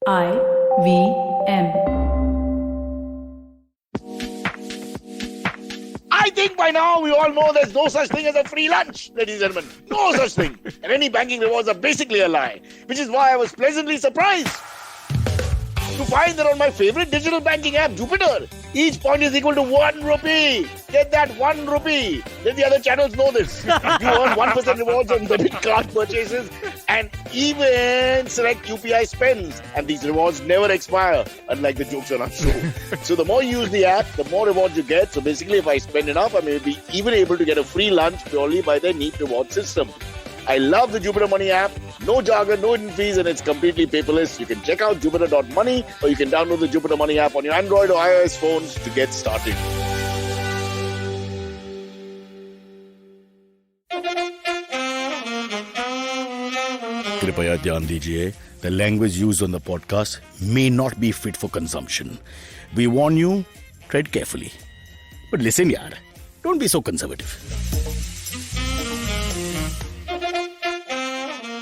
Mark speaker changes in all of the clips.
Speaker 1: IVM.
Speaker 2: I think by now we all know there's no such thing as a free lunch, ladies and gentlemen. No such thing. And any banking rewards are basically a lie, which is why I was pleasantly surprised to find that on my favorite digital banking app, Jupiter, each point is equal to 1 rupee. Get that, 1 rupee. Let the other channels know this. You earn 1% rewards on debit card purchases and even select UPI spends. And these rewards never expire, unlike the jokes on our show. So the more you use the app, the more rewards you get. So basically, if I spend enough, I may be even able to get a free lunch purely by their neat reward system. I love the Jupiter Money app. No jargon, no hidden fees, and it's completely paperless. You can check out jupiter.money or you can download the Jupiter Money app on your Android or iOS phones to get started.
Speaker 3: कृपया ध्यान दीजिए, the language used on the podcast may not be fit for consumption. We warn you, tread carefully. But listen yaar, don't be so conservative.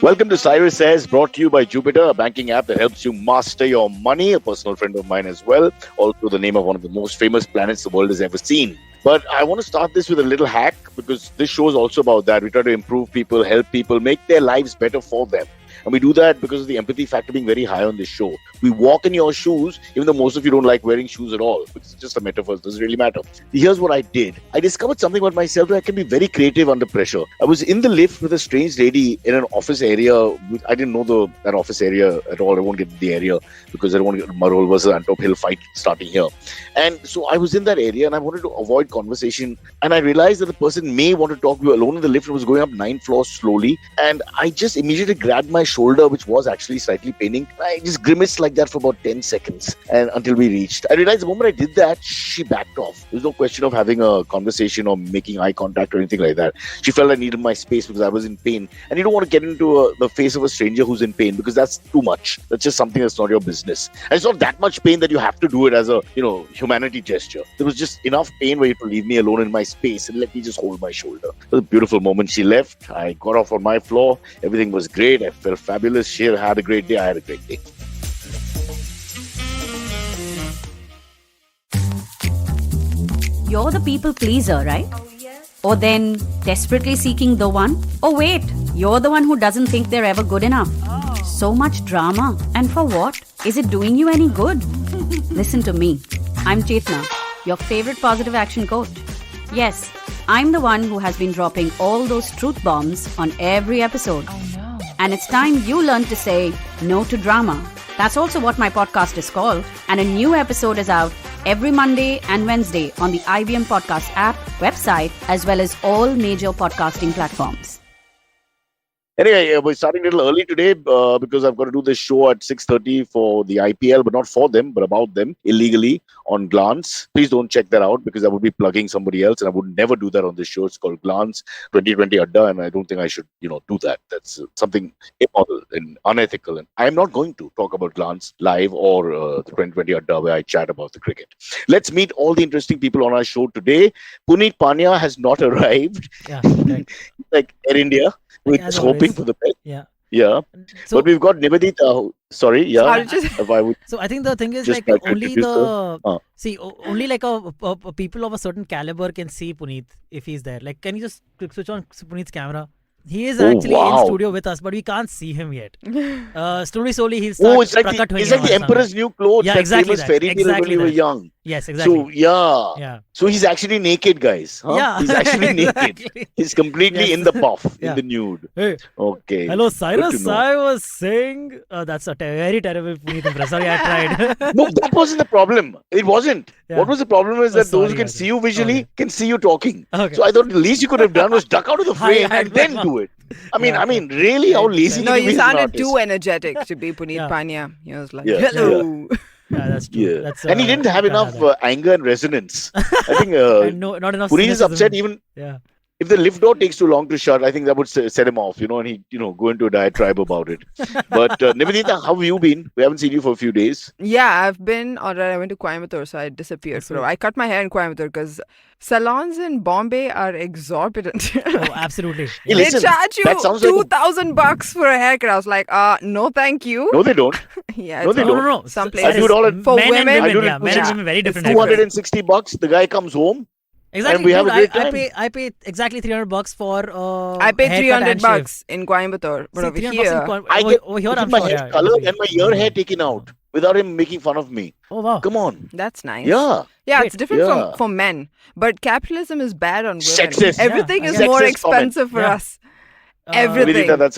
Speaker 2: Welcome to Cyrus Says, brought to you by Jupiter, a banking app that helps you master your money. A personal friend of mine as well. Also the name of one of the most famous planets the world has ever seen. But I want to start this with a little hack because this show is also about that. We try to improve people, help people, make their lives better for them. And we do that because of the empathy factor being very high on this show. We walk in your shoes, even though most of you don't like wearing shoes at all. It's just a metaphor. It doesn't really matter. Here's what I did. I discovered something about myself that I can be very creative under pressure. I was in the lift with a strange lady in an office area. I didn't know that office area at all. I won't get the area because I don't want to get Marol versus Antop Hill fight starting here. And so I was in that area and I wanted to avoid conversation. And I realized that the person may want to talk. We were alone in the lift and was going up 9 floors slowly. And I just immediately grabbed my shoulder, which was actually slightly paining. I just grimaced like that for about 10 seconds and until we reached. I realized the moment I did that, she backed off. There was no question of having a conversation or making eye contact or anything like that. She felt I needed my space because I was in pain. And you don't want to get into the face of a stranger who's in pain because that's too much. That's just something that's not your business. And it's not that much pain that you have to do it as a, humanity gesture. There was just enough pain where you had to leave me alone in my space and let me just hold my shoulder. It was a beautiful moment. She left. I got off on my floor. Everything was great. I felt fabulous. She had a great day. I had a great day.
Speaker 4: You're the people pleaser, right?
Speaker 5: Oh, yes.
Speaker 4: Or then desperately seeking the one? Oh wait, you're the one who doesn't think they're ever good enough.
Speaker 5: Oh.
Speaker 4: So much drama. And for what? Is it doing you any good? Listen to me. I'm Chetna, your favorite positive action coach. Yes, I'm the one who has been dropping all those truth bombs on every episode.
Speaker 5: Oh no.
Speaker 4: And it's time you learn to say no to drama. That's also what my podcast is called. And a new episode is out every Monday and Wednesday on the IBM Podcast app, website, as well as all major podcasting platforms.
Speaker 2: Anyway, we're starting a little early today because I've got to do this show at 6:30 for the IPL, but not for them, but about them, illegally on Glance. Please don't check that out because I would be plugging somebody else and I would never do that on this show. It's called Glance 2020 Adda and I don't think I should, do that. That's something immoral and unethical. And I'm not going to talk about Glance live or the 2020 Adda where I chat about the cricket. Let's meet all the interesting people on our show today. Punit Pania has not arrived.
Speaker 6: Yeah, right.
Speaker 2: Like Air India. We're
Speaker 6: As
Speaker 2: just hoping
Speaker 6: always.
Speaker 2: for the best.
Speaker 6: Yeah.
Speaker 2: Yeah.
Speaker 6: So,
Speaker 2: But we've got Niveditha. Sorry. Yeah. If I would
Speaker 6: so I think the thing is
Speaker 2: just
Speaker 6: like
Speaker 2: like to
Speaker 6: only
Speaker 2: introduce her.
Speaker 6: only like a people of a certain caliber can see Puneet if he's there. Like, can you just switch on Puneet's camera? He is actually in studio with us, but we can't see him yet. Slowly he'll start.
Speaker 2: It's like the Emperor's New Clothes.
Speaker 6: Yeah,
Speaker 2: that
Speaker 6: exactly
Speaker 2: famous
Speaker 6: that.
Speaker 2: fairy tale
Speaker 6: Exactly
Speaker 2: when we were
Speaker 6: that.
Speaker 2: young.
Speaker 6: Yes, exactly.
Speaker 2: So
Speaker 6: Yeah.
Speaker 2: So he's actually naked, guys. Huh?
Speaker 6: Yeah,
Speaker 2: He's actually naked.
Speaker 6: exactly.
Speaker 2: He's completely
Speaker 6: Yes.
Speaker 2: in the puff,
Speaker 6: Yeah.
Speaker 2: in the nude.
Speaker 6: Hey,
Speaker 2: Okay.
Speaker 6: hello,
Speaker 2: Good
Speaker 6: Cyrus.
Speaker 2: to know.
Speaker 6: I was saying that's a very terrible Puneet impression. Sorry, I tried.
Speaker 2: No, that wasn't the problem. It wasn't.
Speaker 6: Yeah.
Speaker 2: What was the problem is that those
Speaker 6: sorry,
Speaker 2: who can
Speaker 6: I
Speaker 2: see you visually
Speaker 6: okay.
Speaker 2: can see you talking.
Speaker 6: Okay.
Speaker 2: So I thought the least you could have done was duck out of the frame
Speaker 6: I
Speaker 2: and then
Speaker 6: know.
Speaker 2: do it. I mean,
Speaker 6: Yeah, okay.
Speaker 2: really, how lazy
Speaker 5: No,
Speaker 2: can you
Speaker 5: you
Speaker 2: be as an
Speaker 5: sounded
Speaker 2: artist?
Speaker 5: too energetic to be Punit
Speaker 6: Yeah.
Speaker 5: Pania. He was like,
Speaker 2: Yeah.
Speaker 5: hello.
Speaker 6: Yeah, that's true.
Speaker 2: Yeah.
Speaker 6: That's,
Speaker 2: And he didn't have enough
Speaker 6: Canada.
Speaker 2: anger and resonance. I think
Speaker 6: And not enough
Speaker 2: Puneet is
Speaker 6: cynicism.
Speaker 2: upset even.
Speaker 6: Yeah.
Speaker 2: if the lift door takes too long to shut, I think that would set him off, and he, go into a diatribe about it. But Niveditha, how have you been? We haven't seen you for a few days.
Speaker 5: Yeah, I've been, I went to Coimbatore, so I disappeared.
Speaker 6: So-
Speaker 5: I cut my hair in Coimbatore because salons in Bombay are exorbitant.
Speaker 6: Oh, absolutely.
Speaker 2: Hey,
Speaker 5: They
Speaker 2: listen,
Speaker 5: charge you
Speaker 2: that sounds like
Speaker 5: $2,000 for a haircut. I was like, no, thank you.
Speaker 2: No, they don't.
Speaker 5: Yeah,
Speaker 2: No,
Speaker 5: it's
Speaker 2: they
Speaker 5: all-
Speaker 2: don't.
Speaker 6: No.
Speaker 5: Some
Speaker 6: S-
Speaker 5: places.
Speaker 2: I do it all at-
Speaker 5: For
Speaker 6: men
Speaker 5: women,
Speaker 6: and
Speaker 2: I do
Speaker 6: women,
Speaker 2: it
Speaker 6: yeah.
Speaker 2: at
Speaker 6: Men and
Speaker 2: 260
Speaker 6: women, very different.
Speaker 5: It's
Speaker 6: haircuts.
Speaker 2: $260. The guy comes home.
Speaker 6: Exactly.
Speaker 2: we have
Speaker 6: dude,
Speaker 2: a great
Speaker 6: I
Speaker 2: time.
Speaker 6: pay exactly $300 for
Speaker 5: I paid
Speaker 6: haircut and
Speaker 5: $300 in Coimbatore, but
Speaker 6: See,
Speaker 5: over
Speaker 6: $300 in
Speaker 5: here,
Speaker 2: I
Speaker 6: over,
Speaker 2: get
Speaker 6: over here,
Speaker 2: to
Speaker 6: I'm
Speaker 2: keep my
Speaker 6: sure.
Speaker 2: hair
Speaker 6: Yeah,
Speaker 2: colored
Speaker 6: obviously.
Speaker 2: and my ear hair taken out without him making fun of me.
Speaker 6: Oh wow.
Speaker 2: Come on.
Speaker 5: that's nice.
Speaker 2: Yeah.
Speaker 5: Yeah,
Speaker 6: Great.
Speaker 5: it's different
Speaker 2: Yeah.
Speaker 5: for men. But capitalism is bad on women.
Speaker 2: Sexist.
Speaker 5: Everything
Speaker 6: Yeah,
Speaker 5: is
Speaker 6: I guess.
Speaker 5: more
Speaker 2: Sexist comment.
Speaker 5: expensive for
Speaker 6: Yeah.
Speaker 5: us. Everything.
Speaker 2: Niveditha, that's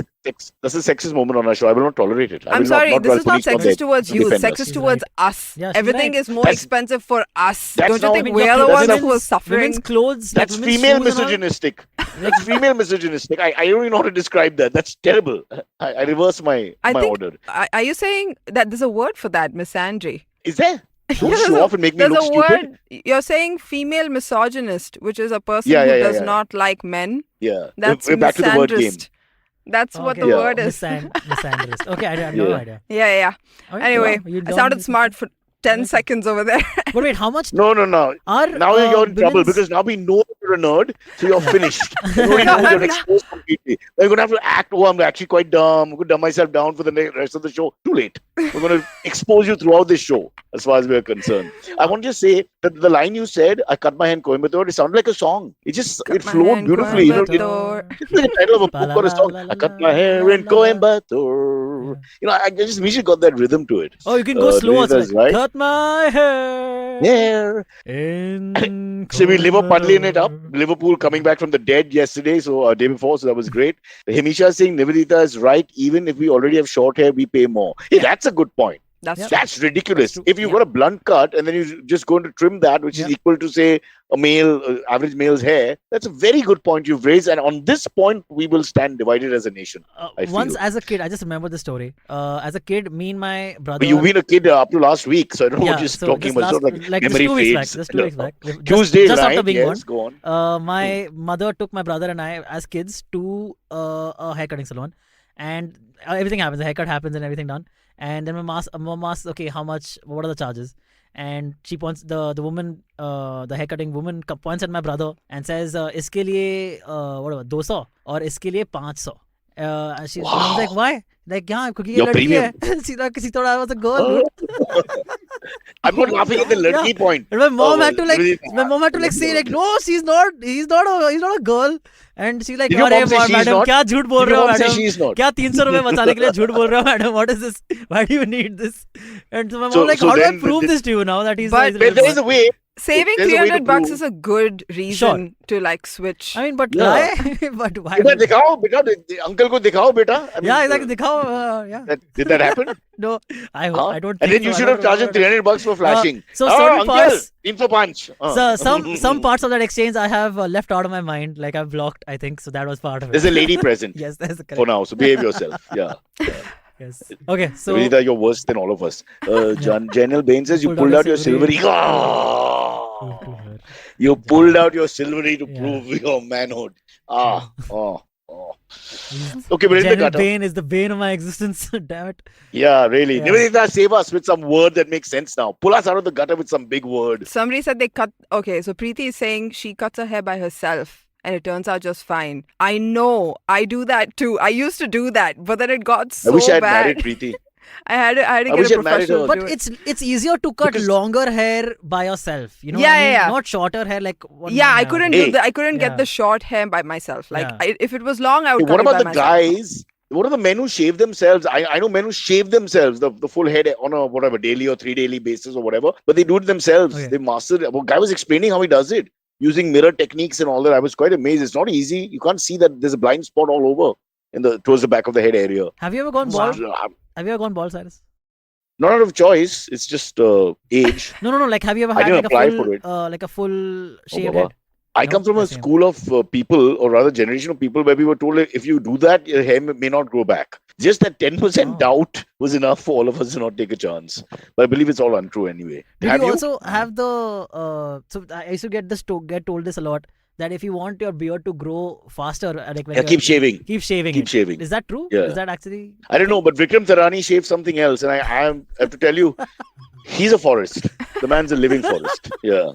Speaker 2: a sexist moment on our show. I will not tolerate it. I
Speaker 5: I'm
Speaker 2: will
Speaker 5: sorry,
Speaker 2: not
Speaker 5: this is not
Speaker 2: police contact
Speaker 5: sexist towards
Speaker 2: to
Speaker 5: you.
Speaker 2: defend
Speaker 5: Sexist
Speaker 2: us.
Speaker 6: She's
Speaker 5: towards
Speaker 6: right.
Speaker 5: us.
Speaker 6: Yeah, she's
Speaker 5: Everything
Speaker 6: right.
Speaker 5: is more
Speaker 2: That's-
Speaker 5: expensive for us.
Speaker 2: that's
Speaker 5: Don't you
Speaker 2: not-
Speaker 5: think
Speaker 2: I mean,
Speaker 5: we're the
Speaker 2: that's
Speaker 5: ones
Speaker 2: not-
Speaker 5: who are suffering?
Speaker 6: Women's clothes.
Speaker 2: That's
Speaker 6: women's
Speaker 2: female
Speaker 6: shoes and all.
Speaker 2: misogynistic. That's female misogynistic. I don't even know how to describe that. That's terrible. I reverse my
Speaker 5: I think-
Speaker 2: order.
Speaker 5: Are you saying that there's a word for that, misandry?
Speaker 2: Is there? Don't
Speaker 5: There's
Speaker 2: show
Speaker 5: a-
Speaker 2: off and make me
Speaker 5: There's
Speaker 2: look
Speaker 5: a
Speaker 2: stupid.
Speaker 5: word. You're saying female misogynist, which is a person
Speaker 2: Yeah,
Speaker 5: who
Speaker 2: yeah, yeah,
Speaker 5: does
Speaker 2: yeah.
Speaker 5: not like men.
Speaker 2: Yeah.
Speaker 5: That's
Speaker 2: We're back to the word game.
Speaker 5: misandrist. That's what
Speaker 6: Okay.
Speaker 5: the
Speaker 2: Yeah.
Speaker 5: word is.
Speaker 6: Misandrist. Okay, I have no
Speaker 2: Yeah.
Speaker 6: idea.
Speaker 5: Yeah.
Speaker 6: Okay,
Speaker 5: Anyway,
Speaker 6: wow, you
Speaker 5: I
Speaker 6: done
Speaker 5: sounded
Speaker 6: this-
Speaker 5: smart for 10 seconds over there.
Speaker 6: But wait, how much
Speaker 2: No.
Speaker 6: are
Speaker 2: Now you're in trouble
Speaker 6: women's-
Speaker 2: because now we know you're a nerd, so you're finished. Everybody knows you're exposed completely. Now you're going to have to act, I'm actually quite dumb. I'm going to dumb myself down for the rest of the show. Too late. We're going to expose you throughout this show, as far as we're concerned. I want to just say that the line you said, I cut my hair in Coimbatore, it sounded like a song. It
Speaker 5: Cut my
Speaker 2: flowed
Speaker 5: hair in
Speaker 2: beautifully.
Speaker 5: Coimbatore.
Speaker 2: It's like the title of a book or a song. I cut my hair in Coimbatore. I just immediately got that rhythm to it.
Speaker 6: Oh, you can go slow also.
Speaker 2: Niveditha's
Speaker 6: Like,
Speaker 2: right.
Speaker 6: cut my hair.
Speaker 2: Yeah.
Speaker 6: In
Speaker 2: So we live puddling it up.
Speaker 6: Coimbatore.
Speaker 2: Liverpool coming back from the dead yesterday, so day before, so that was great. Himisha is saying Niveditha is right. Even if we already have short hair, we pay more. Hey, that's a good point.
Speaker 5: That's
Speaker 6: Yeah.
Speaker 5: true.
Speaker 2: That's ridiculous.
Speaker 6: That's true.
Speaker 2: If you've
Speaker 6: Yeah.
Speaker 2: got a blunt cut and then you just going to trim that, which is
Speaker 6: Yeah.
Speaker 2: equal to say a male, average male's hair, that's a very good point you've raised. And on this point, we will stand divided as a nation. I
Speaker 6: Once
Speaker 2: feel.
Speaker 6: as a kid, I just remember the story. As a kid, me and my brother.
Speaker 2: But you've been a kid up to last week, so I don't know what you're
Speaker 6: so
Speaker 2: talking
Speaker 6: just
Speaker 2: about. It's
Speaker 6: last-
Speaker 2: not
Speaker 6: like
Speaker 2: memory
Speaker 6: just 2 weeks back.
Speaker 2: fades.
Speaker 6: Just 2 weeks back.
Speaker 2: Tuesday,
Speaker 6: just
Speaker 2: right?
Speaker 6: after being
Speaker 2: Yes,
Speaker 6: born.
Speaker 2: go on.
Speaker 6: My mother took my brother and I as kids to a haircutting salon, and everything happens. The haircut happens and everything done. And then mom asks, okay, how much? What are the charges? And she points the woman, the haircutting woman points at my brother and says, "इसके लिए whatever 200 और इसके लिए 500." And I was like, why? Like, yeah, क्योंकि ये
Speaker 2: Your
Speaker 6: लड़की है.
Speaker 2: premium.
Speaker 6: She thought I was a girl. dude.
Speaker 2: I'm not laughing at the ladki
Speaker 6: Yeah.
Speaker 2: point.
Speaker 6: And my mom had to like,
Speaker 2: Niveditha,
Speaker 6: say like, no, he's not a girl. And she's like,
Speaker 2: Did your
Speaker 6: अरे
Speaker 2: mom say she's
Speaker 6: madam,
Speaker 2: not?
Speaker 6: क्या झूठ बोल
Speaker 2: Did
Speaker 6: रहे
Speaker 2: your
Speaker 6: हो
Speaker 2: mom say
Speaker 6: madam?
Speaker 2: she's not?
Speaker 6: क्या 300 रुपए बचाने के लिए झूठ बोल रहे हो madam? What is this? Why do you need this? And so my mom
Speaker 2: So-
Speaker 6: like,
Speaker 2: so
Speaker 6: how do I
Speaker 2: then
Speaker 6: prove
Speaker 2: the-
Speaker 6: this to you now that he's?
Speaker 5: But-
Speaker 6: he's
Speaker 2: But there is a way.
Speaker 5: Saving
Speaker 2: There's a way to
Speaker 5: $300
Speaker 2: prove-
Speaker 5: is a good reason to like switch.
Speaker 6: I mean, but
Speaker 2: Yeah.
Speaker 6: why? But why?
Speaker 2: बेटा दिखाओ बेटा uncle को दिखाओ बेटा. I mean,
Speaker 6: Yeah, exactly. दिखाओ. Yeah.
Speaker 2: Did that happen?
Speaker 6: No, I
Speaker 2: Huh?
Speaker 6: I don't.
Speaker 2: And
Speaker 6: think
Speaker 2: then you
Speaker 6: so. I
Speaker 2: should
Speaker 6: don't
Speaker 2: have charged him
Speaker 6: remember.
Speaker 2: $300 for flashing.
Speaker 6: so
Speaker 2: oh,
Speaker 6: certain
Speaker 2: uncle,
Speaker 6: parts-
Speaker 2: 305.
Speaker 6: So some parts of that exchange I have left out of my mind, like I've blocked. I think so. That was part of it.
Speaker 2: There's a lady present
Speaker 6: Yes, that's correct.
Speaker 2: for now, so behave yourself. Yeah.
Speaker 6: Yes. Okay, so
Speaker 2: Niveditha, you're worse than all of us. Janelle Bain says you pulled out your silvery. You pulled out your silvery to
Speaker 6: Yeah.
Speaker 2: prove your manhood. Oh. Okay, but in the
Speaker 6: Janet
Speaker 2: gutter.
Speaker 6: Bane is the bane of my existence. Damn it.
Speaker 2: Yeah, really.
Speaker 6: Yeah.
Speaker 2: Niveditha, save us with some word that makes sense now. Pull us out of the gutter with some big word.
Speaker 5: Somebody said they cut. Okay, so Preeti is saying she cuts her hair by herself and it turns out just fine. I know. I do that too. I used to do that, but then it got so
Speaker 2: I wish I had
Speaker 5: bad.
Speaker 2: married Preeti.
Speaker 5: I had to
Speaker 2: I
Speaker 5: get
Speaker 2: wish
Speaker 5: a
Speaker 2: I'd married
Speaker 5: professional
Speaker 2: her.
Speaker 5: to
Speaker 6: But
Speaker 5: do it.
Speaker 6: it's easier to cut
Speaker 2: Because-
Speaker 6: longer hair by yourself. You know
Speaker 5: Yeah,
Speaker 6: what I mean?
Speaker 5: yeah.
Speaker 6: Not shorter hair like one.
Speaker 5: Yeah, I couldn't
Speaker 2: Hey.
Speaker 5: do that. I couldn't
Speaker 6: Yeah.
Speaker 5: get the short hair by myself. Like
Speaker 6: Yeah.
Speaker 5: if it was long, I
Speaker 2: Hey,
Speaker 5: would
Speaker 2: what
Speaker 5: cut
Speaker 2: about
Speaker 5: it
Speaker 2: the
Speaker 5: by myself.
Speaker 2: guys? What are the men who shave themselves? I know men who shave themselves, the full head on a whatever daily or 3 daily basis or whatever, but they do it themselves.
Speaker 6: Okay.
Speaker 2: They mastered it. A guy was explaining how he does it using mirror techniques and all that. I was quite amazed. It's not easy. You can't see that there's a blind spot all over towards the back of the head area.
Speaker 6: Have you ever gone bald? Have you ever gone bald, Cyrus?
Speaker 2: Not out of choice. It's just age.
Speaker 6: No. Like, have you ever
Speaker 2: I
Speaker 6: had
Speaker 2: didn't
Speaker 6: like
Speaker 2: apply
Speaker 6: a full,
Speaker 2: for it.
Speaker 6: like a full shaved
Speaker 2: Baba.
Speaker 6: head?
Speaker 2: I
Speaker 6: No,
Speaker 2: come from a
Speaker 6: the same.
Speaker 2: school of people, or rather generation of people, where we were told if you do that, your hair may not grow back. Just that 10%
Speaker 6: Oh.
Speaker 2: doubt was enough for all of us to not take a chance. But I believe it's all untrue anyway.
Speaker 6: Did
Speaker 2: Have
Speaker 6: you
Speaker 2: you?
Speaker 6: also have the? So I used to get told this a lot, that if you want your beard to grow faster, like when
Speaker 2: Yeah, keep shaving.
Speaker 6: keep shaving
Speaker 2: Keep
Speaker 6: it.
Speaker 2: shaving.
Speaker 6: Is that true?
Speaker 2: Yeah.
Speaker 6: Is that actually?
Speaker 2: I don't know, but Vikram Tarani shaved something else, and I have to tell you, he's a forest. The man's a living forest. Yeah,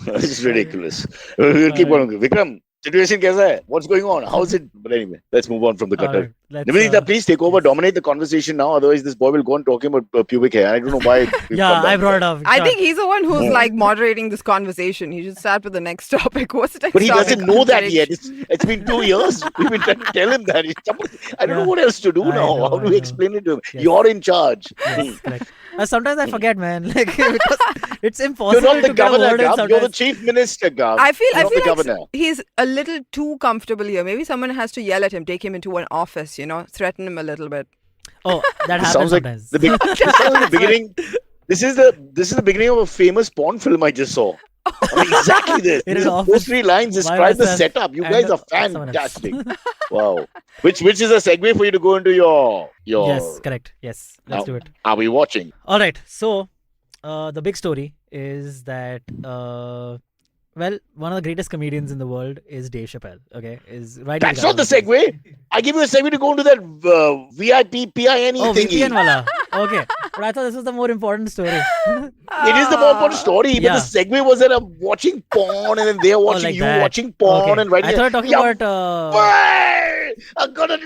Speaker 2: this is ridiculous. We'll keep on. Vikram, situation kaisa hai? What's going on? How's it? But anyway, let's move on from the gutter.
Speaker 6: Alright, let's,
Speaker 2: Niveditha, please take over, dominate the conversation now. Otherwise, this boy will go on talking about pubic hair. I don't know why. we've
Speaker 6: Yeah,
Speaker 2: come back
Speaker 6: I brought
Speaker 2: to
Speaker 6: it
Speaker 2: that.
Speaker 6: up.
Speaker 5: I
Speaker 6: Sure.
Speaker 5: think he's the one who's like moderating this conversation. He should start with the next topic. What's the next
Speaker 2: But he
Speaker 5: topic?
Speaker 2: doesn't know that
Speaker 5: Antariksh?
Speaker 2: yet. It's been 2 years. We've been trying to tell him that. I don't know
Speaker 6: Yeah.
Speaker 2: what else to do
Speaker 6: I
Speaker 2: now.
Speaker 6: know,
Speaker 2: How
Speaker 6: I
Speaker 2: do we
Speaker 6: know.
Speaker 2: explain it to him?
Speaker 6: Yes.
Speaker 2: You're in charge.
Speaker 6: Yes, correct. Sometimes I forget, man. Like because it's
Speaker 2: You're
Speaker 6: impossible
Speaker 2: not the
Speaker 6: to get a
Speaker 2: governor,
Speaker 6: word in
Speaker 2: Gav. You're the
Speaker 6: sometimes.
Speaker 2: chief minister, Gav.
Speaker 5: I feel
Speaker 2: You're not the
Speaker 5: like
Speaker 2: governor.
Speaker 5: he's a little too comfortable here. Maybe someone has to yell at him, take him into an office, threaten him a little bit.
Speaker 6: Oh, that
Speaker 2: This
Speaker 6: happens
Speaker 2: sounds like
Speaker 6: sometimes.
Speaker 2: this sounds like the beginning. This is the beginning of a famous porn film I just saw. I mean, exactly this.
Speaker 6: In
Speaker 2: These
Speaker 6: an
Speaker 2: are
Speaker 6: office
Speaker 2: those 3 lines
Speaker 6: by
Speaker 2: describe the
Speaker 6: myself
Speaker 2: setup. You
Speaker 6: and
Speaker 2: guys are
Speaker 6: someone else.
Speaker 2: fantastic. Wow. Which is a segue for you to go into your.
Speaker 6: Yes, correct. Yes, let's
Speaker 2: Now,
Speaker 6: do it.
Speaker 2: Are we watching?
Speaker 6: All right. So, the big story is that one of the greatest comedians in the world is Dave Chappelle. Okay, is right.
Speaker 2: That's not the segue. I give you a segue to go into that VIP PINE
Speaker 6: Oh,
Speaker 2: thingy.
Speaker 6: VPN wala. Okay, but I thought this was the more important story.
Speaker 2: It is the more important story.
Speaker 6: Yeah.
Speaker 2: But the segue was that I'm watching porn and then they're watching
Speaker 6: like
Speaker 2: you
Speaker 6: that.
Speaker 2: watching porn
Speaker 6: Okay.
Speaker 2: and writing.
Speaker 6: I thought talking
Speaker 2: Yeah,
Speaker 6: about.
Speaker 2: I'm gonna.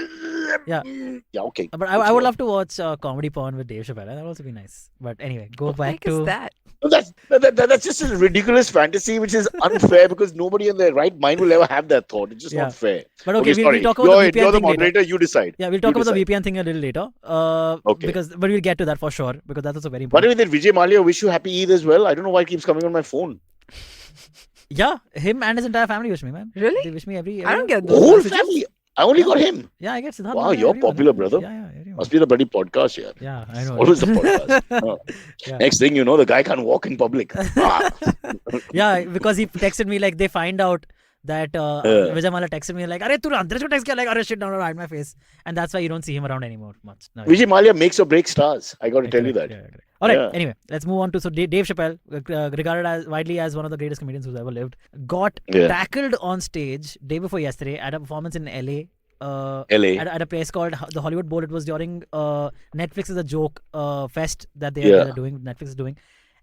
Speaker 6: Yeah.
Speaker 2: Yeah. Okay.
Speaker 6: But I would love to watch comedy porn with Dave Chappelle. That would also be nice. But anyway, go
Speaker 5: What the
Speaker 6: back
Speaker 5: heck is
Speaker 6: to.
Speaker 5: that?
Speaker 2: No, that's just a ridiculous fantasy, which is unfair because nobody in their right mind will ever have that thought. It's just
Speaker 6: Yeah.
Speaker 2: not fair.
Speaker 6: But okay,
Speaker 2: sorry.
Speaker 6: we'll talk about the VPN
Speaker 2: You're the
Speaker 6: thing later.
Speaker 2: moderator. You decide.
Speaker 6: Yeah, we'll talk
Speaker 2: You
Speaker 6: about the
Speaker 2: decide.
Speaker 6: VPN thing a little later.
Speaker 2: Okay.
Speaker 6: But we'll get to that for sure because that's also very
Speaker 2: By the
Speaker 6: important.
Speaker 2: way, did Vijay Mallya wish you happy Eid as well? I don't know why it keeps coming on my phone.
Speaker 6: Yeah, him and his entire family wish me, man.
Speaker 5: Really?
Speaker 6: They wish me every.
Speaker 5: I don't get
Speaker 2: The
Speaker 5: those
Speaker 2: whole
Speaker 5: messages.
Speaker 2: family. I only got him.
Speaker 6: Yeah, I get Siddharth.
Speaker 2: Wow,
Speaker 6: Mallya,
Speaker 2: you're
Speaker 6: everyone.
Speaker 2: popular, brother.
Speaker 6: Yeah, everyone.
Speaker 2: Must be the bloody podcast here.
Speaker 6: Yeah, I know.
Speaker 2: Always the podcast. Oh.
Speaker 6: Yeah.
Speaker 2: Next thing you know, the guy can't walk in public. Ah.
Speaker 6: Yeah, because he texted me like they find out that Vijay Mallya texted me like, "Arey, tu Antariksh ko text kiya?" Like, "Arey, shit, don't hide my face," and that's why you don't see him around anymore much. No,
Speaker 2: Vijay Mallya makes or breaks stars. I got to tell you that.
Speaker 6: Yeah, correct. All right.
Speaker 2: Yeah.
Speaker 6: Anyway, let's move on to Dave Chappelle, regarded as widely as one of the greatest comedians who's ever lived, got
Speaker 2: Yeah.
Speaker 6: tackled on stage day before yesterday at a performance in LA.
Speaker 2: LA.
Speaker 6: At a place called the Hollywood Bowl. It was during Netflix is a Joke fest that
Speaker 2: Yeah.
Speaker 6: they're doing. Netflix is doing.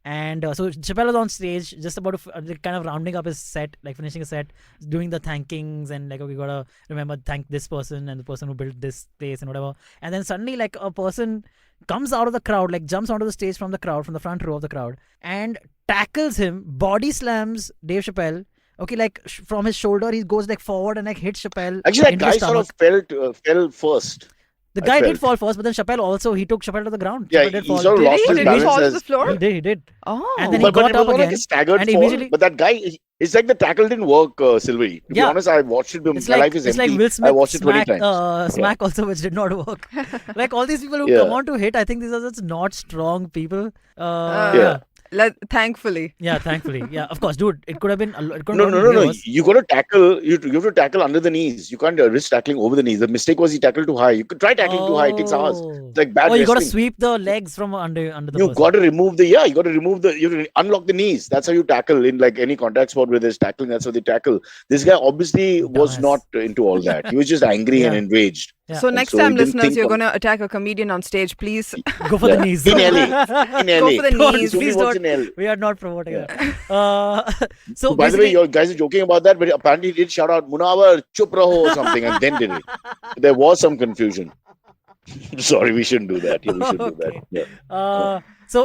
Speaker 6: And so Chappelle was on stage, just about to kind of rounding up his set, like finishing a set, doing the thankings and like, okay, gotta remember thank this person and the person who built this place and whatever. And then suddenly, like a person comes out of the crowd, like jumps onto the stage from the crowd, from the front row of the crowd, and tackles him, body slams Dave Chappelle. Okay, like from his shoulder, he goes like forward and like hits Chappelle.
Speaker 2: Actually, that
Speaker 6: into
Speaker 2: guy
Speaker 6: the
Speaker 2: sort
Speaker 6: stomach.
Speaker 2: of fell first.
Speaker 6: The
Speaker 2: I
Speaker 6: guy did
Speaker 2: felt.
Speaker 6: fall first, but then Chappelle also, he took Chappelle to the ground.
Speaker 2: Yeah,
Speaker 6: Chappelle did
Speaker 2: he
Speaker 6: fall.
Speaker 2: sort of
Speaker 5: Did
Speaker 2: lost
Speaker 5: he?
Speaker 2: his
Speaker 5: Did he
Speaker 2: balance
Speaker 5: fall to
Speaker 2: as-
Speaker 5: the floor?
Speaker 6: He did.
Speaker 5: Oh.
Speaker 6: And then he
Speaker 2: but
Speaker 6: got
Speaker 2: it
Speaker 6: up
Speaker 2: was like
Speaker 6: again
Speaker 2: a staggered
Speaker 6: and
Speaker 2: fall.
Speaker 6: immediately-
Speaker 2: But that guy, it's like the tackle didn't work, Silverie. To be
Speaker 6: Yeah.
Speaker 2: honest, I watched it.
Speaker 6: It's
Speaker 2: My
Speaker 6: like
Speaker 2: life is
Speaker 6: it's
Speaker 2: empty.
Speaker 6: like Will Smith
Speaker 2: I watched it 20
Speaker 6: smack,
Speaker 2: times.
Speaker 6: smack also, which did not work. Like all these people who
Speaker 2: Yeah.
Speaker 6: come on to hit, I think these are just not strong people.
Speaker 2: Yeah.
Speaker 5: Thankfully.
Speaker 6: Yeah, thankfully. Yeah, of course, dude. It could have been. It could
Speaker 2: No,
Speaker 6: have
Speaker 2: no,
Speaker 6: been
Speaker 2: no, no.
Speaker 6: worse.
Speaker 2: You got to tackle. You have to tackle under the knees. You can't risk tackling over the knees. The mistake was he tackled too high. You could try tackling too high. It takes hours.
Speaker 6: Oh.
Speaker 2: It's like bad
Speaker 6: Oh, you got to
Speaker 2: wrestling.
Speaker 6: sweep the legs from under the
Speaker 2: You
Speaker 6: person.
Speaker 2: got to remove the. Yeah, you got to remove the. You have to unlock the knees. That's how you tackle in like any contact sport where there's tackling. That's how they tackle. This guy obviously was
Speaker 6: Dumbass.
Speaker 2: not into all that. He was just angry and
Speaker 6: Yeah.
Speaker 2: enraged.
Speaker 6: Yeah.
Speaker 5: So
Speaker 2: And
Speaker 5: next
Speaker 2: so he
Speaker 5: time,
Speaker 2: didn't
Speaker 5: listeners,
Speaker 2: think
Speaker 5: you're
Speaker 2: of-
Speaker 5: going to attack a comedian on stage. Please
Speaker 6: Go for the
Speaker 2: Yeah.
Speaker 6: knees.
Speaker 2: In LA. In LA.
Speaker 5: go for the
Speaker 6: Don't,
Speaker 5: knees.
Speaker 2: This only
Speaker 6: please
Speaker 2: works
Speaker 6: don't.
Speaker 2: in LA.
Speaker 6: We are not promoting
Speaker 2: Yeah.
Speaker 6: that. So
Speaker 2: By the way,
Speaker 6: basically-
Speaker 2: you guys are joking about that, but apparently he did shout out Munawar, chup raho or something, and then did it. There was some confusion. Sorry, we shouldn't do that. Yeah, we should do that.
Speaker 6: Okay.
Speaker 2: Yeah.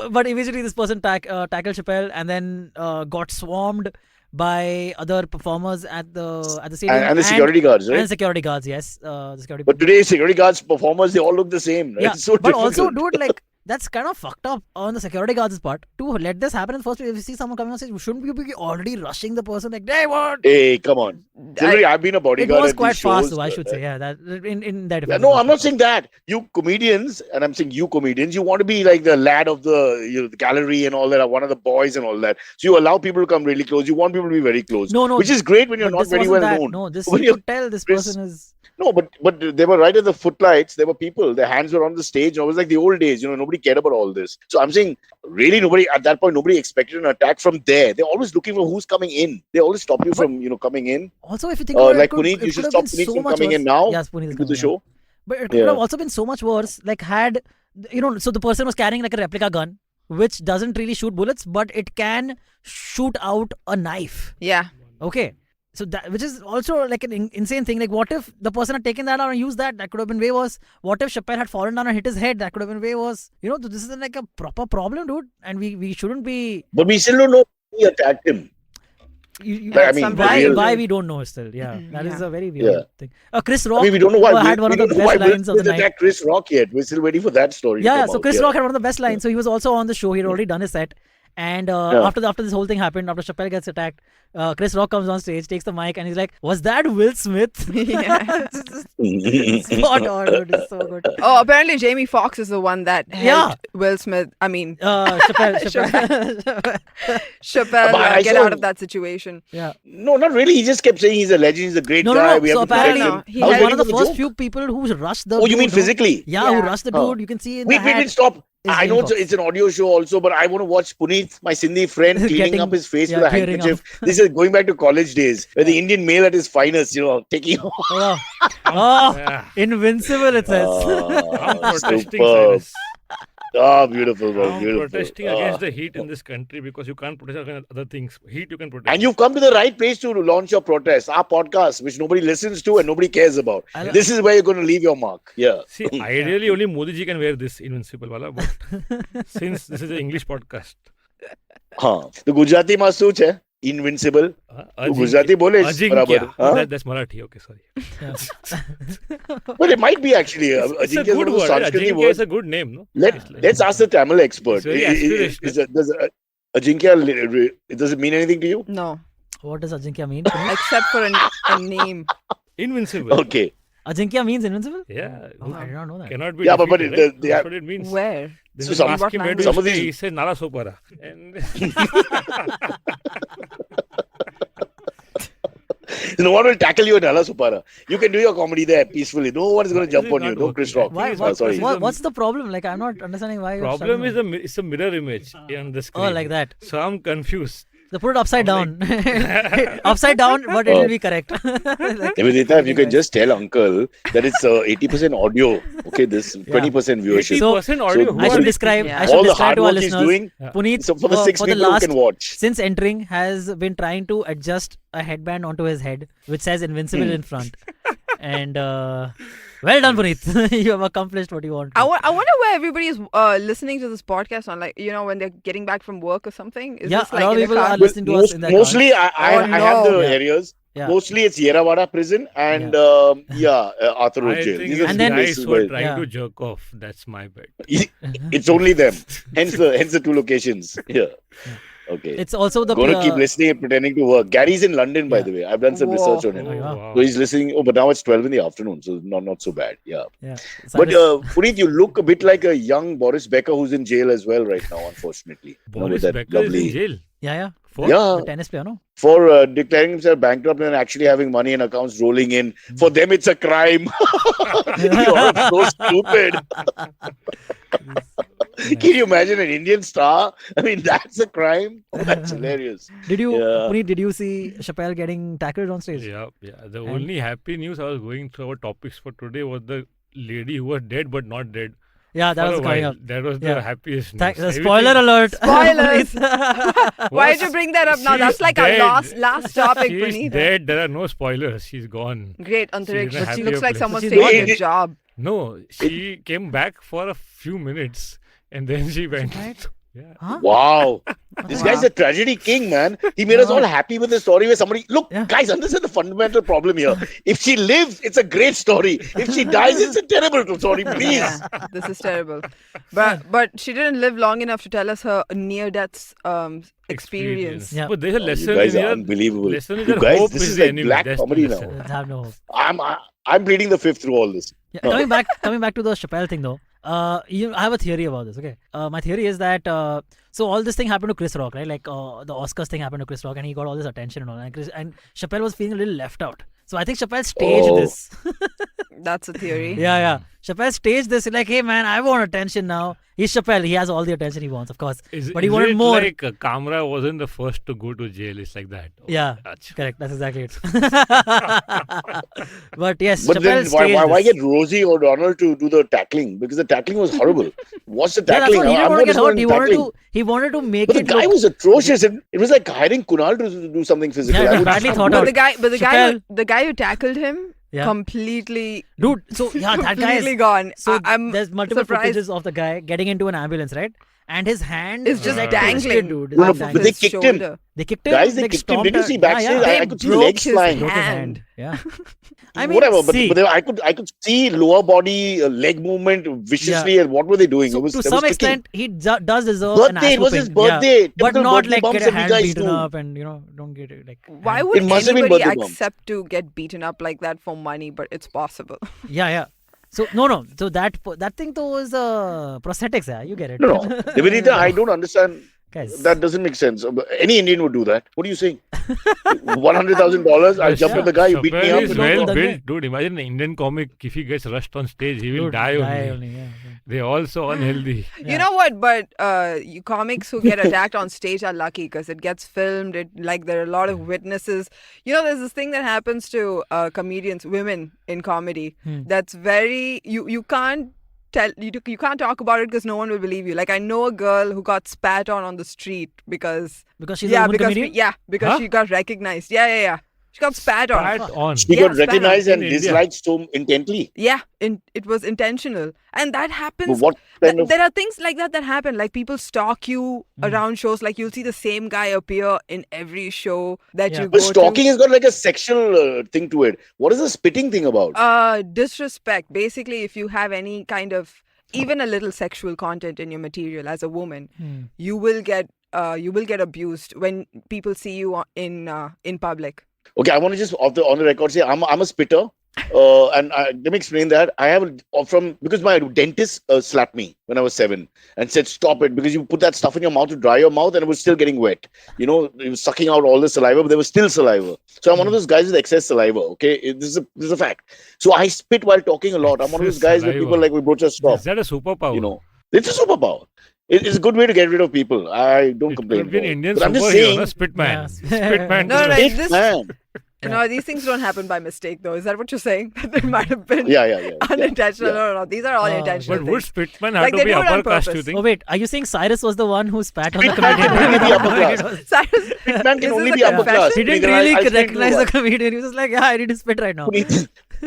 Speaker 6: But eventually this person tackled Chappelle and then got swarmed by other performers at the stadium
Speaker 2: And the security guards, right?
Speaker 6: and security guards. Yes, the security.
Speaker 2: But today, security guards performers, they all look the same. Right?
Speaker 6: yeah,
Speaker 2: It's so
Speaker 6: but
Speaker 2: difficult.
Speaker 6: also, dude, like that's kind of fucked up on the security guards' part to let this happen in the first place. If you see someone coming on stage, shouldn't you be already rushing the person like, "Hey, what?"
Speaker 2: Hey, come on. Silverie, I've been a
Speaker 6: It
Speaker 2: bodyguard
Speaker 6: was
Speaker 2: at
Speaker 6: quite
Speaker 2: these shows.
Speaker 6: fast, though, I should say. Yeah, that in that.
Speaker 2: Yeah,
Speaker 6: defense,
Speaker 2: no,
Speaker 6: it was
Speaker 2: I'm not
Speaker 6: fast.
Speaker 2: saying that. You comedians, and I'm saying you comedians, you want to be like the lad of the gallery and all that, one of the boys and all that. So you allow people to come really close. You want people to be very close.
Speaker 6: No,
Speaker 2: Which is great when you're
Speaker 6: But
Speaker 2: not
Speaker 6: this
Speaker 2: very
Speaker 6: wasn't
Speaker 2: well
Speaker 6: that.
Speaker 2: known.
Speaker 6: No, this
Speaker 2: When
Speaker 6: you
Speaker 2: you're-
Speaker 6: could tell this
Speaker 2: Chris-
Speaker 6: person is.
Speaker 2: No, but they were right at the footlights. There were people. Their hands were on the stage. It was like the old days. Nobody nobody cared about all this. So I'm saying, really, nobody at that point, nobody expected an attack from there. They're always looking for who's coming in. They always stop you from, coming in.
Speaker 6: Also, if you think about
Speaker 2: Like
Speaker 6: it,
Speaker 2: Punit, you should stop Punit from coming in now.
Speaker 6: Yes, Punit is
Speaker 2: into the
Speaker 6: coming in.
Speaker 2: show.
Speaker 6: But it could have also been so much worse. Like had, so the person was carrying like a replica gun, which doesn't really shoot bullets, but it can shoot out a knife.
Speaker 5: Yeah.
Speaker 6: Okay. So that, which is also like an insane thing. Like, what if the person had taken that out and used that? That could have been way worse. What if Chappelle had fallen down and hit his head? That could have been way worse. This is like a proper problem, dude. And we shouldn't be.
Speaker 2: But we still don't know who attacked him.
Speaker 6: Why we don't know still. Yeah, that is a very weird thing. Chris Rock
Speaker 2: we don't know why.
Speaker 6: had one of the best lines of the night.
Speaker 2: Attacked Chris Rock yet. We're still waiting for that story.
Speaker 6: Yeah, so Chris Rock had one of the best lines. So he was also on the show. He had already done his set. And after this whole thing happened, after Chappelle gets attacked, Chris Rock comes on stage, takes the mic, and he's like, "Was that Will Smith?"
Speaker 5: Yeah.
Speaker 6: Spot on, dude. It's so good.
Speaker 5: Oh, apparently Jamie Foxx is the one that helped Will Smith. I mean,
Speaker 6: Chappelle
Speaker 5: get out of that situation.
Speaker 6: Yeah.
Speaker 2: No, not really. He just kept saying he's a legend. He's a great guy.
Speaker 6: No. So apparently,
Speaker 5: he
Speaker 6: was
Speaker 5: was
Speaker 6: one of the first few people who rushed the.
Speaker 2: Oh, you mean physically?
Speaker 6: Yeah, who rushed the dude. You can see in
Speaker 2: Wait, stop. I know it's an audio show also, but I want to watch Punit, my Sindhi friend, cleaning up his face with a handkerchief. This is going back to college days, where the Indian male at his finest, taking.
Speaker 6: Invincible, it says.
Speaker 1: I'm protesting, Cyrus.
Speaker 2: Beautiful, bro.
Speaker 1: I'm
Speaker 2: Beautiful.
Speaker 1: protesting against the heat in this country because you can't protest against other things. Heat you can protest.
Speaker 2: And you've come to the right place to launch your protest. Our podcast, which nobody listens to and nobody cares about. This is where you're going to leave your mark. Yeah.
Speaker 1: See, ideally only Modi ji can wear this invincible wala, but since this is an English podcast.
Speaker 2: The Gujarati must such hai. Invincible. Gujarati bole barabar.
Speaker 1: That's Marathi. Okay, sorry.
Speaker 2: But it might be actually.
Speaker 1: It's a good word. Ajinkya is a good name, no?
Speaker 2: Let's ask the Tamil expert.
Speaker 1: Does
Speaker 2: Ajinkya, does it mean anything to you?
Speaker 5: No.
Speaker 6: What does Ajinkya mean?
Speaker 5: Except for a name.
Speaker 1: Invincible.
Speaker 2: Okay.
Speaker 6: Ajinkya means invincible?
Speaker 1: Yeah.
Speaker 6: I did not know that.
Speaker 1: Cannot be.
Speaker 2: Yeah, but
Speaker 1: that's what it means.
Speaker 5: Where?
Speaker 2: So some of these.
Speaker 1: He said Nala Sopara. And
Speaker 2: no one will tackle you in Nala Supara. You can do your comedy there peacefully. No one is going to jump on you. No Chris Rock.
Speaker 6: Sorry. What's the problem? Like, I'm not understanding why.
Speaker 1: Problem is it's a mirror image on the screen.
Speaker 6: Oh, like that.
Speaker 1: So I'm confused.
Speaker 6: They put it upside down. Upside down, but it will be correct.
Speaker 2: Niveditha, if you can just tell Uncle that it's 80% audio. Okay, this 20% viewership.
Speaker 1: 80% audio.
Speaker 2: So
Speaker 6: I should describe.
Speaker 2: all the hard
Speaker 6: to our
Speaker 2: work he's
Speaker 6: listeners.
Speaker 2: doing.
Speaker 6: Punit,
Speaker 2: So for the 6 people who can watch.
Speaker 6: Since entering, has been trying to adjust a headband onto his head, which says "Invincible" in front. And well done, Punit. You have accomplished what you want.
Speaker 5: I wonder where everybody is listening to this podcast on, like, when they're getting back from work or something. Is this like
Speaker 6: a lot of people are listening to us in their
Speaker 2: mostly, I have the
Speaker 6: Yeah.
Speaker 2: areas.
Speaker 6: Yeah.
Speaker 2: Mostly it's Yerawada prison and Arthur
Speaker 1: I
Speaker 2: jail.
Speaker 1: think
Speaker 2: These are
Speaker 1: it's
Speaker 2: the
Speaker 1: guys
Speaker 2: places
Speaker 1: who are
Speaker 2: where
Speaker 1: trying to jerk off. That's my bet.
Speaker 2: it's only them. Hence the two locations. Yeah. Okay.
Speaker 6: It's also the
Speaker 2: going to keep listening and pretending to work. Gary's in London, by the way. I've done some research on him.
Speaker 1: Wow.
Speaker 2: So he's listening. Oh, but now it's 12 in the afternoon, so not so bad. Yeah. But
Speaker 6: Cyrus-
Speaker 2: Punit, you look a bit like a young Boris Becker who's in jail as well right now, unfortunately.
Speaker 1: Boris
Speaker 2: that
Speaker 1: Becker is in jail.
Speaker 6: Yeah.
Speaker 1: For?
Speaker 2: Yeah.
Speaker 6: The tennis player, no?
Speaker 2: For declaring himself bankrupt and actually having money in accounts rolling in. For them, it's a crime. You're so stupid. Can you imagine an Indian star? I mean, that's a crime. Oh, that's hilarious.
Speaker 6: Punit, did you see Chappelle getting tackled on stage?
Speaker 1: Yeah. The only happy news I was going through our topics for today was the lady who was dead but not dead.
Speaker 6: Yeah, that was coming up.
Speaker 1: That was the happiest news.
Speaker 6: Spoiler alert.
Speaker 5: Spoilers. Why did you bring that up now? That's like
Speaker 1: dead.
Speaker 5: our last topic,
Speaker 1: She's
Speaker 5: Punit.
Speaker 1: dead. There are no spoilers. She's gone.
Speaker 5: Great,
Speaker 1: She's
Speaker 5: Antariksh.
Speaker 1: in a
Speaker 5: But she
Speaker 1: happier
Speaker 5: looks like
Speaker 1: place.
Speaker 5: someone
Speaker 6: She's
Speaker 5: saved
Speaker 6: not-
Speaker 5: a job.
Speaker 1: No, she came back for a few minutes and then she went.
Speaker 6: Right?
Speaker 1: Yeah.
Speaker 6: Huh?
Speaker 2: Wow. This guy's a tragedy king, man. He made us all happy with the story where somebody... Look, guys, understand the fundamental problem here. If she lives, it's a great story. If she dies, it's a terrible story. Please.
Speaker 5: Yeah, this is terrible. But she didn't live long enough to tell us her near-death experience.
Speaker 6: Yeah.
Speaker 1: But there's a
Speaker 2: You
Speaker 1: lesson
Speaker 2: guys
Speaker 1: in
Speaker 2: are
Speaker 1: here.
Speaker 2: unbelievable.
Speaker 1: Lesson is
Speaker 2: You
Speaker 1: that
Speaker 2: guys,
Speaker 1: hope
Speaker 2: this
Speaker 1: is
Speaker 2: is
Speaker 1: the
Speaker 2: like
Speaker 1: enemy.
Speaker 2: black
Speaker 1: That's the
Speaker 2: comedy now.
Speaker 1: lesson.
Speaker 6: Let's have no hope.
Speaker 2: I'm pleading the fifth through all this.
Speaker 6: Yeah, coming back to the Chappelle thing though. I have a theory about this. Okay, my theory is that so all this thing happened to Chris Rock, right? Like the Oscars thing happened to Chris Rock, and he got all this attention and all. And Chappelle was feeling a little left out. So I think Chappelle staged
Speaker 2: Oh.
Speaker 6: this.
Speaker 5: That's a theory.
Speaker 6: Yeah. Chappelle staged this. He's like, hey man, I want attention now. He's Chappelle. He has all the attention he wants, of course. But he wanted
Speaker 1: it
Speaker 6: more.
Speaker 1: Like Kamra wasn't the first to go to jail. It's like that. Oh,
Speaker 6: Yeah,
Speaker 1: Achha.
Speaker 6: correct. That's exactly it. But yes,
Speaker 2: But
Speaker 6: Chappelle
Speaker 2: then
Speaker 6: staged
Speaker 2: why
Speaker 6: this.
Speaker 2: get Rosie or Donald to do the tackling? Because the tackling was horrible. What's the
Speaker 6: Yeah, that's
Speaker 2: tackling?
Speaker 6: what he didn't
Speaker 2: I'm
Speaker 6: want to
Speaker 2: not
Speaker 6: get hurt.
Speaker 2: tackling.
Speaker 6: He wanted to make
Speaker 2: But the
Speaker 6: it
Speaker 2: guy
Speaker 6: look.
Speaker 2: was atrocious. It was like hiring Kunal to do something physical.
Speaker 6: Yeah,
Speaker 2: I
Speaker 6: it was
Speaker 2: would
Speaker 6: badly
Speaker 2: just-
Speaker 6: thought out.
Speaker 5: The guy who tackled him
Speaker 6: Yeah.
Speaker 5: completely
Speaker 6: Dude, so yeah, that guy
Speaker 5: completely
Speaker 6: is.
Speaker 5: gone.
Speaker 6: So
Speaker 5: I'm
Speaker 6: there's multiple
Speaker 5: surprised.
Speaker 6: footages of the guy getting into an ambulance, right? And his hand
Speaker 5: It's just
Speaker 6: like
Speaker 5: dangling.
Speaker 6: twisted, dude. It's
Speaker 2: No,
Speaker 6: like
Speaker 2: but
Speaker 6: dangling.
Speaker 2: they kicked him.
Speaker 5: shoulder.
Speaker 6: They kicked him.
Speaker 2: Guys, they
Speaker 6: like,
Speaker 2: kicked him.
Speaker 6: stomped
Speaker 2: Did you
Speaker 6: her-
Speaker 2: see backstage?
Speaker 6: Yeah,
Speaker 5: They
Speaker 2: I could see
Speaker 5: broke
Speaker 2: legs
Speaker 5: his
Speaker 2: flying.
Speaker 6: broke his
Speaker 5: hand.
Speaker 6: hand. Yeah. I mean,
Speaker 2: Whatever,
Speaker 6: see,
Speaker 2: but I could see lower body leg movement viciously, and what were they doing?
Speaker 6: so
Speaker 2: it was
Speaker 6: to
Speaker 2: there
Speaker 6: some
Speaker 2: was kicking.
Speaker 6: extent, he does deserve an
Speaker 2: Birthday. It was his
Speaker 6: whooping. Yeah.
Speaker 2: birthday.
Speaker 6: But
Speaker 2: Typical
Speaker 6: not
Speaker 2: birthday
Speaker 6: like
Speaker 2: bumps
Speaker 6: get a
Speaker 2: that we
Speaker 6: hand
Speaker 2: guys
Speaker 6: beaten
Speaker 2: do.
Speaker 6: up and don't get it like.
Speaker 5: Why
Speaker 6: hand-
Speaker 5: would
Speaker 2: It must have been
Speaker 5: anybody
Speaker 2: birthday bump.
Speaker 5: accept to get beaten up like that for money? But it's possible.
Speaker 6: Yeah. So no. So that thing though was prosthetics. Yeah, you get it.
Speaker 2: No. Niveditha, I don't understand.
Speaker 6: Guys.
Speaker 2: That doesn't make sense. Any Indian would do that. What are you saying? $100,000. I jumped at the guy. You beat me
Speaker 1: Chappelle
Speaker 2: up.
Speaker 1: is
Speaker 6: and
Speaker 1: well
Speaker 6: all the
Speaker 1: built, dude. Imagine an Indian comic, if he gets rushed on stage, he will
Speaker 6: Dude,
Speaker 1: die only.
Speaker 6: Yeah.
Speaker 1: They're also unhealthy.
Speaker 6: Yeah.
Speaker 5: You know what? But you comics who get attacked on stage are lucky because it gets filmed. It like there are a lot of witnesses. You know, there's this thing that happens to comedians, women in comedy. That's very you can't tell you can't talk about it because no one will believe you. Like I know a girl who got spat on the street because
Speaker 6: Because she's a woman comedian?
Speaker 5: because
Speaker 1: Huh?
Speaker 5: she got recognized. Yeah. She got spat on.
Speaker 1: Spat on.
Speaker 2: She
Speaker 5: Yeah,
Speaker 2: got
Speaker 5: spat on.
Speaker 2: recognized and
Speaker 1: In India.
Speaker 2: disliked so intently.
Speaker 5: Yeah, it was intentional, and that
Speaker 2: But
Speaker 5: happens.
Speaker 2: what kind of
Speaker 5: There are things like that happen. Like people stalk you around shows. Like you'll see the same guy appear in every show that
Speaker 6: Yeah.
Speaker 5: you
Speaker 2: But
Speaker 5: go
Speaker 2: stalking has got like a sexual thing to it. What is the spitting thing about?
Speaker 5: to. Disrespect. Basically, if you have any kind of even a little sexual content in your material as a woman, you will get abused when people see you in public.
Speaker 2: Okay, I want to just on the record say I'm a spitter. And let me explain that. I have because my dentist slapped me when I was 7 and said, "Stop it," because you put that stuff in your mouth to dry your mouth and it was still getting wet. You know, it was sucking out all the saliva, but there was still saliva. So I'm one of those guys with excess saliva. Okay, this is a fact. So I spit while talking a lot. I'm one of those
Speaker 1: Excess
Speaker 2: guys where
Speaker 1: saliva.
Speaker 2: people like we both just stop.
Speaker 1: Is that a superpower?
Speaker 2: You know, it's a superpower. It's a good way to get rid of people. I don't
Speaker 1: It
Speaker 2: complain.
Speaker 1: could be an
Speaker 2: about it.
Speaker 1: Indian
Speaker 2: But I'm just
Speaker 1: superhero,
Speaker 2: saying,
Speaker 1: no? Spitman.
Speaker 6: Yeah.
Speaker 1: Spitman.
Speaker 5: No,
Speaker 1: to
Speaker 5: no,
Speaker 1: the-
Speaker 5: this-
Speaker 2: man.
Speaker 5: No, these things don't happen by mistake, though. Is that what you're saying? That it might have been
Speaker 2: Yeah.
Speaker 5: unintentional.
Speaker 2: Yeah.
Speaker 5: No. These are all intentional.
Speaker 1: But would
Speaker 5: things.
Speaker 1: Spitman have
Speaker 5: Like,
Speaker 1: to
Speaker 5: they
Speaker 1: be
Speaker 5: do it on
Speaker 1: upper caste, you
Speaker 5: purpose.
Speaker 1: think?
Speaker 6: Oh wait, are you saying Cyrus was the one who spat on the
Speaker 2: Spitman can only be
Speaker 6: comedian?
Speaker 2: upper class.
Speaker 5: Cyrus,
Speaker 2: Spitman can
Speaker 5: is
Speaker 2: only
Speaker 5: this
Speaker 2: be
Speaker 5: a
Speaker 2: upper class.
Speaker 5: confession?
Speaker 6: He didn't
Speaker 2: Because
Speaker 6: really
Speaker 2: I'll explain to you
Speaker 6: recognize
Speaker 2: why.
Speaker 6: the comedian. He was just like, yeah, I need to spit right now.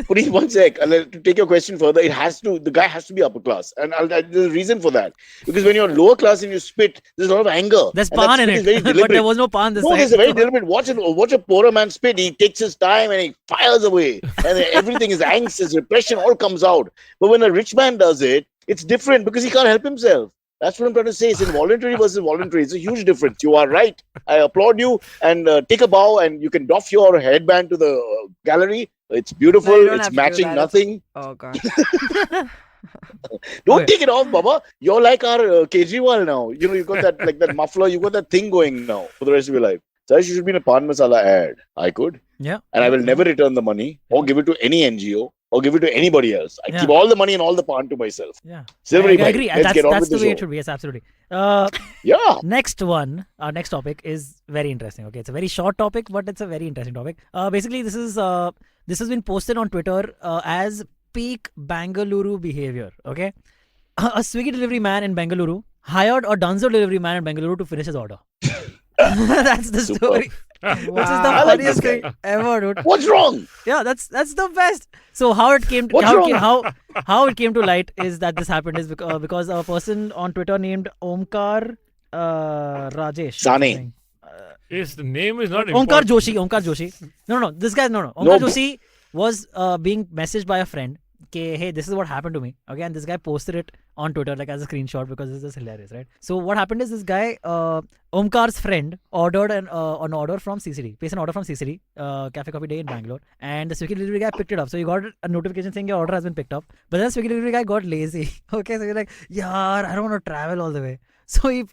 Speaker 2: Puneet, one sec. To take your question further, the guy has to be upper class, and there's a reason for that. Because when you're lower class and you spit, there's a lot of anger.
Speaker 6: There's
Speaker 2: and that
Speaker 6: pan in
Speaker 2: spit is
Speaker 6: it,
Speaker 2: very
Speaker 6: but there
Speaker 2: deliberate.
Speaker 6: was no pan this
Speaker 2: No,
Speaker 6: time.
Speaker 2: there's a very deliberate. Watch a poorer man spit. He takes his time and he fires away, and then everything, his angst, his repression, all comes out. But when a rich man does it, it's different because he can't help himself. That's what I'm trying to say. It's involuntary versus voluntary. It's a huge difference. You are right. I applaud you and take a bow, and you can doff your headband to the gallery. It's beautiful.
Speaker 5: No, you don't
Speaker 2: It's
Speaker 5: have to do
Speaker 2: matching
Speaker 5: that.
Speaker 2: nothing.
Speaker 5: Oh God.
Speaker 2: Don't
Speaker 6: Okay.
Speaker 2: take it off, Baba. You're like our Kejriwal now. You know, you got that like that muffler. You got that thing going now for the rest of your life. So you should be in a pan masala ad. I could,
Speaker 6: Yeah.
Speaker 2: and I will never return the money or give it to any NGO or give it to anybody else. I
Speaker 6: Yeah.
Speaker 2: keep all the money and all the pan to myself.
Speaker 6: Yeah.
Speaker 2: Silverie
Speaker 6: I
Speaker 2: bhai,
Speaker 6: agree.
Speaker 2: let's get on
Speaker 6: That's
Speaker 2: with
Speaker 6: the
Speaker 2: the
Speaker 6: way
Speaker 2: show.
Speaker 6: it should be. Yes, absolutely.
Speaker 2: Yeah.
Speaker 6: Next one, our next topic is very interesting. Okay, it's a very short topic, but it's a very interesting topic. Basically, this has been posted on Twitter as peak Bengaluru behavior. Okay, a Swiggy delivery man in Bengaluru hired a Dunzo delivery man in Bengaluru to finish his order. That's the
Speaker 2: Super.
Speaker 6: story. Which is the
Speaker 2: I like
Speaker 6: funniest
Speaker 2: this
Speaker 6: thing ever, dude.
Speaker 2: What's wrong?
Speaker 6: Yeah, that's the best. So how it came to,
Speaker 2: What's wrong?
Speaker 6: how it came to light is that this happened is because a person on Twitter named Omkar Rajesh.
Speaker 2: Sane.
Speaker 1: His name is not
Speaker 6: Omkar
Speaker 1: important.
Speaker 6: Joshi. No. This guy, no. Omkar
Speaker 2: No.
Speaker 6: Joshi was being messaged by a friend. Okay, hey, this is what happened to me. Okay, and this guy posted it on Twitter like as a screenshot because this is hilarious, right? So what happened is this guy, Omkar's friend, ordered an order from CCD, placed an order from CCD, Cafe Coffee Day in Bangalore, and the Swiggy delivery guy picked it up. So he got a notification saying your order has been picked up. But then Swiggy delivery guy got lazy. Okay, so he's like, yaar, I don't want to travel all the way. So he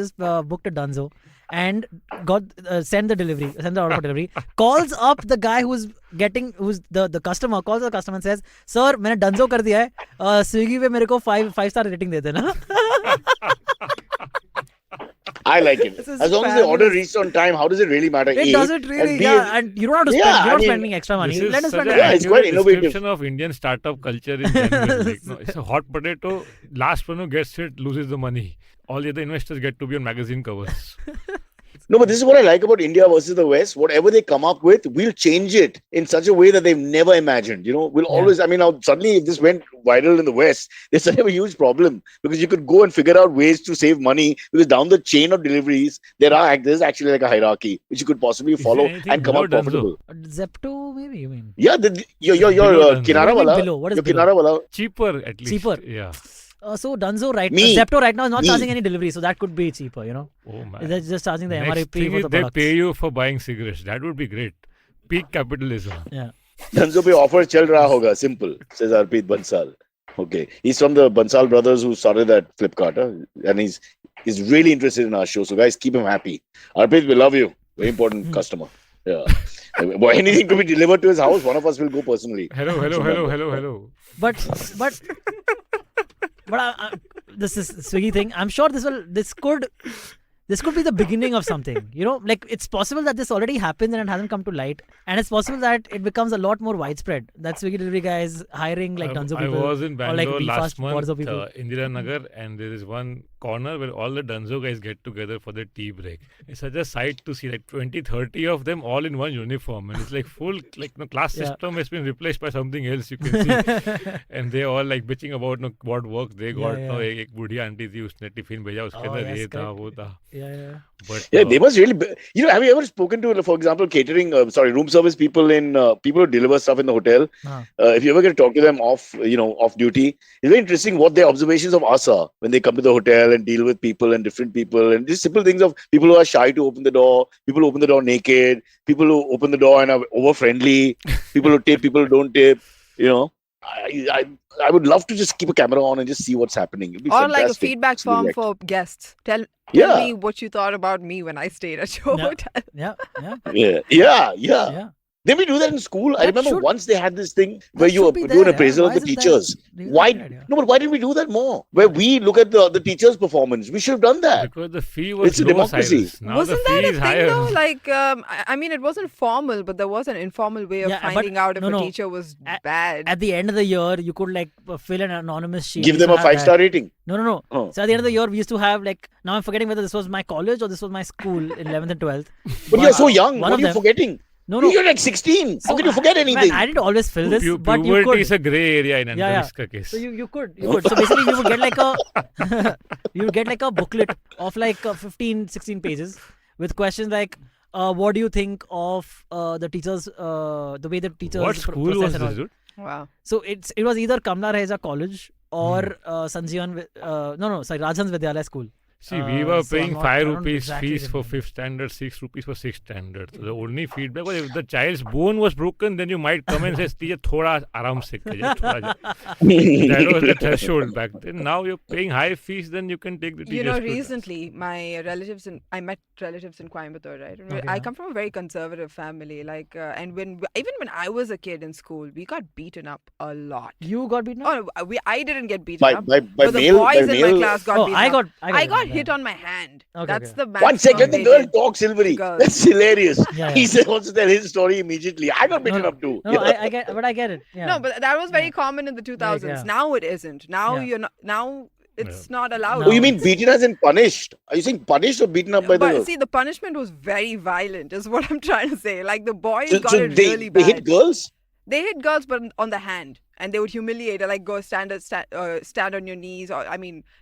Speaker 6: just booked a Dunzo and got sent the order for delivery. Calls up the guy who's the customer, calls the customer and says, "Sir, मैंने Dunzo कर दिया है. Swiggy पे मेरे को 5-star rating दे देना."
Speaker 2: I like it.
Speaker 6: This is
Speaker 2: As long as the order
Speaker 6: fabulous.
Speaker 2: reaches on time, how does it really matter?
Speaker 6: It
Speaker 2: A,
Speaker 6: doesn't really,
Speaker 2: and B,
Speaker 6: and you don't have to spend.
Speaker 2: Yeah,
Speaker 6: You're
Speaker 2: I
Speaker 6: not
Speaker 2: mean,
Speaker 6: spending extra money.
Speaker 1: This is
Speaker 6: Let us
Speaker 1: such
Speaker 6: spend
Speaker 1: an
Speaker 6: it.
Speaker 2: Yeah, it's quite
Speaker 1: accurate
Speaker 2: innovative.
Speaker 1: description of Indian startup culture in general. Like, no, it's a hot potato. Last one who gets it loses the money. All the other investors get to be on magazine covers.
Speaker 2: No, but this is what I like about India versus the West. Whatever they come up with, we'll change it in such a way that they've never imagined. We'll always, now suddenly if this went viral in the West, there's such a huge problem because you could go and figure out ways to save money because down the chain of deliveries, there's actually like a hierarchy which you could possibly follow
Speaker 1: anything
Speaker 2: and come
Speaker 1: below
Speaker 2: out profitable.
Speaker 6: Zepto, maybe you mean?
Speaker 2: Yeah, your
Speaker 1: Below Dunzo.
Speaker 2: Kinara
Speaker 6: What do you mean
Speaker 2: wala,
Speaker 6: below? What is
Speaker 2: your
Speaker 6: below?
Speaker 2: Kinara wala.
Speaker 1: Cheaper at least.
Speaker 6: Cheaper.
Speaker 1: Yeah.
Speaker 6: So Dunzo Zepto right now is not
Speaker 2: Me.
Speaker 6: charging any delivery, so that could be cheaper.
Speaker 1: Oh man.
Speaker 6: They're just charging the
Speaker 1: Next
Speaker 6: MRP
Speaker 1: thing
Speaker 6: for
Speaker 1: is
Speaker 6: the
Speaker 1: they
Speaker 6: products.
Speaker 1: pay you for buying cigarettes. That would be great. Peak capitalism.
Speaker 6: Yeah.
Speaker 2: Dunzo pe offer chal raha hoga. Simple, says Arpit Bansal. Okay, he's from the Bansal brothers who started that Flipkart, and he's really interested in our show. So guys, keep him happy. Arpit, we love you. Very important customer. Yeah. Anything to be delivered to his house, one of us will go personally.
Speaker 1: Hello.
Speaker 6: But this is Swiggy thing. I'm sure this could be the beginning of something. Like it's possible that this already happens and it hasn't come to light, and it's possible that it becomes a lot more widespread. That Swiggy delivery guy is hiring like Dunzo people.
Speaker 1: I was in
Speaker 6: or like
Speaker 1: Bangalore last
Speaker 6: BeFast
Speaker 1: month,
Speaker 6: Borzo people.
Speaker 1: Indira Nagar, and there is one corner where all the Dunzo guys get together for their tea break. It's such a sight to see, like 20-30 of them all in one uniform, and it's like full, class system has been replaced by something else, you can see. And they all like bitching about what work they got. एक बुढ़िया aunty थी, उसने tiffin भेजा, उसके अंदर ये था वो था.
Speaker 6: Yeah.
Speaker 1: But
Speaker 2: Yeah, they must really have you ever spoken to, for example, catering room service people people who deliver stuff in the hotel? If you ever get to talk to them off duty, it's very interesting what their observations of us are when they come to the hotel and deal with people and different people, and just simple things of people who are shy to open the door, people who open the door naked, people who open the door and are over friendly, people who tip, people who don't tip. I would love to just keep a camera on and just see what's happening. It'd be
Speaker 5: Or like a
Speaker 2: fantastic.
Speaker 5: feedback
Speaker 2: Just be
Speaker 5: form
Speaker 2: like-
Speaker 5: for guests. Tell
Speaker 2: Yeah.
Speaker 5: me what you thought about me when I stayed at your hotel.
Speaker 2: Yeah. Did we do that in school? I
Speaker 6: That
Speaker 2: remember
Speaker 6: should-
Speaker 2: once they had this thing where
Speaker 6: that
Speaker 2: you
Speaker 6: should be
Speaker 2: do an
Speaker 6: there,
Speaker 2: appraisal
Speaker 6: yeah.
Speaker 2: of the
Speaker 6: Why isn't that
Speaker 2: teachers.
Speaker 6: really
Speaker 2: Why?
Speaker 6: a good idea?
Speaker 2: No, but why didn't we do that more? Where we look at the teacher's performance. We should have done that.
Speaker 1: because the fee was
Speaker 2: It's a
Speaker 1: low,
Speaker 2: democracy.
Speaker 1: Cyrus. Now
Speaker 5: Wasn't
Speaker 1: the fee
Speaker 5: that a
Speaker 1: is
Speaker 5: thing
Speaker 1: higher.
Speaker 5: though? Like, I mean, it wasn't formal, but there was an informal way of
Speaker 6: Yeah, but
Speaker 5: finding out if
Speaker 6: no,
Speaker 5: a
Speaker 6: no.
Speaker 5: teacher was
Speaker 6: At-
Speaker 5: bad.
Speaker 6: At the end of the year, you could like fill an anonymous sheet.
Speaker 2: Give
Speaker 6: We
Speaker 2: them
Speaker 6: used
Speaker 2: a
Speaker 6: to have
Speaker 2: 5-star
Speaker 6: that.
Speaker 2: rating.
Speaker 6: No.
Speaker 2: Oh.
Speaker 6: So at the end of the year, we used to have like, now I'm forgetting whether this was my college or this was my school in 11th and 12th.
Speaker 2: But you're so young.
Speaker 6: one
Speaker 2: What
Speaker 6: of
Speaker 2: are you
Speaker 6: them-
Speaker 2: forgetting?
Speaker 6: No.
Speaker 2: You're like 16. How
Speaker 6: So
Speaker 2: can you forget anything?
Speaker 6: Man, I didn't always fill this, but you
Speaker 1: Puberty
Speaker 6: could.
Speaker 1: is a grey area in
Speaker 6: Yeah.
Speaker 1: Antariksh ka case.
Speaker 6: So you could. So basically, you would get like a booklet of like 15, 16 pages with questions like, what do you think of the teachers, the way the teachers
Speaker 1: What school
Speaker 6: process
Speaker 1: was
Speaker 6: and all?
Speaker 1: this, dude?
Speaker 5: Wow.
Speaker 6: So it was either Kamla Raheja College or Sanjivan, Rajhans Vidyalaya School.
Speaker 1: See, we were
Speaker 6: so I'm
Speaker 1: paying
Speaker 6: not-
Speaker 1: 5
Speaker 6: I don't
Speaker 1: rupees
Speaker 6: exactly
Speaker 1: fees for
Speaker 6: remember.
Speaker 1: 5th standard, 6 rupees for 6th standard. So the only feedback was if the child's bone was broken, then you might come and say, teacher, thoda aram se kariye, That was the threshold back then. Now you're paying high fees, then you can take the teacher's quotas.
Speaker 5: Recently, I met relatives in Coimbatore, right?
Speaker 6: Okay,
Speaker 5: I
Speaker 6: yeah.
Speaker 5: come from a very conservative family, like, and even when I was a kid in school, we got beaten up a lot.
Speaker 6: You got beaten up?
Speaker 5: Oh, I didn't get beaten
Speaker 2: By
Speaker 5: up.
Speaker 2: by
Speaker 5: but the
Speaker 2: male,
Speaker 5: boys
Speaker 2: by
Speaker 5: in my
Speaker 2: male.
Speaker 5: class got beaten
Speaker 6: I
Speaker 5: up.
Speaker 6: got
Speaker 5: I got
Speaker 6: yeah.
Speaker 5: hit on my hand.
Speaker 6: Okay,
Speaker 5: That's
Speaker 6: okay.
Speaker 5: the
Speaker 2: One
Speaker 5: maximum
Speaker 2: second, let the
Speaker 5: they
Speaker 2: girl
Speaker 5: did.
Speaker 2: talk, Silverie.
Speaker 5: Girl.
Speaker 2: That's hilarious.
Speaker 6: Yeah.
Speaker 2: He wants to tell his story immediately. I got beaten up too.
Speaker 6: No, I get it. Yeah.
Speaker 5: No, but that was very common in the 2000s.
Speaker 6: yeah.
Speaker 5: Now it isn't. Now
Speaker 6: Yeah.
Speaker 5: you're not. Now it's not allowed.
Speaker 2: Oh, you mean beaten as in punished? Are you saying punished or beaten up by the
Speaker 5: But
Speaker 2: girl?
Speaker 5: see, the punishment was very violent, is what I'm trying to say. Like the boys
Speaker 2: So,
Speaker 5: got
Speaker 2: so
Speaker 5: it
Speaker 2: they,
Speaker 5: really
Speaker 2: they
Speaker 5: bad.
Speaker 2: hit girls?
Speaker 5: They hit girls, but on the hand, and they would humiliate her, like go stand on your knees, or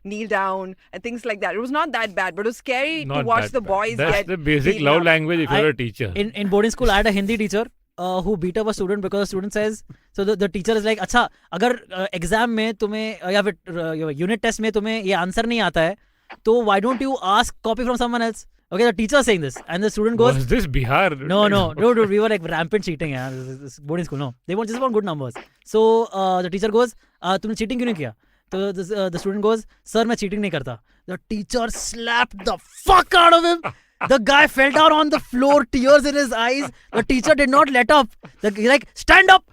Speaker 5: kneel down and things like that. It was not that bad, but it was scary to
Speaker 1: Not
Speaker 5: watch
Speaker 1: that
Speaker 5: the
Speaker 1: bad.
Speaker 5: boys
Speaker 1: That's
Speaker 5: get
Speaker 1: the basic
Speaker 5: beaten
Speaker 1: love
Speaker 5: up.
Speaker 1: language if you're a teacher.
Speaker 6: In boarding school, I had a Hindi teacher who beat up a student because the student says, so the teacher is like, अच्छा अगर exam में तुम्हें या फिर unit test में तुम्हें ये answer नहीं आता है, तो why don't you ask copy from someone else? Okay, the teacher is saying this, and the student goes,
Speaker 1: Was this Bihar?
Speaker 6: No, dude, we were like rampant cheating. Yeah, this boarding school. No, they just want good numbers. So the teacher goes, तुमने cheating क्यों नहीं किया? So the student goes, "Sir, मैं cheating नहीं करता." The teacher slapped the fuck out of him. The guy fell down on the floor, tears in his eyes. The teacher did not let up. He's like, stand up,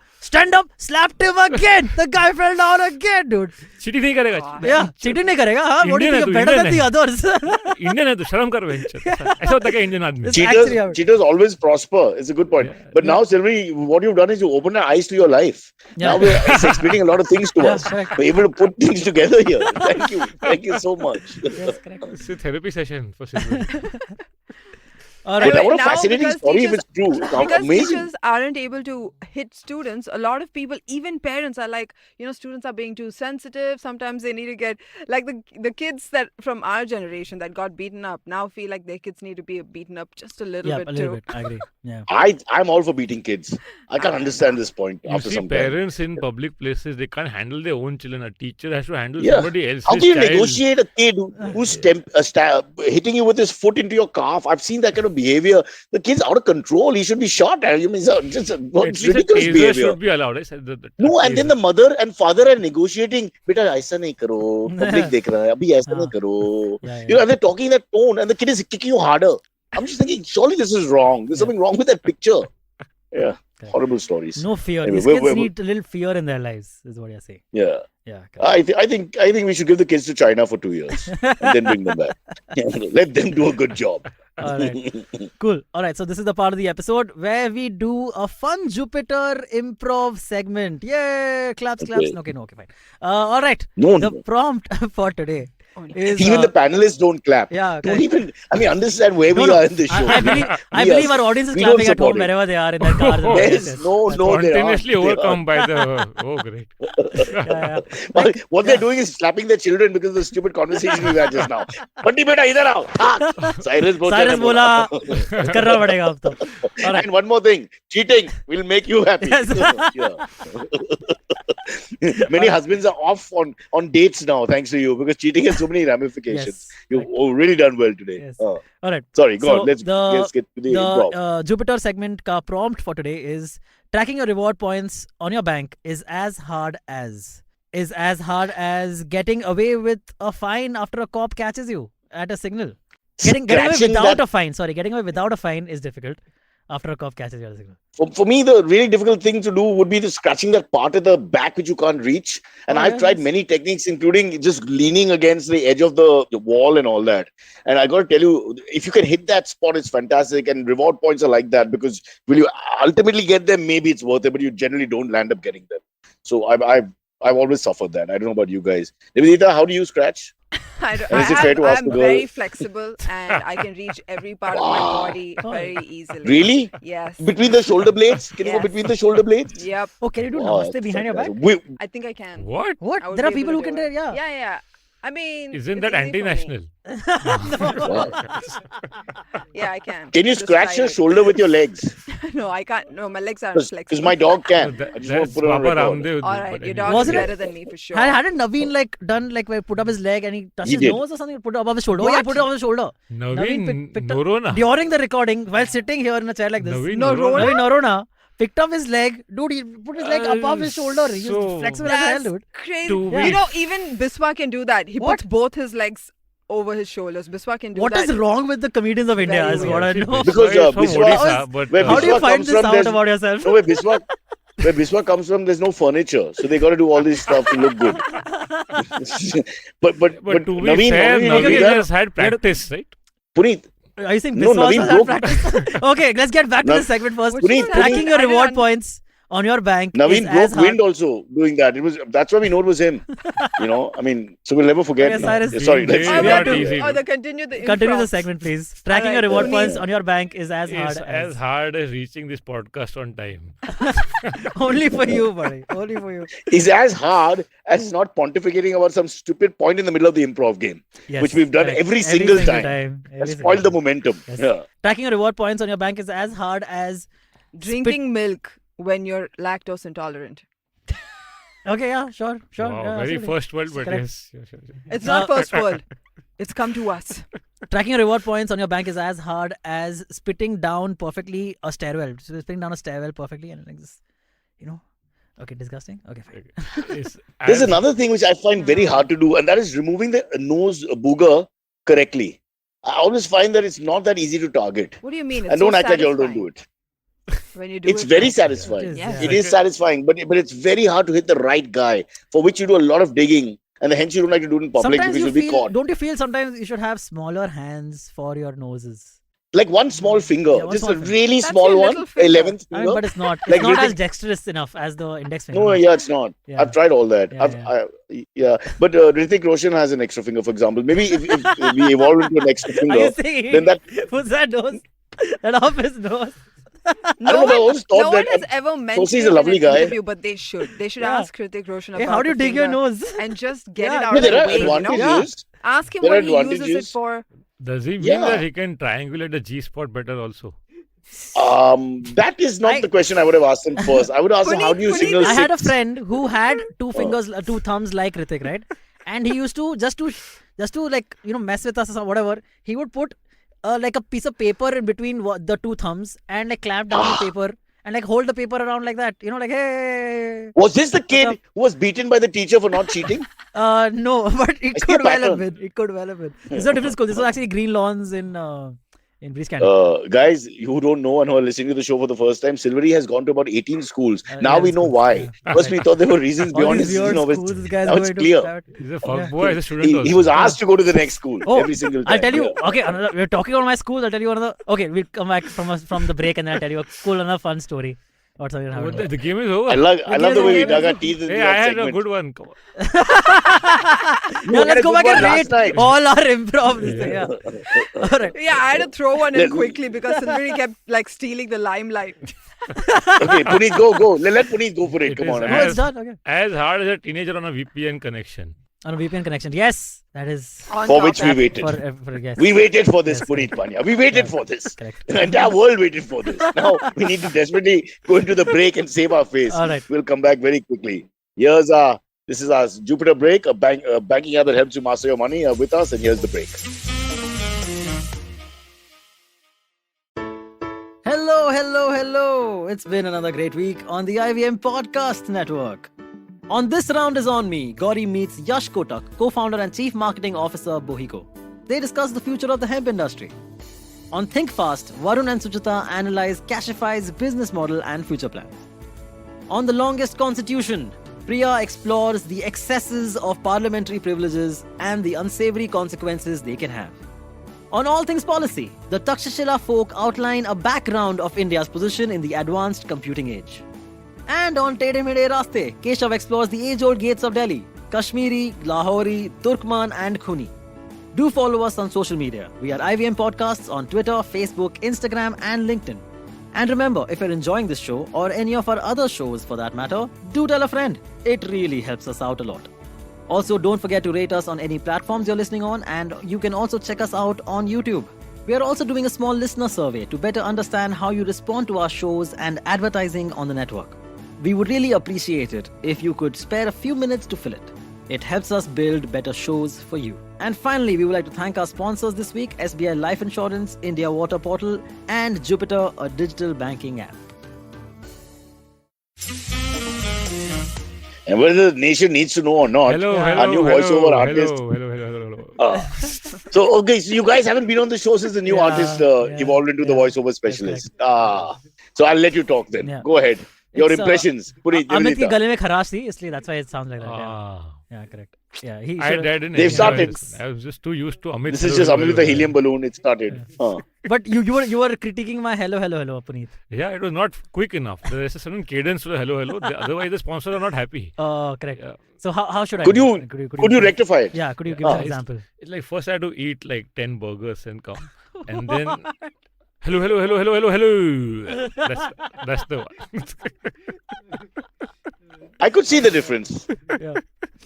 Speaker 6: slapped him again. The guy fell down again, dude.
Speaker 1: Cheating नहीं करेगा.
Speaker 6: Yeah, cheating नहीं करेगा. हाँ, what do you think?
Speaker 1: Indian
Speaker 6: Better
Speaker 1: है
Speaker 6: than the others.
Speaker 1: Indian है तो शर्म कर बेंच. ऐसा होता है क्या इंडियन आदमी?
Speaker 2: Cheaters always prosper. It's a good point. But now, Silverie, what you've done is you open our eyes to your life.
Speaker 6: Yeah.
Speaker 2: Now we're explaining a lot of things to us.
Speaker 6: correct.
Speaker 2: We're able to put things together here. Thank you so much.
Speaker 6: Yes, correct.
Speaker 1: It's a therapy session for Silverie.
Speaker 6: All
Speaker 2: But
Speaker 6: right.
Speaker 2: what a
Speaker 5: Now,
Speaker 2: fascinating
Speaker 5: because
Speaker 2: story if
Speaker 5: teachers-
Speaker 2: it's true. How
Speaker 5: Because
Speaker 2: amazing.
Speaker 5: teachers aren't able to hit students, a lot of people, even parents, are like, students are being too sensitive. Sometimes they need to get, like the kids that from our generation that got beaten up now feel like their kids need to be beaten up just a little
Speaker 6: Yeah,
Speaker 5: bit
Speaker 6: a little
Speaker 5: too.
Speaker 6: bit. I agree. Yeah.
Speaker 2: I'm all for beating kids. I can't understand this point
Speaker 1: You
Speaker 2: after
Speaker 1: see
Speaker 2: some time.
Speaker 1: parents in public places, they can't handle their own children. A teacher has to handle
Speaker 2: Yeah.
Speaker 1: somebody else's
Speaker 2: How can you
Speaker 1: child.
Speaker 2: negotiate a kid who's hitting you with his foot into your calf? I've seen that kind of behavior. The kid's out of control. He should be shot. I mean, it's just
Speaker 1: At least a
Speaker 2: ridiculous
Speaker 1: taser
Speaker 2: behavior.
Speaker 1: should be allowed. I said the
Speaker 2: No, and then the mother and father are negotiating. Beta, aisa nahi karo. Public dekh raha hai. Abhi aisa nahi karo.
Speaker 6: Yeah,
Speaker 2: And they're talking in that tone, and the kid is kicking you harder. I'm just thinking, surely this is wrong. There's something wrong with that picture. Yeah,
Speaker 6: Correct.
Speaker 2: horrible stories.
Speaker 6: No fear.
Speaker 2: Anyway,
Speaker 6: These kids need a little fear in their lives, is what you're saying.
Speaker 2: Yeah,
Speaker 6: Yeah. Correct.
Speaker 2: I think we should give the kids to China for 2 years and then bring them back. Let them do a good job.
Speaker 6: All right. Cool. All right. So this is the part of the episode where we do a fun Jupiter improv segment. Yay! Claps.
Speaker 2: Okay.
Speaker 6: Okay, fine. All right.
Speaker 2: No,
Speaker 6: The
Speaker 2: no.
Speaker 6: prompt for today is
Speaker 2: Even the panelists don't clap.
Speaker 6: yeah.
Speaker 2: Don't
Speaker 6: correct.
Speaker 2: even. I mean, understand where we are in this show.
Speaker 6: I believe our audience is
Speaker 2: we don't
Speaker 6: clapping at
Speaker 2: support
Speaker 6: home
Speaker 2: it.
Speaker 6: wherever they are in their cars. and
Speaker 2: Yes,
Speaker 6: places.
Speaker 2: no,
Speaker 6: That's
Speaker 2: no,
Speaker 6: what-
Speaker 2: they are.
Speaker 1: continuously
Speaker 2: They are.
Speaker 1: overcome by the. Oh, great.
Speaker 6: Yeah.
Speaker 2: What they're doing is slapping their children because of the stupid conversation we had just now. Bunty beta, idhar aao. Ah, Cyrus
Speaker 6: बोला करना पड़ेगा अब तो. All right.
Speaker 2: And one more thing, cheating will make you happy.
Speaker 6: Yes.
Speaker 2: Yeah. Many husbands are off on dates now, thanks to you, because cheating has so many ramifications.
Speaker 6: Yes.
Speaker 2: You've really done well today.
Speaker 6: Yes.
Speaker 2: Oh.
Speaker 6: All right.
Speaker 2: Sorry, go
Speaker 6: So
Speaker 2: on. Let's get to the improv.
Speaker 6: The Jupiter segment ka prompt for today is tracking your reward points on your bank is as hard as getting away with a fine after a cop catches you at a signal. Getting away
Speaker 2: Scratching
Speaker 6: without
Speaker 2: that-
Speaker 6: a fine. Sorry, getting away without a fine is difficult after a cop catches you at a signal.
Speaker 2: For me, the really difficult thing to do would be the scratching that part of the back which you can't reach. And
Speaker 6: Oh,
Speaker 2: I've
Speaker 6: yeah,
Speaker 2: tried
Speaker 6: yes.
Speaker 2: many techniques, including just leaning against the edge of the wall and all that. And I got to tell you, if you can hit that spot, it's fantastic. And reward points are like that because will you ultimately get them? Maybe it's worth it, but you generally don't land up getting them. So I've always suffered that. I don't know about you guys. Niveditha, how do you scratch? Is it fair to ask
Speaker 5: I'm
Speaker 2: a girl?
Speaker 5: very flexible and I can reach every part of my body very easily.
Speaker 2: Really?
Speaker 5: Yes.
Speaker 2: Between the shoulder blades? Can you go
Speaker 5: Yes.
Speaker 2: between the shoulder blades?
Speaker 5: Yep.
Speaker 6: Oh, can you do
Speaker 2: Wow,
Speaker 6: namaste behind your back?
Speaker 2: fantastic.
Speaker 5: I think I can.
Speaker 1: What?
Speaker 6: What?
Speaker 5: I would
Speaker 6: There are
Speaker 5: be able
Speaker 6: people who
Speaker 5: to
Speaker 6: can
Speaker 5: do
Speaker 6: do
Speaker 5: it.
Speaker 6: it. Yeah.
Speaker 5: Yeah. I mean,
Speaker 1: Isn't
Speaker 5: it's
Speaker 1: that
Speaker 5: easy for me.
Speaker 1: anti-national?
Speaker 5: Yeah, I can.
Speaker 2: Can you
Speaker 5: Just
Speaker 2: scratch
Speaker 5: try
Speaker 2: your
Speaker 5: it.
Speaker 2: shoulder with your legs?
Speaker 5: No, I can't. No, my legs aren't
Speaker 2: Because
Speaker 5: flexible.
Speaker 2: my dog can.
Speaker 1: That-
Speaker 2: I just want
Speaker 1: that's
Speaker 2: to put it on
Speaker 1: Baba
Speaker 2: record.
Speaker 1: Ramdev.
Speaker 5: All right,
Speaker 1: but
Speaker 5: your
Speaker 1: anyway.
Speaker 5: dog is
Speaker 6: Wasn't it-
Speaker 5: better than me for sure.
Speaker 6: Hadn't Naveen done put up his leg and he touched
Speaker 2: He
Speaker 6: his
Speaker 2: did.
Speaker 6: nose or something? Put it above his shoulder. Oh yeah,
Speaker 5: What?
Speaker 6: put it above his shoulder.
Speaker 1: Naveen
Speaker 6: picked up-
Speaker 1: Norona.
Speaker 6: During the recording, while sitting here in a chair like this,
Speaker 1: Naveen
Speaker 5: No,
Speaker 1: Norona.
Speaker 6: Naveen Norona picked up his leg. Dude, he put his leg above his shoulder. He
Speaker 1: so-
Speaker 6: was flexible as hell,
Speaker 5: That's
Speaker 6: dude.
Speaker 5: crazy.
Speaker 1: To
Speaker 5: You
Speaker 1: be-
Speaker 5: know, even Biswa can do that. He
Speaker 6: What?
Speaker 5: puts both his legs over his shoulders. Biswa can do
Speaker 6: What
Speaker 5: that.
Speaker 6: is wrong with the comedians of India?
Speaker 5: Very
Speaker 6: Is what I
Speaker 5: weird.
Speaker 6: know.
Speaker 2: Because,
Speaker 1: Biswa is from
Speaker 2: Biswa-
Speaker 1: Odisha, but
Speaker 2: where
Speaker 6: How do you
Speaker 2: Biswa
Speaker 6: find
Speaker 2: comes
Speaker 6: this
Speaker 2: from,
Speaker 6: out
Speaker 2: there's-
Speaker 6: about yourself?
Speaker 2: No, where Biswa comes from, there's no furniture, so they got to do all this stuff to look good. but
Speaker 1: But to be
Speaker 2: Naveen,
Speaker 1: fair,
Speaker 2: Naveen,
Speaker 1: Naveen
Speaker 2: Naveen,
Speaker 1: has had practice, right?
Speaker 2: Puneet,
Speaker 6: Are you saying
Speaker 2: No,
Speaker 6: Biswa also
Speaker 2: Naveen
Speaker 6: had
Speaker 2: broke-
Speaker 6: practice? Okay, let's get back to
Speaker 2: Nav-
Speaker 6: the segment first.
Speaker 2: Puneet,
Speaker 6: Tracking your
Speaker 5: I didn't
Speaker 6: reward
Speaker 5: un-
Speaker 6: points on your bank
Speaker 2: Naveen
Speaker 6: is as
Speaker 2: broke
Speaker 6: hard.
Speaker 2: wind also doing that. That's why we know it was him. I mean, so we'll never forget.
Speaker 6: Okay,
Speaker 2: now.
Speaker 6: Cyrus.
Speaker 2: Sorry,
Speaker 1: Being
Speaker 2: let's
Speaker 1: very
Speaker 5: Oh,
Speaker 1: not
Speaker 5: but
Speaker 1: easy.
Speaker 5: continue the
Speaker 6: Continue the
Speaker 5: improvs.
Speaker 6: segment, please. Tracking
Speaker 5: Alright,
Speaker 6: your reward
Speaker 5: Puneet.
Speaker 6: points on your bank is as hard
Speaker 1: It's as
Speaker 6: as.
Speaker 1: hard as reaching this podcast on time.
Speaker 6: Only for you, buddy. Only for you.
Speaker 2: is as hard as not pontificating about some stupid point in the middle of the improv game,
Speaker 6: Yes,
Speaker 2: which we've done
Speaker 6: correct.
Speaker 2: every single time.
Speaker 6: Every
Speaker 2: That
Speaker 6: single
Speaker 2: spoiled the
Speaker 6: time.
Speaker 2: momentum.
Speaker 6: Yes.
Speaker 2: Yeah.
Speaker 6: Tracking your reward points on your bank is as hard as.
Speaker 5: Drinking milk when you're lactose intolerant.
Speaker 6: Okay, yeah, sure.
Speaker 1: Wow,
Speaker 6: yeah,
Speaker 1: very
Speaker 6: absolutely.
Speaker 1: first world, but
Speaker 6: Correct.
Speaker 1: yes. Sure.
Speaker 5: It's not first world. It's come to us.
Speaker 6: Tracking your reward points on your bank is as hard as spitting down perfectly a stairwell. So spitting down a stairwell perfectly and like this, Okay, disgusting. Okay, fine.
Speaker 1: It's
Speaker 2: There's
Speaker 1: as-
Speaker 2: another thing which I find very hard to do, and that is removing the nose booger correctly. I always find that it's not that easy to target.
Speaker 5: What do you mean? It's
Speaker 2: And don't
Speaker 5: so
Speaker 2: act like y'all don't
Speaker 5: satisfying
Speaker 2: do it.
Speaker 5: when you do
Speaker 2: It's
Speaker 5: it
Speaker 2: very
Speaker 5: properly.
Speaker 2: satisfying.
Speaker 6: It is,
Speaker 5: Yes.
Speaker 6: yeah.
Speaker 2: It is satisfying, but it's very hard to hit the right guy, for which you do a lot of digging, and hence you don't like to do it in public
Speaker 6: Sometimes
Speaker 2: because
Speaker 6: you
Speaker 2: you'll be
Speaker 6: feel,
Speaker 2: caught.
Speaker 6: don't you feel sometimes you should have smaller hands for your noses?
Speaker 2: Like one small finger,
Speaker 6: Yeah, one
Speaker 2: just
Speaker 6: small
Speaker 2: a
Speaker 6: finger.
Speaker 2: really
Speaker 5: That's
Speaker 2: small
Speaker 5: your
Speaker 2: one,
Speaker 5: little finger.
Speaker 2: 11th
Speaker 6: I mean,
Speaker 2: finger.
Speaker 6: but it's not. It's
Speaker 2: Like
Speaker 6: not as
Speaker 2: Hrithik-
Speaker 6: dexterous enough as the index finger.
Speaker 2: No, yeah, it's not.
Speaker 6: Yeah.
Speaker 2: I've tried all that.
Speaker 6: Yeah,
Speaker 2: But Hrithik Roshan has an extra finger, for example. Maybe if we evolve into an extra
Speaker 6: Are you
Speaker 2: finger,
Speaker 6: saying
Speaker 2: then that
Speaker 6: what's that nose? That off his nose.
Speaker 2: I
Speaker 5: No
Speaker 2: don't know, I
Speaker 5: one,
Speaker 2: always thought
Speaker 5: no one
Speaker 2: that-
Speaker 5: has ever mentioned
Speaker 2: Sosi is
Speaker 5: it
Speaker 2: a lovely
Speaker 5: in an
Speaker 2: guy.
Speaker 5: interview, but they should. They should
Speaker 6: Yeah.
Speaker 5: ask Hrithik Roshan
Speaker 6: Hey,
Speaker 5: about
Speaker 6: how do you
Speaker 5: the
Speaker 6: dig your
Speaker 5: finger
Speaker 6: nose?
Speaker 5: and just get
Speaker 6: Yeah.
Speaker 5: it out
Speaker 2: No,
Speaker 5: of the
Speaker 2: there are
Speaker 5: way. You know?
Speaker 2: advantages.
Speaker 5: Ask him
Speaker 2: There
Speaker 5: what
Speaker 2: are
Speaker 5: he uses it
Speaker 2: advantages.
Speaker 5: for.
Speaker 1: Does he mean
Speaker 2: Yeah.
Speaker 1: that he can triangulate the G spot better also?
Speaker 2: That is not the question I would have asked him first. I would ask him, how do you
Speaker 5: Punit,
Speaker 2: signal
Speaker 6: I had a
Speaker 2: six?
Speaker 6: friend who had two fingers, two thumbs like Hrithik, right? And he used to just to like mess with us or whatever. He would put like a piece of paper in between the two thumbs and like clamp down the paper and like hold the paper around like that. Like hey.
Speaker 2: Was this the
Speaker 6: up?
Speaker 2: kid who was beaten by the teacher for not cheating?
Speaker 6: No, but it
Speaker 2: I see
Speaker 6: could
Speaker 2: a
Speaker 6: well have
Speaker 2: pattern.
Speaker 6: been. It could well have been. This is a different school. This was actually Green Lawns in Breeze Candy.
Speaker 2: Guys, who don't know and who are listening to the show for the first time, Silverie has gone to about 18 schools. Now
Speaker 6: 11
Speaker 2: we know
Speaker 6: schools,
Speaker 2: why.
Speaker 6: yeah.
Speaker 2: First, we thought there were reasons
Speaker 6: All
Speaker 2: beyond
Speaker 6: these
Speaker 2: his,
Speaker 6: weird
Speaker 2: his-
Speaker 6: schools, this guy's
Speaker 2: now it's
Speaker 6: going to
Speaker 2: clear.
Speaker 6: private.
Speaker 1: He's a
Speaker 6: Yeah.
Speaker 1: fuckboy as a student
Speaker 2: He
Speaker 1: also.
Speaker 2: was asked to go to the next school
Speaker 6: Oh,
Speaker 2: every single time.
Speaker 6: I'll tell you.
Speaker 2: Yeah.
Speaker 6: Okay, we're talking about my school. I'll tell you another. Okay, we'll come back from the break and then I'll tell you a cool another fun story. What's something
Speaker 1: What
Speaker 6: happened?
Speaker 1: the game is over.
Speaker 2: I love the way we dug our teeth into
Speaker 1: Hey, I
Speaker 2: that
Speaker 1: had a
Speaker 2: segment.
Speaker 1: good one. Come on.
Speaker 2: You
Speaker 6: Yeah,
Speaker 2: had
Speaker 6: let's
Speaker 2: a
Speaker 6: go
Speaker 2: good
Speaker 6: back
Speaker 2: one
Speaker 6: and
Speaker 2: last
Speaker 6: rate
Speaker 2: night.
Speaker 6: all our improv. This thing, yeah. All right.
Speaker 5: Yeah, I had to throw one in
Speaker 2: Let-
Speaker 5: quickly because Silverie kept like stealing the limelight.
Speaker 2: Okay, Punit, go. Let Punit go for it.
Speaker 1: It
Speaker 2: Come
Speaker 1: is
Speaker 2: on.
Speaker 6: No,
Speaker 1: as-
Speaker 6: it's done. Okay.
Speaker 1: As hard as a teenager on a VPN connection.
Speaker 6: On a VPN connection. Yes, that is
Speaker 5: On
Speaker 2: For
Speaker 5: top
Speaker 2: which we
Speaker 5: of-
Speaker 2: waited.
Speaker 6: for yes.
Speaker 2: We waited for this,
Speaker 6: Yes,
Speaker 2: Punit Pania. We waited for this.
Speaker 6: Correct.
Speaker 2: The entire world waited for this. Now we need to desperately go into the break and save our face.
Speaker 6: All right.
Speaker 2: We'll come back very quickly. This is our Jupiter break, a banking app that helps you master your money with us. And here's the break.
Speaker 6: Hello. It's been another great week on the IVM Podcast Network. On This Round is On Me, Gauri meets Yash Kotak, co-founder and chief marketing officer Bohiko. They discuss the future of the hemp industry. On Think Fast, Varun and Suchita analyze Cashify's business model and future plans. On The Longest Constitution, Priya explores the excesses of parliamentary privileges and the unsavory consequences they can have. On All Things Policy, the Takshashila folk outline a background of India's position in the advanced computing age. And on Tede Mede Raste, Keshav explores the age-old gates of Delhi, Kashmiri, Lahori, Turkman and Khuni. Do follow us on social media. We are IVM Podcasts on Twitter, Facebook, Instagram and LinkedIn. And remember, if you're enjoying this show or any of our other shows for that matter, do tell a friend. It really helps us out a lot. Also, don't forget to rate us on any platforms you're listening on, and you can also check us out on YouTube. We are also doing a small listener survey to better understand how you respond to our shows and advertising on the network. We would really appreciate it if you could spare a few minutes to fill it. It helps us build better shows for you. And finally, we would like to thank our sponsors this week, SBI Life Insurance, India Water Portal, and Jupiter, a digital banking app.
Speaker 2: And whether the nation needs to know or not,
Speaker 1: Hello,
Speaker 2: our new voiceover artist.
Speaker 1: Hello.
Speaker 2: So, okay, so you guys haven't been on the show since the new
Speaker 6: Yeah,
Speaker 2: artist evolved into the
Speaker 6: yeah.
Speaker 2: voiceover specialist. So I'll let you talk then.
Speaker 6: Yeah.
Speaker 2: Go ahead. Your
Speaker 6: It's,
Speaker 2: impressions. Punit,
Speaker 6: Amit ki
Speaker 2: Niveditha.
Speaker 6: gale mein kharash thi, isliye that's why it sounds like that.
Speaker 1: Ah.
Speaker 6: Yeah, correct. Yeah, he
Speaker 1: I
Speaker 6: should.
Speaker 1: didn't
Speaker 2: They've
Speaker 1: enjoy
Speaker 2: started.
Speaker 1: this. I was just too used to Amit.
Speaker 2: This is just Amit with a helium balloon. It started.
Speaker 6: But you were critiquing my hello, Punit.
Speaker 1: Yeah, it was not quick enough. There is a certain cadence to the hello. Otherwise, the sponsors are not happy.
Speaker 6: Oh, correct.
Speaker 1: Yeah.
Speaker 6: So how should I?
Speaker 2: Could
Speaker 6: do
Speaker 2: you
Speaker 6: it?
Speaker 2: could you rectify it?
Speaker 6: Yeah, could you give an
Speaker 1: It's-
Speaker 6: example?
Speaker 1: It's like first I had to eat like 10 burgers and come. And then hello. That's the one.
Speaker 2: I could see the difference.
Speaker 6: Yeah,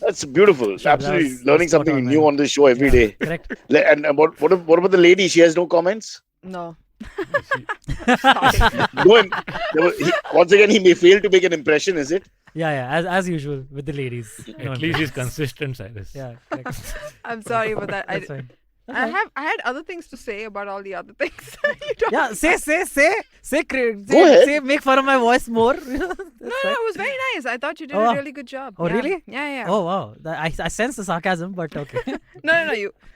Speaker 2: That's beautiful.
Speaker 6: Sure,
Speaker 2: Absolutely
Speaker 6: that's
Speaker 2: learning
Speaker 6: spot
Speaker 2: something
Speaker 6: on,
Speaker 2: new
Speaker 6: man.
Speaker 2: on this show every day.
Speaker 6: correct.
Speaker 2: And what about the lady? She has no comments.
Speaker 5: No.
Speaker 2: No, once again, he may fail to make an impression. Is it?
Speaker 6: Yeah, as usual with the ladies. No
Speaker 1: At least he's consistent, Cyrus.
Speaker 6: Yeah, correct.
Speaker 5: I'm sorry about that.
Speaker 6: That's fine.
Speaker 5: I had other things to say about all the other things. You don't-
Speaker 6: Yeah, say,
Speaker 2: ahead.
Speaker 6: make fun of my voice more.
Speaker 5: No, it was very nice. I thought you did
Speaker 6: Oh,
Speaker 5: a
Speaker 6: wow.
Speaker 5: really good job.
Speaker 6: Oh,
Speaker 5: Yeah.
Speaker 6: really?
Speaker 5: Yeah.
Speaker 6: Oh, wow. I sense the sarcasm, but okay.
Speaker 5: No.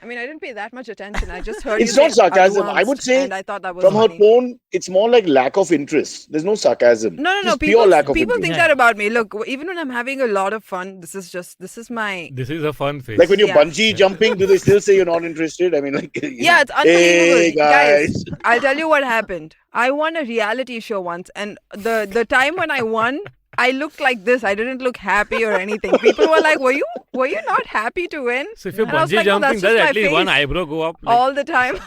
Speaker 5: I mean, I didn't pay that much attention. I just heard
Speaker 2: It's
Speaker 5: you
Speaker 2: not
Speaker 5: say
Speaker 2: sarcasm. I would
Speaker 5: advanced,
Speaker 2: say
Speaker 5: and I thought that was
Speaker 2: from her
Speaker 5: funny.
Speaker 2: tone, it's more like lack of interest. There's no sarcasm.
Speaker 5: No.
Speaker 2: Just
Speaker 5: People,
Speaker 2: pure lack of
Speaker 5: people
Speaker 2: interest.
Speaker 5: think
Speaker 6: Yeah.
Speaker 5: that about me. Look, even when I'm having a lot of fun, this is my.
Speaker 1: This is a fun phase.
Speaker 2: Like when you're
Speaker 5: Yeah.
Speaker 2: bungee jumping, do they still say you're not interested? I mean, like,
Speaker 5: Yeah, it's unbelievable.
Speaker 2: Hey guys.
Speaker 5: I'll tell you what happened. I won a reality show once, and the time when I won, I looked like this. I didn't look happy or anything. People were like, "Were you not happy to win?"
Speaker 1: So if you're
Speaker 5: And I was
Speaker 1: bungee
Speaker 5: like, "No,
Speaker 1: jumping,
Speaker 5: that's
Speaker 1: does
Speaker 5: just
Speaker 1: at
Speaker 5: my
Speaker 1: least one
Speaker 5: face."
Speaker 1: eyebrow go up? Like,
Speaker 5: All the time.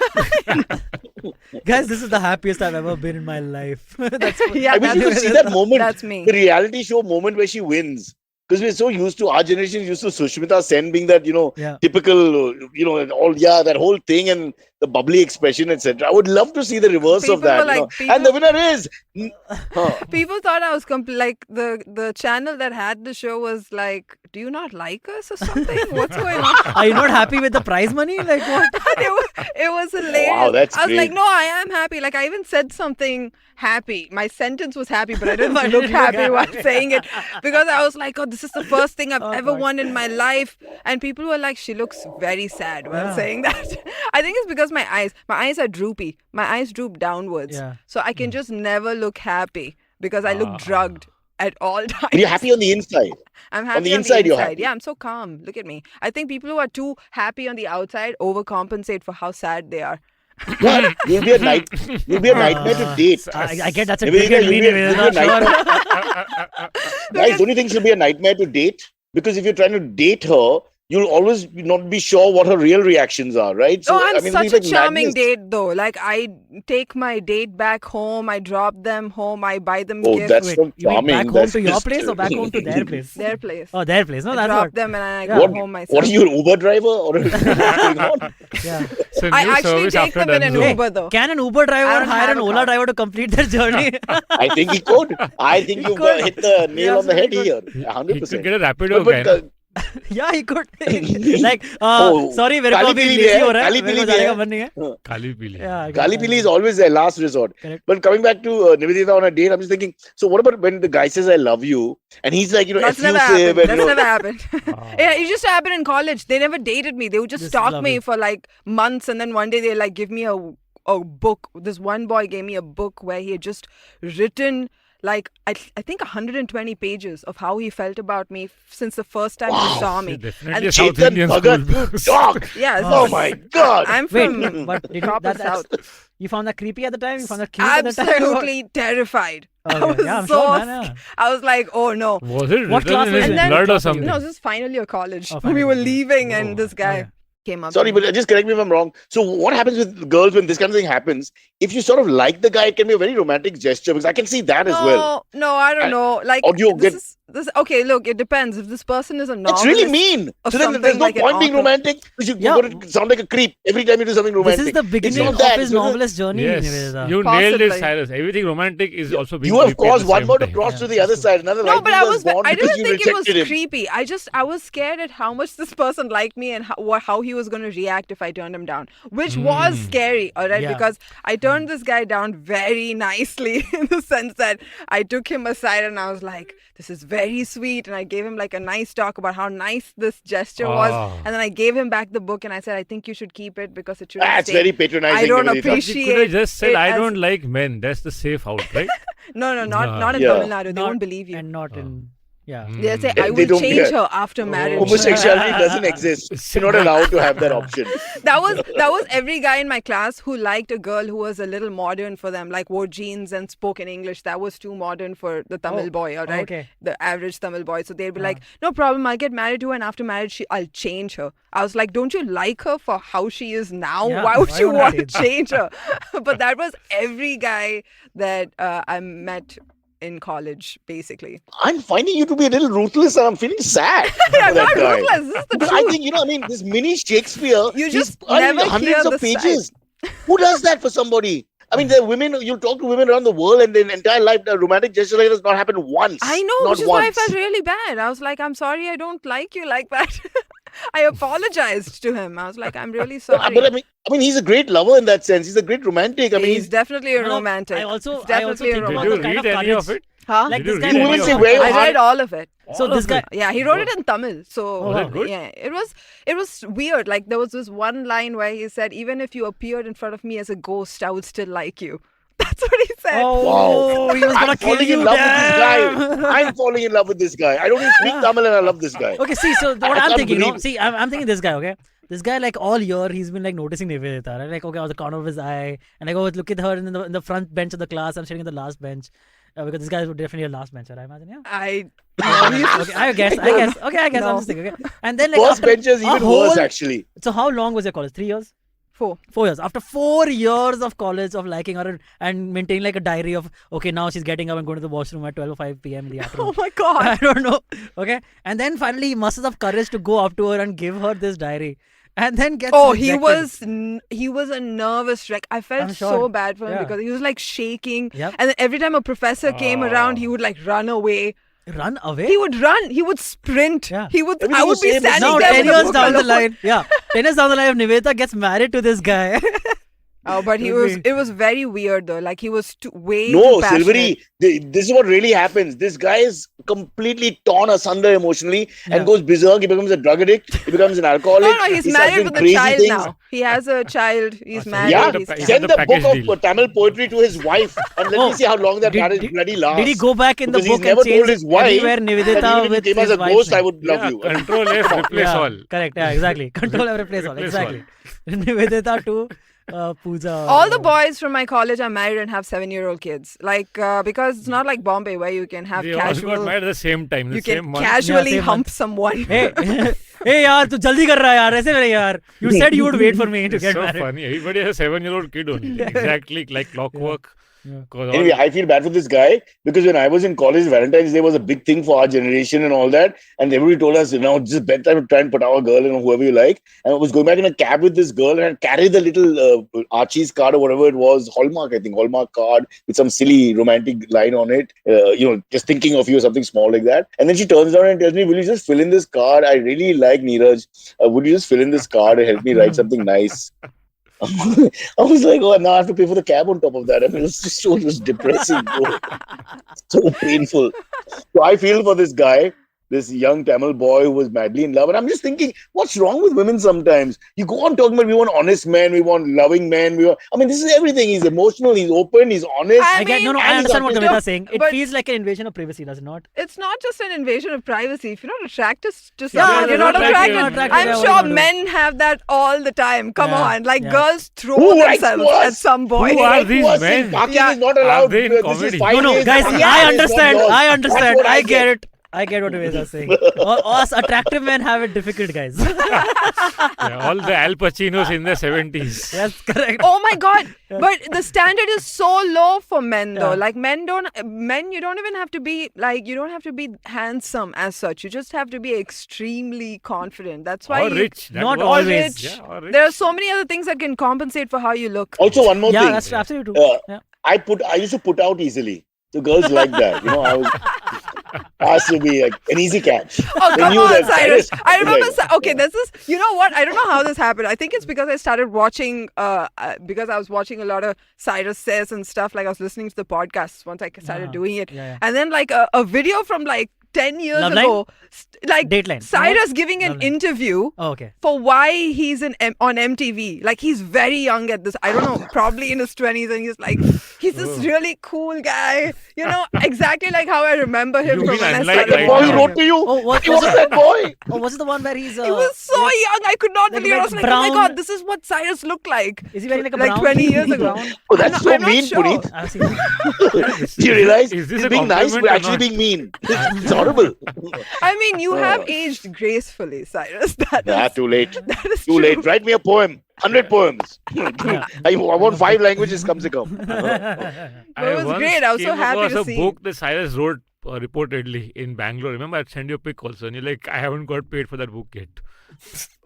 Speaker 6: Guys, this is the happiest I've ever been in my life. That's
Speaker 5: Yeah,
Speaker 2: I wish you could
Speaker 5: that's,
Speaker 2: see that moment.
Speaker 5: that's me.
Speaker 2: The reality show moment where she wins. Because we're so used to, our generation is used to Sushmita Sen being that,
Speaker 6: Yeah.
Speaker 2: typical, that whole thing and the bubbly expression, etc. I would love to see the reverse
Speaker 5: People
Speaker 2: of that.
Speaker 5: were like,
Speaker 2: And the winner is.
Speaker 5: People thought I was like the channel that had the show was like, "Do you not like us or something? What's going on?"
Speaker 6: Are you not happy with the prize money? Like what?
Speaker 5: it was hilarious.
Speaker 2: Wow, that's
Speaker 5: I was like,
Speaker 2: great.
Speaker 5: "No, I am happy." Like I even said something happy. My sentence was happy, but I didn't look happy while saying it because I was like, "Oh, this is the first thing I've ever won in my life," and people were like, "She looks very sad while saying that." I think it's because my eyes are droopy. My eyes droop downwards,
Speaker 6: Yeah.
Speaker 5: so I can just never look happy because I look drugged at all times.
Speaker 2: But you're happy on the inside.
Speaker 5: I'm happy
Speaker 2: on the inside, you're happy.
Speaker 5: Yeah, I'm so calm. Look at me. I think people who are too happy on the outside overcompensate for how sad they are.
Speaker 2: What? You'll be a nightmare to date.
Speaker 6: I get that's a
Speaker 2: Niveditha,
Speaker 6: big
Speaker 2: you'll be a
Speaker 6: Niveditha,
Speaker 2: nightmare. Guys, don't you think she'll be a nightmare to date? Because if you're trying to date her, you'll always not be sure what her real reactions are, right?
Speaker 5: So I'm
Speaker 2: it'll be
Speaker 5: such a
Speaker 2: like
Speaker 5: charming
Speaker 2: madness.
Speaker 5: date though. Like I take my date back home, I drop them home, I buy them
Speaker 2: Oh,
Speaker 5: gifts.
Speaker 2: that's
Speaker 6: Wait,
Speaker 2: not
Speaker 6: you mean
Speaker 2: charming.
Speaker 6: back home
Speaker 2: That's
Speaker 6: to your
Speaker 2: just-
Speaker 6: place or back home to their place?
Speaker 5: Their place.
Speaker 6: Oh, their place. No,
Speaker 5: I
Speaker 6: that's
Speaker 5: drop
Speaker 6: what.
Speaker 5: them and I
Speaker 6: Yeah.
Speaker 5: go
Speaker 2: What,
Speaker 5: home myself.
Speaker 2: what are you, an Uber driver? Or what's going on?
Speaker 6: Yeah.
Speaker 1: So
Speaker 5: I
Speaker 1: new
Speaker 5: actually
Speaker 1: service
Speaker 5: take
Speaker 1: after
Speaker 5: them in an
Speaker 1: Dunzo.
Speaker 5: Uber though.
Speaker 6: Can an Uber
Speaker 5: I
Speaker 6: driver
Speaker 5: don't
Speaker 6: hire
Speaker 5: have
Speaker 6: an
Speaker 5: a
Speaker 6: Ola
Speaker 5: car.
Speaker 6: driver to complete their journey?
Speaker 2: I think he could. I think you've
Speaker 6: could.
Speaker 2: hit the nail on the head here.
Speaker 1: He
Speaker 2: 100%.
Speaker 1: could get a Rapido
Speaker 2: But,
Speaker 1: guy.
Speaker 6: Yeah, he could. Like,
Speaker 2: Oh,
Speaker 6: sorry, मेरे को
Speaker 2: काली
Speaker 6: अभी
Speaker 2: पीली
Speaker 6: lazy
Speaker 2: है,
Speaker 6: हो रहा है,
Speaker 2: काली
Speaker 6: मेरे को
Speaker 2: पीली
Speaker 6: जाने
Speaker 2: है।
Speaker 6: का मन नहीं है.
Speaker 1: Kali Pili.
Speaker 6: Yeah, I get
Speaker 2: Kali
Speaker 6: that.
Speaker 2: Pili is always their last resort.
Speaker 6: Correct.
Speaker 2: But coming back to Niveditha on a date, I'm just thinking, so what about when the guy says, I love you, and he's like,
Speaker 5: That's never
Speaker 2: effusive
Speaker 5: happened.
Speaker 2: and,
Speaker 5: That's never happened.
Speaker 1: Ah.
Speaker 5: Yeah, it used to happen in college. They never dated me. They would just
Speaker 6: This is
Speaker 5: stalk
Speaker 6: lovely.
Speaker 5: me for like months, and then one day they like give me a book. This one boy gave me a book where he had just written like I think 120 pages of how he felt about me since the first time he saw me.
Speaker 1: Definitely a
Speaker 5: And-
Speaker 1: South
Speaker 2: Chetan
Speaker 1: Indian
Speaker 2: Bhagat,
Speaker 1: school.
Speaker 2: you dog.
Speaker 5: Yeah.
Speaker 2: Oh my God.
Speaker 5: I'm
Speaker 6: Wait,
Speaker 5: from
Speaker 6: but did you,
Speaker 5: proper
Speaker 6: that's,
Speaker 5: South.
Speaker 6: you found that creepy at the time? You found that cute at the time?
Speaker 5: Absolutely terrified. I
Speaker 6: Okay,
Speaker 5: was
Speaker 6: yeah, I'm
Speaker 5: so
Speaker 6: sure, man, yeah.
Speaker 5: I was like, oh no.
Speaker 1: Was it
Speaker 6: What
Speaker 1: written
Speaker 6: class
Speaker 1: in
Speaker 6: was
Speaker 1: his
Speaker 6: it?
Speaker 5: And then-
Speaker 1: blood or
Speaker 6: Class was it?
Speaker 1: something?
Speaker 5: No, this is final year college.
Speaker 6: Oh,
Speaker 5: we
Speaker 6: final
Speaker 5: were
Speaker 6: year.
Speaker 5: leaving,
Speaker 1: Oh,
Speaker 5: and this guy
Speaker 6: okay.
Speaker 5: came up.
Speaker 2: Sorry,
Speaker 5: to me.
Speaker 2: but just correct me if I'm wrong. So what happens with girls when this kind of thing happens? If you sort of like the guy, it can be a very romantic gesture because I can see that as well.
Speaker 5: No, I don't
Speaker 2: And-
Speaker 5: know. Like,
Speaker 2: or do you get-
Speaker 5: okay, look, it depends. If this person is a
Speaker 2: It's
Speaker 5: novelist,
Speaker 2: really mean.
Speaker 5: or
Speaker 2: So then
Speaker 5: something
Speaker 2: there's no
Speaker 5: like an
Speaker 2: point being
Speaker 5: author.
Speaker 2: romantic because you
Speaker 6: Yeah.
Speaker 2: got to sound like a creep every time you do something
Speaker 6: This
Speaker 2: romantic.
Speaker 6: is the beginning
Speaker 2: not
Speaker 6: of
Speaker 2: that,
Speaker 6: his
Speaker 2: it's not-
Speaker 6: novelist journey.
Speaker 1: Yes,
Speaker 6: Niveditha.
Speaker 1: you nailed it,
Speaker 5: Possibly.
Speaker 1: Cyrus. Everything romantic is also being
Speaker 2: You have
Speaker 1: creepy at
Speaker 2: caused
Speaker 1: the
Speaker 2: one
Speaker 1: same
Speaker 2: more to
Speaker 1: time.
Speaker 2: cross
Speaker 6: Yeah,
Speaker 2: to the other side. Another
Speaker 5: No,
Speaker 2: light
Speaker 5: but
Speaker 2: bulb was born
Speaker 5: I
Speaker 2: because
Speaker 5: didn't
Speaker 2: you
Speaker 5: think it was
Speaker 2: rejected him.
Speaker 5: creepy. I was scared at how much this person liked me and how he was going to react if I turned him down, which was scary, all right?
Speaker 6: Yeah.
Speaker 5: Because I turned this guy down very nicely in the sense that I took him aside and I was like, this is very sweet. And I gave him like a nice talk about how nice this gesture was.
Speaker 1: Ah.
Speaker 5: And then I gave him back the book and I said, I think you should keep it because it should
Speaker 2: That's
Speaker 5: stay.
Speaker 2: very patronizing.
Speaker 5: I don't
Speaker 2: Niveditha.
Speaker 1: You
Speaker 5: appreciate
Speaker 1: could have just said,
Speaker 5: it
Speaker 1: I
Speaker 5: as-
Speaker 1: don't like men. That's the safe out, right?
Speaker 5: No,
Speaker 1: No.
Speaker 5: not in
Speaker 2: Yeah.
Speaker 5: Tamil Nadu. They
Speaker 6: Not-
Speaker 5: won't believe you.
Speaker 6: And not in. Yeah.
Speaker 5: They'll say,
Speaker 2: They-
Speaker 5: I
Speaker 2: they
Speaker 5: will
Speaker 2: don't
Speaker 5: change
Speaker 2: care.
Speaker 5: her after marriage.
Speaker 2: Homosexuality doesn't exist. You're not allowed to have that option.
Speaker 5: That was every guy in my class who liked a girl who was a little modern for them, like wore jeans and spoke in English. That was too modern for the Tamil
Speaker 6: Oh,
Speaker 5: boy, all right?
Speaker 6: okay.
Speaker 5: The average Tamil boy. So they'd be like, no problem, I'll get married to her, and after marriage, I'll change her. I was like, don't you like her for how she is now?
Speaker 6: Yeah,
Speaker 5: why would
Speaker 6: why
Speaker 5: you
Speaker 6: would I
Speaker 5: want to
Speaker 6: change?
Speaker 5: change her? But that was every guy that I met in college, basically.
Speaker 2: I'm finding you to be a little ruthless and I'm feeling sad. for
Speaker 5: I'm
Speaker 2: that
Speaker 5: not
Speaker 2: guy.
Speaker 5: ruthless. This is the
Speaker 2: Because
Speaker 5: truth.
Speaker 2: I think, this mini Shakespeare,
Speaker 5: You
Speaker 2: he's
Speaker 5: just
Speaker 2: earning
Speaker 5: never
Speaker 2: hundreds
Speaker 5: hear
Speaker 2: of
Speaker 5: the
Speaker 2: pages. Who does that for somebody? I mean, there are women, you talk to women around the world and their entire life, the romantic gesture like that has not happened once.
Speaker 5: I know,
Speaker 2: Not
Speaker 5: which is
Speaker 2: once.
Speaker 5: why I felt really bad. I was like, I'm sorry, I don't like you like that. I apologized to him. I was like, I'm really sorry.
Speaker 2: But I mean, he's a great lover in that sense. He's a great romantic. I mean,
Speaker 5: He's definitely a romantic.
Speaker 6: I also
Speaker 5: It's definitely
Speaker 6: think
Speaker 5: a
Speaker 1: Did
Speaker 6: about
Speaker 1: you
Speaker 6: the
Speaker 5: romantic.
Speaker 6: kind
Speaker 1: read
Speaker 6: of
Speaker 1: any of
Speaker 6: courage.
Speaker 1: it?
Speaker 5: Huh?
Speaker 6: Like
Speaker 1: Did you
Speaker 6: this guy.
Speaker 1: read
Speaker 2: you
Speaker 1: any
Speaker 2: women
Speaker 1: of
Speaker 2: say
Speaker 1: it?
Speaker 2: where your
Speaker 5: I
Speaker 2: heart.
Speaker 5: read all of it.
Speaker 6: So this guy.
Speaker 5: Yeah, he wrote it in Tamil. So
Speaker 1: Was it good?
Speaker 5: yeah, it was weird. Like there was this one line where he said, "Even if you appeared in front of me as a ghost, I would still like you." That's what he said.
Speaker 6: Oh,
Speaker 2: Wow.
Speaker 6: he was gonna
Speaker 2: I'm
Speaker 6: kill
Speaker 2: falling
Speaker 6: you.
Speaker 2: in love with this
Speaker 6: damn.
Speaker 2: guy. I'm falling in love with this guy. I don't even speak Tamil and I love this guy.
Speaker 6: Okay, see, so what I'm
Speaker 2: can't
Speaker 6: thinking,
Speaker 2: believe-
Speaker 6: see, I'm thinking this guy, okay? This guy, like, all year, he's been, like, noticing Niveditha, right? Like, okay, on the corner of his eye, and I go, look at her in the front bench of the class, I'm sitting in the last bench, because this guy is definitely a last bencher, I imagine, yeah? Okay, I guess, okay, I guess,
Speaker 5: No.
Speaker 6: I'm just thinking, okay? And then, like,
Speaker 2: First
Speaker 6: after
Speaker 2: bench is
Speaker 6: a
Speaker 2: even
Speaker 6: whole-
Speaker 2: worse, actually.
Speaker 6: So how long was your college? 3 years?
Speaker 5: 4.
Speaker 6: 4 years. After 4 years of college of liking her and maintaining like a diary of, okay, now she's getting up and going to the washroom at 12 or 5 p.m. in the afternoon.
Speaker 5: Oh my God.
Speaker 6: I don't know. Okay. And then finally he musters up courage to go up to her and give her this diary. And then gets
Speaker 5: Oh,
Speaker 6: rejected.
Speaker 5: he was a nervous wreck. I felt
Speaker 6: I'm sure.
Speaker 5: so bad for him
Speaker 6: Yeah.
Speaker 5: because he was like shaking.
Speaker 6: Yep.
Speaker 5: And then every time a professor came around, he would like run away.
Speaker 6: Run away?
Speaker 5: He would run. He would sprint.
Speaker 6: Yeah.
Speaker 5: He would.
Speaker 2: Everything
Speaker 5: I would
Speaker 2: you
Speaker 5: be
Speaker 2: say, but
Speaker 5: standing
Speaker 6: Now
Speaker 5: there
Speaker 6: 10
Speaker 5: with a
Speaker 6: years
Speaker 5: book
Speaker 6: down the
Speaker 5: alone.
Speaker 6: line. Yeah. 10 years down the line, if Niveditha gets married to this guy.
Speaker 5: Oh, but he
Speaker 6: Would
Speaker 5: was.
Speaker 6: be-
Speaker 5: It was very weird though. Like he was way
Speaker 2: No,
Speaker 5: too passionate.
Speaker 2: Silverie, this is what really happens. This guy is completely torn asunder emotionally
Speaker 6: Yeah.
Speaker 2: and goes berserk. He becomes a drug addict. He becomes an alcoholic.
Speaker 5: No, he's
Speaker 2: He starts
Speaker 5: married
Speaker 2: doing
Speaker 5: with a
Speaker 2: crazy
Speaker 5: child
Speaker 2: things.
Speaker 5: now. He has a child. He's
Speaker 1: so
Speaker 5: married.
Speaker 2: Yeah,
Speaker 1: the
Speaker 5: he's
Speaker 1: pa-
Speaker 5: fine.
Speaker 2: send
Speaker 1: the
Speaker 2: the book
Speaker 1: package
Speaker 2: of
Speaker 1: deal.
Speaker 2: Tamil poetry to his wife and let
Speaker 6: Oh,
Speaker 2: me see how long that
Speaker 6: did-
Speaker 2: marriage
Speaker 6: did-
Speaker 2: bloody lasts.
Speaker 6: Did he go back in the
Speaker 2: Because he's
Speaker 6: book
Speaker 2: never
Speaker 6: and
Speaker 2: told
Speaker 6: change
Speaker 2: his wife
Speaker 6: everywhere
Speaker 2: that
Speaker 6: Niveditha
Speaker 2: even if
Speaker 6: with
Speaker 2: he came as
Speaker 6: his
Speaker 2: a
Speaker 6: wife's
Speaker 2: ghost, I
Speaker 6: name?
Speaker 2: would love
Speaker 1: Yeah,
Speaker 2: you.
Speaker 1: Control F, replace
Speaker 6: Yeah,
Speaker 1: all.
Speaker 6: correct. Yeah, exactly. Control every place all.
Speaker 1: Replace
Speaker 6: Exactly. Niveditha to Pooja.
Speaker 5: All the boys from my college are married and have 7-year-old kids. Like because it's not like Bombay where you can have
Speaker 1: They all got
Speaker 5: casual.
Speaker 1: married at the same time, the
Speaker 5: You
Speaker 1: same
Speaker 5: can
Speaker 1: month.
Speaker 5: casually
Speaker 6: same
Speaker 5: hump
Speaker 6: month.
Speaker 5: someone.
Speaker 6: Hey, hey यार तू जल्दी कर रहा है यार ऐसे नहीं यार. You said you would wait for me to
Speaker 1: It's
Speaker 6: get
Speaker 1: so
Speaker 6: married.
Speaker 1: funny. Everybody has a 7-year-old kid only. Exactly like clockwork.
Speaker 6: Yeah.
Speaker 1: 'Cause
Speaker 2: Anyway,
Speaker 1: all-
Speaker 2: I feel bad for this guy because when I was in college, Valentine's Day was a big thing for our generation and all that. And everybody told us, just bedtime to try and put our girl, whoever you like. And I was going back in a cab with this girl and I carried the little Archie's card or whatever it was, Hallmark, I think, Hallmark card with some silly romantic line on it, just thinking of you or something small like that. And then she turns around and tells me, will you just fill in this card? I really like Neeraj. Would you just fill in this card and help me write something nice? I was like, oh, now I have to pay for the cab on top of that. I mean, it was depressing, bro. So painful. So I feel for this guy, this young Tamil boy who was madly in love. And I'm just thinking, what's wrong with women sometimes? You go on talking about we want honest men, we want loving men. This is everything. He's emotional, he's open, he's honest.
Speaker 6: I get, no, I understand what
Speaker 2: and
Speaker 6: Niveditha is saying. It
Speaker 5: but-
Speaker 6: feels like an invasion of privacy, does it not?
Speaker 5: It's not just an invasion of privacy. If you're not attracted to
Speaker 6: Yeah,
Speaker 5: someone, you're not attracted.
Speaker 6: yeah,
Speaker 5: I'm
Speaker 6: what
Speaker 5: sure
Speaker 6: are you gonna
Speaker 5: men have that all the time. Come
Speaker 6: Yeah,
Speaker 5: on, like
Speaker 6: yeah.
Speaker 5: girls throw
Speaker 2: Who writes
Speaker 5: themselves
Speaker 2: to us?
Speaker 5: at some boy.
Speaker 1: Who are
Speaker 2: Like
Speaker 1: these
Speaker 2: was
Speaker 1: men?
Speaker 2: saying, Parking
Speaker 5: Yeah.
Speaker 2: is not
Speaker 1: Are
Speaker 2: allowed.
Speaker 1: they in
Speaker 2: This
Speaker 1: comedy?
Speaker 2: is 5
Speaker 6: No, no,
Speaker 2: days.
Speaker 6: guys,
Speaker 2: Parking
Speaker 6: I
Speaker 2: is not
Speaker 6: understand.
Speaker 2: yours.
Speaker 6: I
Speaker 2: That's
Speaker 6: understand.
Speaker 2: what
Speaker 6: I
Speaker 2: get.
Speaker 6: get it. I get what Niveditha is saying. Us attractive men have it difficult, guys.
Speaker 1: Yeah, all the Al Pacinos in their 70s.
Speaker 6: Yes, correct.
Speaker 5: Oh my god! But the standard is so low for men, though.
Speaker 6: Yeah.
Speaker 5: Like men, you don't even have to be you don't have to be handsome as such. You just have to be extremely confident. That's why
Speaker 1: Or rich. That
Speaker 6: Not
Speaker 1: was-
Speaker 5: or
Speaker 6: always.
Speaker 5: rich.
Speaker 1: Yeah, or rich.
Speaker 5: There are so many other things that can compensate for how you look.
Speaker 2: Also, one more
Speaker 6: Yeah,
Speaker 2: thing.
Speaker 6: that's absolutely true. Yeah.
Speaker 2: I used to put out easily. So girls like that. I has to be like an easy catch.
Speaker 5: Oh,
Speaker 2: They
Speaker 5: come
Speaker 2: knew
Speaker 5: on,
Speaker 2: that
Speaker 5: Cyrus. I remember.
Speaker 2: like-
Speaker 5: Okay, this is. You know what? I don't know how this happened. I think it's because I started watching. Because I was watching a lot of Cyrus Says and stuff. Like I was listening to the podcasts once I started doing it.
Speaker 6: Yeah, yeah.
Speaker 5: And then like a video from like 10 years
Speaker 6: Love
Speaker 5: ago, like
Speaker 6: Dateline.
Speaker 5: Cyrus giving an
Speaker 6: Love Line.
Speaker 5: interview
Speaker 6: Oh, okay.
Speaker 5: for why he's on MTV. Like he's very young at this. I don't know, probably in his 20s, and he's like, he's this really cool guy. You know, exactly like how I remember him
Speaker 1: You
Speaker 5: from
Speaker 1: mean
Speaker 5: when I
Speaker 1: unlike
Speaker 5: started
Speaker 1: right
Speaker 2: The boy
Speaker 1: now?
Speaker 2: who wrote to you.
Speaker 6: Oh, what
Speaker 2: He was
Speaker 6: was
Speaker 2: that boy.
Speaker 6: Oh, was it the one where he's?
Speaker 5: He was so young. I could not
Speaker 6: like
Speaker 5: believe it. I was like, oh
Speaker 6: brown-
Speaker 5: my god, this is what Cyrus looked like.
Speaker 6: Is he wearing like a
Speaker 5: like
Speaker 6: brown
Speaker 5: 20
Speaker 6: thing?
Speaker 5: years ago?
Speaker 6: Brown?
Speaker 2: Oh, that's
Speaker 5: I'm
Speaker 2: so
Speaker 5: not
Speaker 2: mean,
Speaker 5: sure.
Speaker 2: Punit.
Speaker 6: I've seen it.
Speaker 2: Do you realize?
Speaker 1: Is this
Speaker 2: He's
Speaker 1: a
Speaker 2: being nice,
Speaker 1: compliment
Speaker 2: but
Speaker 1: or
Speaker 2: actually
Speaker 1: not?
Speaker 2: being mean. It's horrible.
Speaker 5: I mean, you have aged gracefully, Cyrus. That
Speaker 2: Nah,
Speaker 5: is,
Speaker 2: too late.
Speaker 5: that is
Speaker 2: Too
Speaker 5: true.
Speaker 2: late. Write me a poem. 100 poems. I want 5 languages, come se come.
Speaker 5: But it was great. I was so
Speaker 1: came
Speaker 5: happy
Speaker 1: across
Speaker 5: to
Speaker 1: a
Speaker 5: see.
Speaker 1: book that Cyrus wrote reportedly in Bangalore. Remember, I sent you a pic also, and you're like, I haven't got paid for that book yet.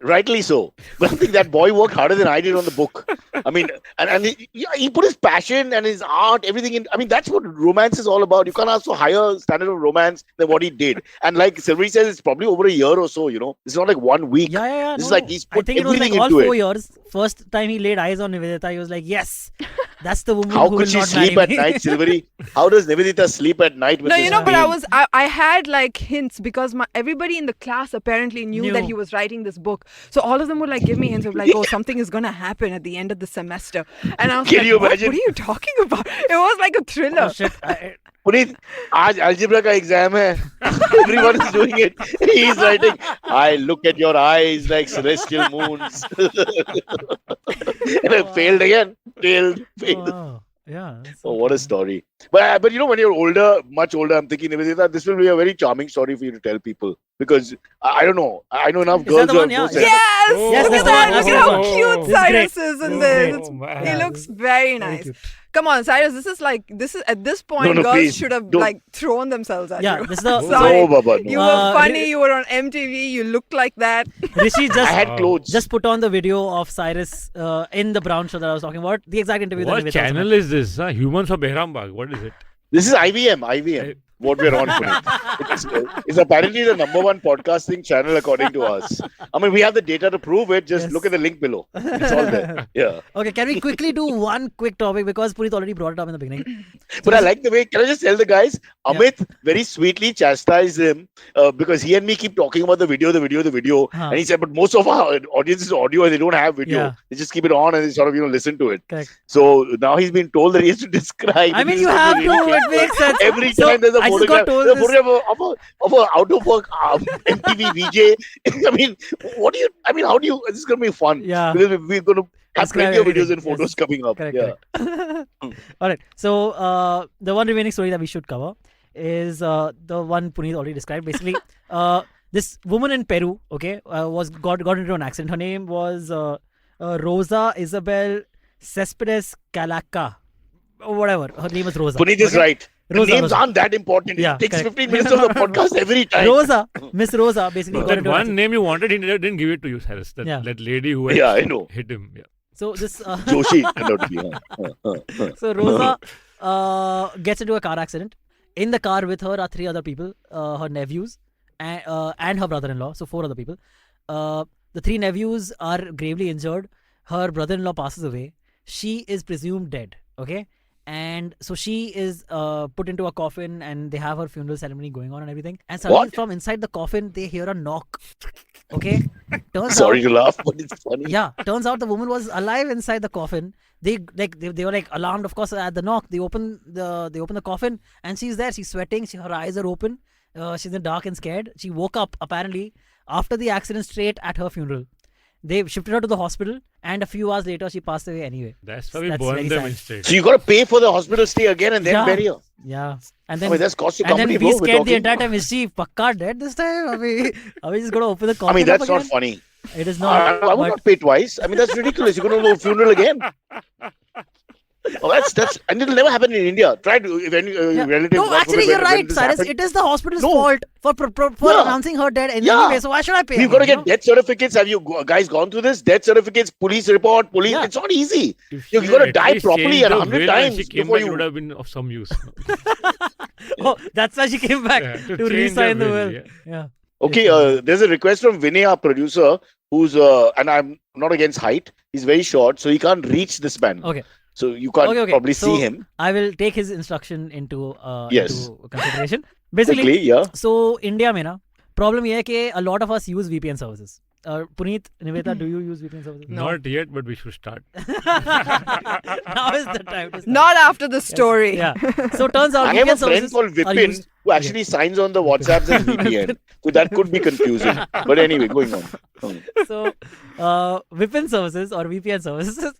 Speaker 2: Rightly so. But I think that boy worked harder than I did on the book. I mean, and he put his passion and his art, everything in. I mean, that's what romance is all about. You can't ask for higher standard of romance than what he did. And like Silverie says, it's probably over a year or so, It's not like 1 week.
Speaker 6: Yeah.
Speaker 2: This is like he's put
Speaker 6: I think it was
Speaker 2: everything
Speaker 6: like all
Speaker 2: into
Speaker 6: 4
Speaker 2: it.
Speaker 6: years. First time he laid eyes on Niveditha, he was like, yes, that's the woman
Speaker 2: How
Speaker 6: who
Speaker 2: could
Speaker 6: will
Speaker 2: she
Speaker 6: not
Speaker 2: sleep
Speaker 6: marry
Speaker 2: at
Speaker 6: me.
Speaker 2: night, Silverie? How does Niveditha sleep at night with
Speaker 5: No,
Speaker 2: this
Speaker 5: but
Speaker 2: pain?
Speaker 5: I had like hints because everybody in the class apparently knew that he was writing this book. So all of them would like give me hints of like, oh, something is gonna happen at the end of the semester. And I was
Speaker 2: Can
Speaker 5: like,
Speaker 2: you
Speaker 5: what
Speaker 2: imagine?
Speaker 5: are you talking about? It was like a thriller.
Speaker 6: Oh, shit.
Speaker 2: Punit, aaj algebra ka exam hai. Everyone is doing it. He's writing, I look at your eyes like celestial moons. And I failed again. Failed.
Speaker 6: Wow. Yeah. that's so
Speaker 2: Oh, what a
Speaker 6: cool.
Speaker 2: story. But when you're older, much older, I'm thinking, Niveditha, this will be a very charming story for you to tell people. Because I don't know. I know enough
Speaker 6: Is
Speaker 2: girls
Speaker 6: that the
Speaker 2: who
Speaker 6: one?
Speaker 2: have
Speaker 6: Yeah.
Speaker 2: no sense.
Speaker 5: Yes!
Speaker 1: Oh,
Speaker 6: Yes,
Speaker 5: look
Speaker 6: that's
Speaker 5: at
Speaker 6: the
Speaker 5: that.
Speaker 6: one,
Speaker 5: Look
Speaker 6: that's
Speaker 5: at
Speaker 6: the
Speaker 5: how
Speaker 6: one.
Speaker 5: cute
Speaker 6: This is
Speaker 5: Cyrus
Speaker 6: great.
Speaker 5: is in
Speaker 1: Oh,
Speaker 5: this.
Speaker 1: man.
Speaker 5: He looks very
Speaker 6: Very
Speaker 5: nice.
Speaker 6: cute.
Speaker 5: Come on, Cyrus. This is at this point,
Speaker 2: No,
Speaker 5: girls
Speaker 2: please,
Speaker 5: should have
Speaker 2: don't.
Speaker 5: like thrown themselves at
Speaker 6: Yeah,
Speaker 5: you.
Speaker 6: this is the
Speaker 5: Sorry.
Speaker 2: No, Baba, no.
Speaker 5: You were funny.
Speaker 6: Ri-
Speaker 5: You were on MTV. You looked like that.
Speaker 6: Rishi
Speaker 2: I
Speaker 6: just
Speaker 2: had clothes.
Speaker 6: just put on the video of Cyrus in the Brown show that I was talking about. The exact interview that
Speaker 1: What
Speaker 6: Niveditha
Speaker 1: channel
Speaker 6: was
Speaker 1: is this? Humans of Behrambagh. What is it?
Speaker 2: This is IVM. What we're on, Punit. It's apparently the #1 podcasting channel according to us. I mean, we have the data to prove it. Just
Speaker 6: Yes.
Speaker 2: look at the link below. It's all there. Yeah.
Speaker 6: Okay, can we quickly do one quick topic because Punit already brought it up in the beginning.
Speaker 2: But I like the way, can I just tell the guys,
Speaker 6: Yeah.
Speaker 2: Amit very sweetly chastised him because he and me keep talking about the video.
Speaker 6: Huh.
Speaker 2: And he said, but most of our audience is audio and they don't have video.
Speaker 6: Yeah.
Speaker 2: They just keep it on and they sort of, listen to it.
Speaker 6: Correct.
Speaker 2: So now he's been told that he has to describe.
Speaker 6: I
Speaker 2: and
Speaker 6: mean,
Speaker 2: this
Speaker 6: you
Speaker 2: is
Speaker 6: have
Speaker 2: really
Speaker 6: to. It
Speaker 2: painful.
Speaker 6: makes sense.
Speaker 2: Every
Speaker 6: So,
Speaker 2: time there's a
Speaker 6: I just
Speaker 2: photograph,
Speaker 6: got told
Speaker 2: a
Speaker 6: this.
Speaker 2: photograph of a out of work MTV VJ. I mean, how do you, this is going to be fun.
Speaker 6: Yeah.
Speaker 2: Because we're going to have
Speaker 6: Describe
Speaker 2: plenty of videos
Speaker 6: everything.
Speaker 2: and photos
Speaker 6: Yes.
Speaker 2: coming up.
Speaker 6: Correct,
Speaker 2: Yeah.
Speaker 6: correct. All right. So the one remaining story that we should cover is the one Punit already described. Basically, this woman in Peru, okay, got into an accident. Her name was Rosa Isabel Cespedes Calaca, or whatever. Her name was Rosa.
Speaker 2: Punit is
Speaker 6: okay?
Speaker 2: right. The
Speaker 6: Rosa,
Speaker 2: names
Speaker 6: Rosa.
Speaker 2: aren't that important.
Speaker 6: Yeah,
Speaker 2: It takes
Speaker 6: correct.
Speaker 2: 15 minutes of the podcast every time.
Speaker 6: Rosa, Miss Rosa, basically got
Speaker 1: That
Speaker 6: into an
Speaker 1: one
Speaker 6: accident.
Speaker 1: name you wanted, he didn't give it to you, Cyrus.
Speaker 6: Yeah.
Speaker 1: That lady who had
Speaker 2: Yeah, I know.
Speaker 1: hit him. Yeah.
Speaker 6: So this.
Speaker 2: Joshi turned out to be.
Speaker 6: So Rosa gets into a car accident. In the car with her are 3 other people, her nephews and her brother-in-law. So 4 other people. The 3 nephews are gravely injured. Her brother-in-law passes away. She is presumed dead. Okay, and so she is put into a coffin, and they have her funeral ceremony going on and everything. And suddenly,
Speaker 2: What?
Speaker 6: from inside the coffin, they hear a knock. Okay, turns
Speaker 2: Sorry
Speaker 6: out.
Speaker 2: to laugh, but it's funny.
Speaker 6: Yeah, turns out the woman was alive inside the coffin. They were like alarmed, of course, at the knock. They open the coffin and she's there. She's sweating. Her eyes are open. She's in the dark and scared. She woke up apparently after the accident straight at her funeral. They shifted her to the hospital, and a few hours later she passed away anyway.
Speaker 1: That's why we
Speaker 6: That's
Speaker 1: burn
Speaker 6: very
Speaker 1: them
Speaker 6: sad.
Speaker 1: instead.
Speaker 2: So you got to pay for the hospital stay again and then
Speaker 6: Yeah.
Speaker 2: bury her.
Speaker 6: Yeah, and
Speaker 2: I
Speaker 6: then
Speaker 2: mean, that's cost your
Speaker 6: and
Speaker 2: company,
Speaker 6: then we
Speaker 2: bro. We're
Speaker 6: scared the
Speaker 2: talking-
Speaker 6: entire time. Is she pakka dead this time? Are we just gonna open the coffin?
Speaker 2: I mean,
Speaker 6: up
Speaker 2: that's not
Speaker 6: again?
Speaker 2: funny.
Speaker 6: It is
Speaker 2: I
Speaker 6: not.
Speaker 2: would
Speaker 6: but
Speaker 2: not pay twice. I mean, that's ridiculous. You're going to go to a funeral again. Oh, that's and it'll never happen in India. Try to if any
Speaker 6: Yeah.
Speaker 2: relatives.
Speaker 6: No,
Speaker 2: God forbid,
Speaker 6: actually, you're
Speaker 2: when
Speaker 6: right,
Speaker 2: this
Speaker 6: Cyrus.
Speaker 2: happened,
Speaker 6: It is the hospital's
Speaker 2: No.
Speaker 6: fault for
Speaker 2: Yeah.
Speaker 6: announcing her dead
Speaker 2: Yeah.
Speaker 6: anyway. So why should I pay?
Speaker 2: We've got to
Speaker 6: again,
Speaker 2: get death certificates. Have you guys gone through this? Death certificates, police report, police.
Speaker 6: Yeah.
Speaker 2: It's not easy.
Speaker 1: If
Speaker 2: You
Speaker 1: she
Speaker 2: got to
Speaker 1: had
Speaker 2: die
Speaker 1: at least
Speaker 2: properly
Speaker 1: changed
Speaker 2: and
Speaker 1: the
Speaker 2: 100
Speaker 1: will and
Speaker 2: times
Speaker 1: she came
Speaker 2: before
Speaker 1: back, it
Speaker 2: you.
Speaker 1: would have been of some use.
Speaker 6: Oh, that's why she came back
Speaker 1: Yeah,
Speaker 6: to
Speaker 1: change
Speaker 6: re-sign
Speaker 1: the
Speaker 6: the
Speaker 1: will,
Speaker 6: will.
Speaker 1: yeah.
Speaker 6: Yeah.
Speaker 2: Okay, there's a request from Vinay, our producer, who's and I'm not against height. He's very short, so he can't reach this man.
Speaker 6: Okay.
Speaker 2: So you can't
Speaker 6: Okay.
Speaker 2: probably
Speaker 6: So,
Speaker 2: see him.
Speaker 6: I will take his instruction into
Speaker 2: Yes.
Speaker 6: consideration. Basically,
Speaker 2: Quickly, yeah.
Speaker 6: so India में ना problem ये है कि a lot of us use VPN services. Punit, Niveditha, do you use VPN services?
Speaker 1: Not yet, but we should start.
Speaker 6: Now is the time to start.
Speaker 5: Not after the story.
Speaker 6: Yeah. So turns out
Speaker 2: I have
Speaker 6: VPN
Speaker 2: a friend
Speaker 6: services
Speaker 2: called
Speaker 6: are
Speaker 2: Vipin
Speaker 6: used.
Speaker 2: who actually signs on the WhatsApps as VPN. So that could be confusing. But anyway, going on.
Speaker 6: So, VPN services or VPN services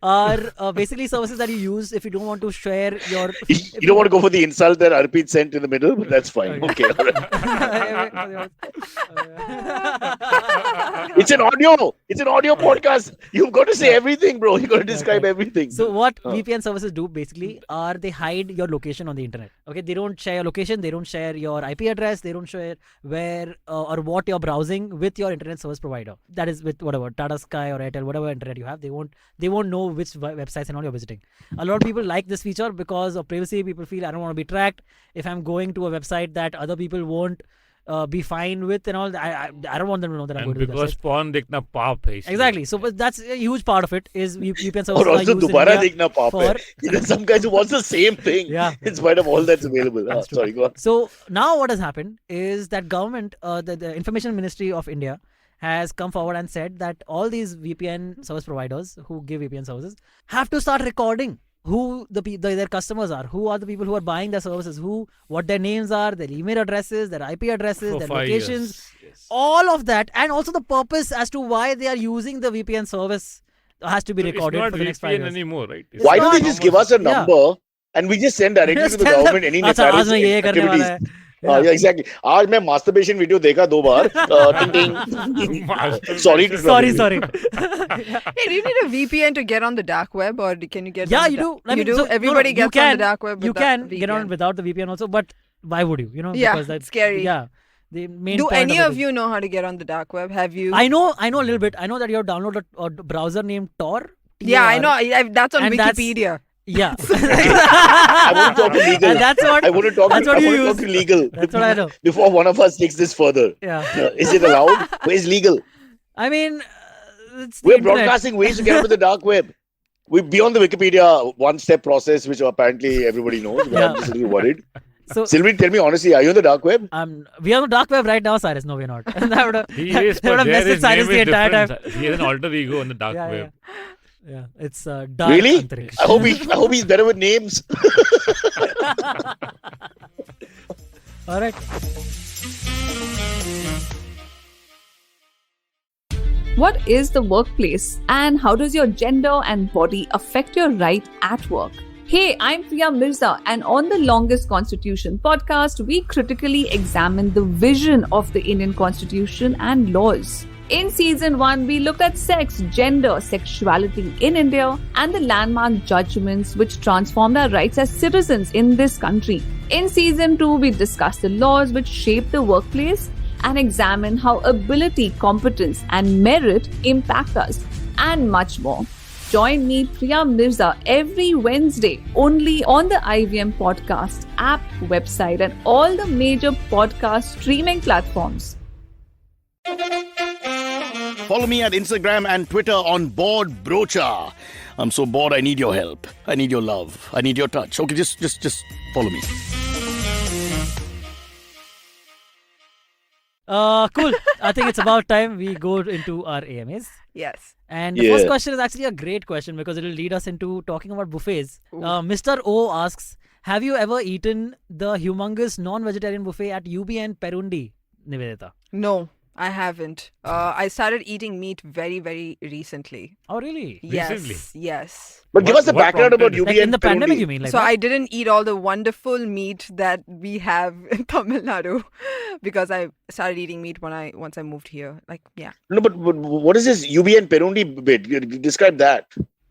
Speaker 6: are basically services that you use if you don't want to share your.
Speaker 2: You don't want to go for the insult that Arpit sent in the middle, but that's fine. Okay. All right. It's an audio podcast. You've got to say everything, bro. You've got to describe everything.
Speaker 6: So what VPN services do basically are they hide your location on the internet. Okay, they don't share your location, they don't share your IP address, they don't share where or what you're browsing with your internet service provider. That is with whatever Tata Sky or Airtel, whatever internet you have. They won't know which websites and all you're visiting. A lot of people like this feature because of privacy. People feel I don't want to be tracked. If I'm going to a website that other people won't be fine with and all, I don't want them to know that I'm going to
Speaker 1: because
Speaker 6: website.
Speaker 1: porn dikhna paap hai.
Speaker 6: Exactly. So but that's a huge part of it is VPN services
Speaker 2: Or
Speaker 6: are
Speaker 2: also
Speaker 6: used in
Speaker 2: dobara
Speaker 6: India
Speaker 2: dekhna paap hai.
Speaker 6: for-
Speaker 2: You know, some guys who watch the same thing in spite of all that's available.
Speaker 6: That's true.
Speaker 2: Sorry, go on.
Speaker 6: So now what has happened is that government, the Information Ministry of India has come forward and said that all these VPN service providers who give VPN services have to start recording who their customers are, who are the people who are buying their services, what their names are, their email addresses, their IP addresses,
Speaker 1: For
Speaker 6: their
Speaker 1: 5
Speaker 6: locations,
Speaker 1: years. Yes.
Speaker 6: all of that, and also the purpose as to why they are using the VPN service has to be
Speaker 1: So
Speaker 6: recorded
Speaker 1: it's not
Speaker 6: for the next 5
Speaker 1: VPN
Speaker 6: years.
Speaker 1: anymore, right? It's
Speaker 2: Why don't they
Speaker 6: not-
Speaker 2: just give us a
Speaker 6: Yeah.
Speaker 2: number and we just send directly to
Speaker 6: Just
Speaker 2: the
Speaker 6: tell them,
Speaker 2: government any
Speaker 6: "अच्छा, आज मैं ये
Speaker 2: nefarious
Speaker 6: करने वाला
Speaker 2: activities?
Speaker 6: है."
Speaker 2: Yeah, exactly. आज मैं masturbation video देखा 2 बार. Ting ting. Sorry to
Speaker 6: Sorry.
Speaker 5: Hey, do you need a VPN to get on the dark web, or can you get?
Speaker 6: Yeah,
Speaker 5: on
Speaker 6: you
Speaker 5: the
Speaker 6: do.
Speaker 5: da-
Speaker 6: I mean,
Speaker 5: you do.
Speaker 6: so- no,
Speaker 5: Everybody
Speaker 6: you
Speaker 5: gets on
Speaker 6: can-
Speaker 5: the dark web.
Speaker 6: You
Speaker 5: with
Speaker 6: can
Speaker 5: the
Speaker 6: get on
Speaker 5: VPN.
Speaker 6: without the VPN also, but why would you? You know,
Speaker 5: Yeah,
Speaker 6: because that's
Speaker 5: scary.
Speaker 6: Yeah, the main.
Speaker 5: Do
Speaker 6: point
Speaker 5: any
Speaker 6: it
Speaker 5: of
Speaker 6: is-
Speaker 5: you know how to get on the dark web? Have you?
Speaker 6: I know a little bit. I know that you have downloaded a browser named Tor.
Speaker 5: Yeah, I
Speaker 6: TOR.
Speaker 5: know. That's on
Speaker 6: And that's-
Speaker 5: Wikipedia.
Speaker 6: Yeah.
Speaker 2: I want to talk to legal.
Speaker 6: And that's what.
Speaker 2: I want to talk
Speaker 6: That's what
Speaker 2: I
Speaker 6: you
Speaker 2: want to
Speaker 6: use.
Speaker 2: talk to legal.
Speaker 6: That's what I know.
Speaker 2: Before one of us takes this further.
Speaker 6: Yeah.
Speaker 2: Is it allowed? Where's legal?
Speaker 6: I mean, it's the
Speaker 2: We're
Speaker 6: internet.
Speaker 2: broadcasting ways to get onto the dark web. We're beyond the Wikipedia one-step process, which apparently everybody knows. But I'm just a little worried.
Speaker 6: So
Speaker 2: Silverie, tell me honestly, are you on the dark web?
Speaker 6: we are on the dark web right now, Cyrus. No, we're not. That would have,
Speaker 1: He
Speaker 6: that
Speaker 1: is,
Speaker 6: would
Speaker 1: but
Speaker 6: have
Speaker 1: there
Speaker 6: messaged
Speaker 1: his
Speaker 6: Cyrus
Speaker 1: name
Speaker 6: the
Speaker 1: is
Speaker 6: entire time.
Speaker 1: different. He has an alter ego on the dark
Speaker 6: Yeah,
Speaker 1: web.
Speaker 6: yeah. It's dark
Speaker 2: Really?
Speaker 6: Antariksh.
Speaker 2: I hope he's better with names.
Speaker 6: All right.
Speaker 7: What is the workplace and how does your gender and body affect your right at work? Hey, I'm Priya Mirza, and on the Longest Constitution podcast, we critically examine the vision of the Indian Constitution and laws. In season 1, we looked at sex, gender, sexuality in India, and the landmark judgments which transformed our rights as citizens in this country. In season 2, we discussed the laws which shape the workplace and examine how ability, competence, and merit impact us, and much more. Join me, Priya Mirza, every Wednesday only on the IVM Podcast app, website, and all the major podcast streaming platforms.
Speaker 3: Follow me at Instagram and Twitter on Bored Brocha. I'm so bored, I need your help. I need your love. I need your touch. Okay, just follow me.
Speaker 6: Cool. I think it's about time we go into our AMAs.
Speaker 5: Yes.
Speaker 6: And the first question is actually a great question because it will lead us into talking about buffets. Mr. O asks, have you ever eaten the humongous non-vegetarian buffet at UBN Perundi, Niveditha?
Speaker 5: No, I haven't. I started eating meat very, very recently.
Speaker 6: Oh, really?
Speaker 1: Recently?
Speaker 5: Yes.
Speaker 2: But give us the
Speaker 1: What
Speaker 2: background about
Speaker 1: prompted
Speaker 2: UB
Speaker 6: Like in
Speaker 2: and
Speaker 6: the pandemic,
Speaker 2: Perundi.
Speaker 6: you mean? Like
Speaker 5: So
Speaker 6: that?
Speaker 5: I didn't eat all the wonderful meat that we have in Tamil Nadu because I started eating meat once I moved here. Like, yeah.
Speaker 2: No, but what is this UB and Perundi bit? Describe that.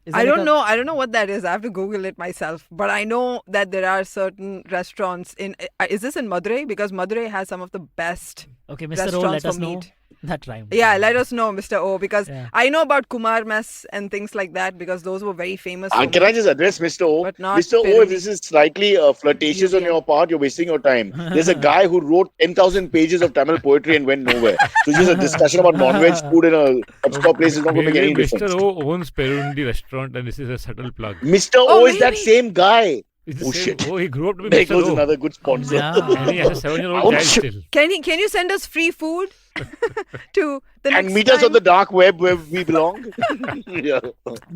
Speaker 6: Is that
Speaker 5: I
Speaker 6: like
Speaker 5: don't
Speaker 6: a-
Speaker 5: know. I don't know what that is. I have to Google it myself. But I know that there are certain restaurants in. Is this in Madurai? Because Madurai has some of the best.
Speaker 6: Okay, Mr. O,
Speaker 5: restaurants
Speaker 6: let
Speaker 5: for
Speaker 6: us know
Speaker 5: meat.
Speaker 6: that rhyme.
Speaker 5: Yeah, let us know, Mr. O, because
Speaker 6: Yeah.
Speaker 5: I know about Kumar Mess and things like that because those were very famous. for
Speaker 2: Can
Speaker 5: me.
Speaker 2: I just address Mr. O?
Speaker 5: But not
Speaker 2: Mr. O, if
Speaker 5: Perundi.
Speaker 2: this is slightly flirtatious on
Speaker 5: UBN.
Speaker 2: your part, you're wasting your time. There's a guy who wrote 10,000 pages of Tamil poetry and went nowhere. So just a discussion about non-veg food in a obscure place is not going to make any
Speaker 1: Maybe
Speaker 2: difference.
Speaker 1: Mr. O owns Perundi restaurant and this is a subtle plug.
Speaker 2: Mr. O
Speaker 5: Oh,
Speaker 2: is that
Speaker 5: maybe.
Speaker 2: same guy.
Speaker 1: It's the
Speaker 2: Oh,
Speaker 1: same-
Speaker 2: shit.
Speaker 1: Oh, he grew up to be
Speaker 2: There
Speaker 1: Mr.
Speaker 2: goes
Speaker 1: O.
Speaker 2: another good sponsor.
Speaker 6: Yeah.
Speaker 1: And he has a 7-year-old child
Speaker 2: Ouch.
Speaker 1: still.
Speaker 5: Can you send us free food to the
Speaker 2: And
Speaker 5: next
Speaker 2: meet us
Speaker 5: time?
Speaker 2: on the dark web where we belong. Yeah.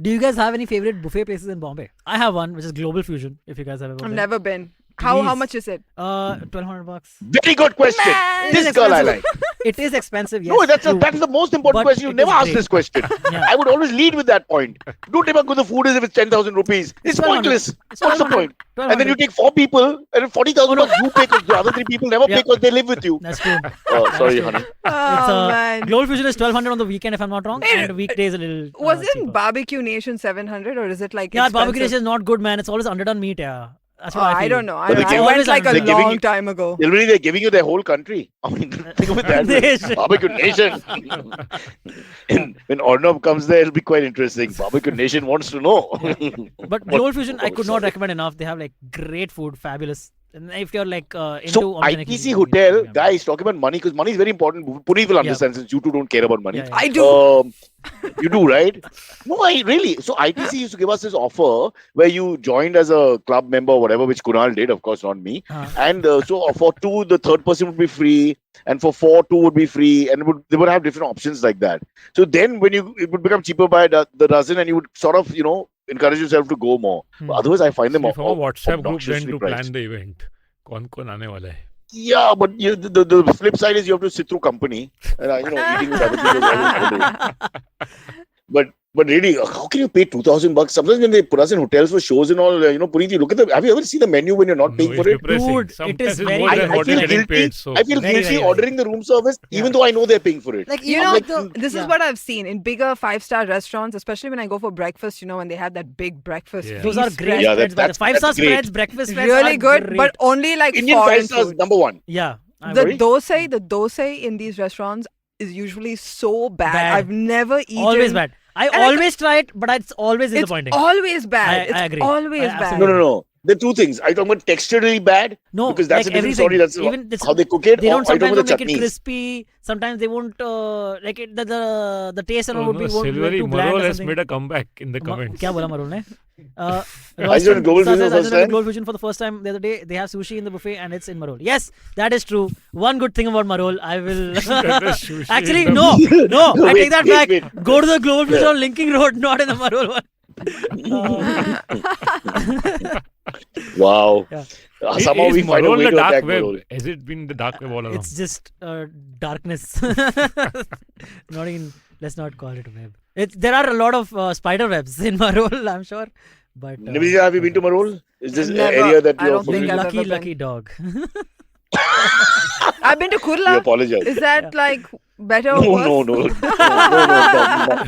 Speaker 6: Do you guys have any favorite buffet places in Bombay? I have one, which is Global Fusion. If you guys have ever
Speaker 5: I've
Speaker 6: been.
Speaker 5: never been. How much is it?
Speaker 6: $1,200.
Speaker 2: Very good question.
Speaker 5: Man,
Speaker 2: This girl I like.
Speaker 6: It is expensive. Yes,
Speaker 2: No, that's
Speaker 6: true.
Speaker 2: the most important
Speaker 6: But
Speaker 2: question. You
Speaker 6: it
Speaker 2: never
Speaker 6: is
Speaker 2: ask
Speaker 6: great.
Speaker 2: this question.
Speaker 6: Yeah.
Speaker 2: I would always lead with that point. Don't tell me how good the food is if it's 10,000 rupees. It's
Speaker 6: 1,200.
Speaker 2: pointless.
Speaker 6: It's
Speaker 2: What's the
Speaker 6: 1,200.
Speaker 2: point? And then you take 4 people and 40,000 bucks you pay because the other 3 people never pay
Speaker 6: Yeah.
Speaker 2: because they live with you.
Speaker 6: That's true.
Speaker 2: Oh, sorry, honey.
Speaker 5: Oh, man.
Speaker 6: Global Fusion is 1,200 on the weekend if I'm not wrong, and weekdays a little.
Speaker 5: Wasn't
Speaker 6: cheaper.
Speaker 5: Barbecue Nation 700 or is it like
Speaker 6: Yeah,
Speaker 5: expensive?
Speaker 6: barbecue is not good, man. It's always underdone meat. Yeah, that's what I feel.
Speaker 5: I don't know.
Speaker 2: But they
Speaker 5: I
Speaker 2: give-
Speaker 5: went like a
Speaker 2: they're giving
Speaker 5: long
Speaker 2: you-
Speaker 5: time ago.
Speaker 2: Literally, they're giving you their whole country. I mean, think of it that way.
Speaker 6: Nation.
Speaker 2: Barbecue Nation. And when Ornab comes there, it'll be quite interesting. Barbecue Nation wants to know.
Speaker 6: But Global Fusion, I could not recommend enough. They have like great food, fabulous. And if you're like into
Speaker 2: So
Speaker 6: organic
Speaker 2: ITC
Speaker 6: eating,
Speaker 2: Hotel,
Speaker 6: yeah.
Speaker 2: guys, talking about money because money is very important. Puneet will understand since you two don't care about money.
Speaker 6: Yeah, yeah.
Speaker 5: I do.
Speaker 2: You do, right? No, I really. So ITC used to give us this offer where you joined as a club member or whatever, which Kunal did, of course, not me. And so for 2, the third person would be free, and for 4, 2 would be free, and they would have different options like that. So then when it would become cheaper by the dozen, and you would sort of, encourage yourself to go more. Otherwise, I find them
Speaker 1: We form a WhatsApp group then
Speaker 2: obnoxiously
Speaker 1: to
Speaker 2: priced.
Speaker 1: plan the event. कौन आने वाला है?
Speaker 2: Yeah, but the flip side is you have to sit through company and eating with other people. But really, how can you pay $2,000? Sometimes when they put us in hotels for shows and all, Puneet, you look at have you ever seen the menu when you're not paying for it?
Speaker 6: Dude, it
Speaker 1: Sometimes
Speaker 6: is
Speaker 1: it's
Speaker 6: very
Speaker 1: more than
Speaker 2: I
Speaker 1: what
Speaker 2: feel
Speaker 1: you're getting
Speaker 2: guilty.
Speaker 1: paid. So
Speaker 2: I feel
Speaker 6: Very,
Speaker 2: guilty
Speaker 6: very,
Speaker 2: ordering the room service, even though I know they're paying for it.
Speaker 6: Like
Speaker 5: You
Speaker 6: I'm
Speaker 5: know,
Speaker 6: like,
Speaker 5: this is what I've seen in bigger 5-star restaurants, especially when I go for breakfast, when they have that big breakfast.
Speaker 1: Yeah.
Speaker 6: those are
Speaker 5: feast
Speaker 6: great
Speaker 5: spread.
Speaker 2: Yeah,
Speaker 6: spreads. By the
Speaker 2: that's
Speaker 6: 5-star
Speaker 2: great.
Speaker 6: spreads, breakfast spreads
Speaker 5: Really
Speaker 6: are
Speaker 5: good,
Speaker 6: great.
Speaker 5: but only like
Speaker 2: Indian
Speaker 5: foreign
Speaker 2: 5 stars
Speaker 5: food.
Speaker 2: number 1.
Speaker 6: Yeah, I
Speaker 5: The
Speaker 6: agree.
Speaker 5: dosa in these restaurants is usually so bad.
Speaker 6: Bad.
Speaker 5: I've never eaten.
Speaker 6: always bad. I
Speaker 5: And
Speaker 6: always try it, but it's always
Speaker 5: It's
Speaker 6: disappointing.
Speaker 5: always bad.
Speaker 6: I
Speaker 5: It's
Speaker 6: agree.
Speaker 5: always
Speaker 6: I
Speaker 5: bad.
Speaker 6: absolutely
Speaker 2: No. There are 2 things. Are you talking about texturally bad?
Speaker 6: No,
Speaker 2: because that's
Speaker 6: like
Speaker 2: a different
Speaker 6: everything.
Speaker 2: story. That's
Speaker 6: Even this-
Speaker 2: how they cook it.
Speaker 6: They
Speaker 2: Or
Speaker 6: don't
Speaker 2: are you talking
Speaker 6: sometimes
Speaker 2: about the
Speaker 6: make it
Speaker 2: chutneys?
Speaker 6: crispy. Sometimes they won't like it. The taste and all
Speaker 1: Oh,
Speaker 6: would
Speaker 1: no,
Speaker 6: be won't be
Speaker 1: Silverie,
Speaker 6: too bland
Speaker 1: Marol
Speaker 6: or
Speaker 1: has
Speaker 6: something.
Speaker 1: made a comeback in the comments.
Speaker 6: क्या बोला मरोल ने?
Speaker 2: I joined Global Fusion for the first time.
Speaker 6: Global Fusion for the first time the other day. They have sushi in the buffet and it's in Marol. Yes, that is true. One good thing about Marol, I will.
Speaker 1: sushi
Speaker 6: Actually,
Speaker 1: in the
Speaker 6: no, I
Speaker 2: Wait,
Speaker 6: take that
Speaker 2: wait,
Speaker 6: back.
Speaker 2: wait.
Speaker 6: Go to the Global Fusion on Linking Road, not in the Marol one.
Speaker 2: Wow.
Speaker 6: Yeah.
Speaker 2: Somehow
Speaker 1: Is
Speaker 2: we find a
Speaker 1: Marol
Speaker 2: way
Speaker 1: the
Speaker 2: to
Speaker 1: dark
Speaker 2: attack
Speaker 1: web?
Speaker 2: Marol.
Speaker 1: Has it been the dark web all along?
Speaker 6: It's just darkness. Not even. Let's not call it a web. There are a lot of spider webs in Marol, I'm sure. But
Speaker 2: Niveditha, have you been to Marol? Is this an
Speaker 5: Never.
Speaker 2: area that
Speaker 5: I
Speaker 2: you're
Speaker 5: don't think
Speaker 2: familiar
Speaker 5: I've
Speaker 2: with?
Speaker 6: lucky
Speaker 5: ever been.
Speaker 6: dog.
Speaker 5: I've been to
Speaker 2: We
Speaker 5: Kurla.
Speaker 2: apologize.
Speaker 5: Is that like better or
Speaker 2: No,
Speaker 5: worse?
Speaker 2: no.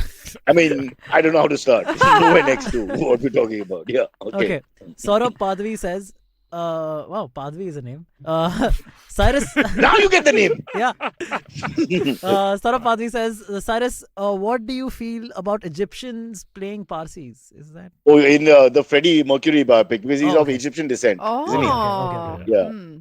Speaker 2: I mean, I don't know how to start. Nowhere next to what we're talking about. Yeah. Okay.
Speaker 6: Saurabh Padvi says, wow, Padvi is a name. Cyrus,
Speaker 2: Now you get the name.
Speaker 6: yeah. Saurabh Padvi says, Cyrus, what do you feel about Egyptians playing Parsis? Is that?
Speaker 2: Oh, in the Freddie Mercury biopic because he's
Speaker 6: Oh,
Speaker 2: of
Speaker 6: okay.
Speaker 2: Egyptian descent, isn't he?
Speaker 5: Oh.
Speaker 2: Yeah.
Speaker 5: Hmm.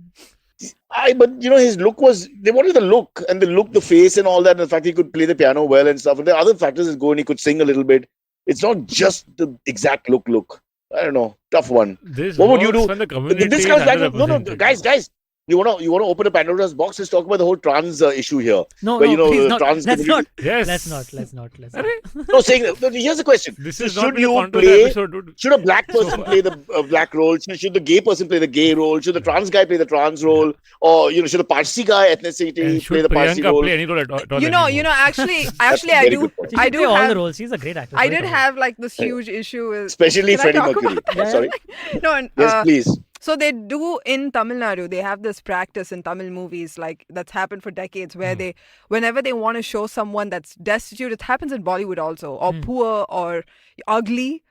Speaker 2: But his look was, they wanted the look and the face and all that. And the fact he could play the piano well and stuff. And the other factors is go and he could sing a little bit. It's not just the exact look. I don't know. Tough one.
Speaker 1: This
Speaker 2: What would you
Speaker 1: works
Speaker 2: do?
Speaker 1: when the community
Speaker 2: This
Speaker 1: is
Speaker 2: comes back. No,
Speaker 1: underrepresented.
Speaker 2: guys. You wanna open a Pandora's box? Let's talk about the whole trans issue here.
Speaker 6: No,
Speaker 2: Where,
Speaker 6: please not.
Speaker 2: trans
Speaker 6: Let's not.
Speaker 2: community-
Speaker 1: Yes.
Speaker 6: Let's not.
Speaker 2: No, saying here's the question.
Speaker 1: This is
Speaker 2: Should
Speaker 1: not the
Speaker 2: you
Speaker 1: content
Speaker 2: play-
Speaker 1: episode, dude.
Speaker 2: Should a black person play the black role? Should the gay person play the gay role? Should the trans guy play the trans role? Or should the Parsi guy ethnicity
Speaker 1: And
Speaker 2: play
Speaker 1: should
Speaker 2: the Parsi
Speaker 1: Priyanka
Speaker 2: role?
Speaker 1: play any role at all?
Speaker 5: Actually,
Speaker 2: a
Speaker 5: I
Speaker 2: very
Speaker 5: do.
Speaker 2: good point.
Speaker 6: She
Speaker 5: I
Speaker 6: should
Speaker 5: do
Speaker 6: play all the
Speaker 5: have.
Speaker 6: roles. She's a great actress.
Speaker 5: I
Speaker 6: What are
Speaker 5: did
Speaker 6: you
Speaker 5: have like this huge issue with.
Speaker 2: Especially
Speaker 5: Can I
Speaker 2: Freddie
Speaker 5: talk
Speaker 2: Mercury.
Speaker 5: about
Speaker 6: that?
Speaker 2: Sorry.
Speaker 5: No, and,
Speaker 2: Yes, please.
Speaker 5: so they do in Tamil Nadu. They have this practice in Tamil movies, like that's happened for decades, where they, whenever they want to show someone that's destitute, it happens in Bollywood also, or poor or ugly,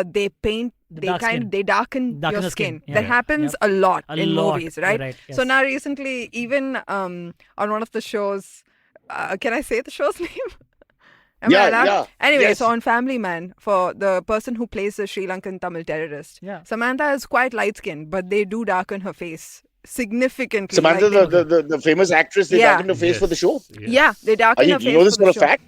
Speaker 5: they paint.
Speaker 6: The
Speaker 5: They
Speaker 6: dark skin.
Speaker 5: they darken
Speaker 6: Darken
Speaker 5: your
Speaker 6: the
Speaker 5: skin.
Speaker 6: skin. Yeah.
Speaker 5: That happens a lot
Speaker 6: A
Speaker 5: in
Speaker 6: lot.
Speaker 5: movies,
Speaker 6: You're
Speaker 5: right?
Speaker 6: right,
Speaker 5: So
Speaker 6: yes.
Speaker 5: now recently, even on one of the shows, can I say the show's name? Am I
Speaker 2: Yeah,
Speaker 5: allowed?
Speaker 2: yeah.
Speaker 5: Anyway,
Speaker 2: Yes.
Speaker 5: so on Family Man, for the person who plays the Sri Lankan Tamil terrorist,
Speaker 6: Yeah.
Speaker 5: Samantha is quite light skinned, but they do darken her face significantly.
Speaker 2: Samantha,
Speaker 5: like
Speaker 2: the famous actress, they
Speaker 5: Yeah.
Speaker 2: darkened her face for the show.
Speaker 5: yeah, they darken her face.
Speaker 2: You know this
Speaker 5: for the
Speaker 2: for a
Speaker 5: show.
Speaker 2: fact?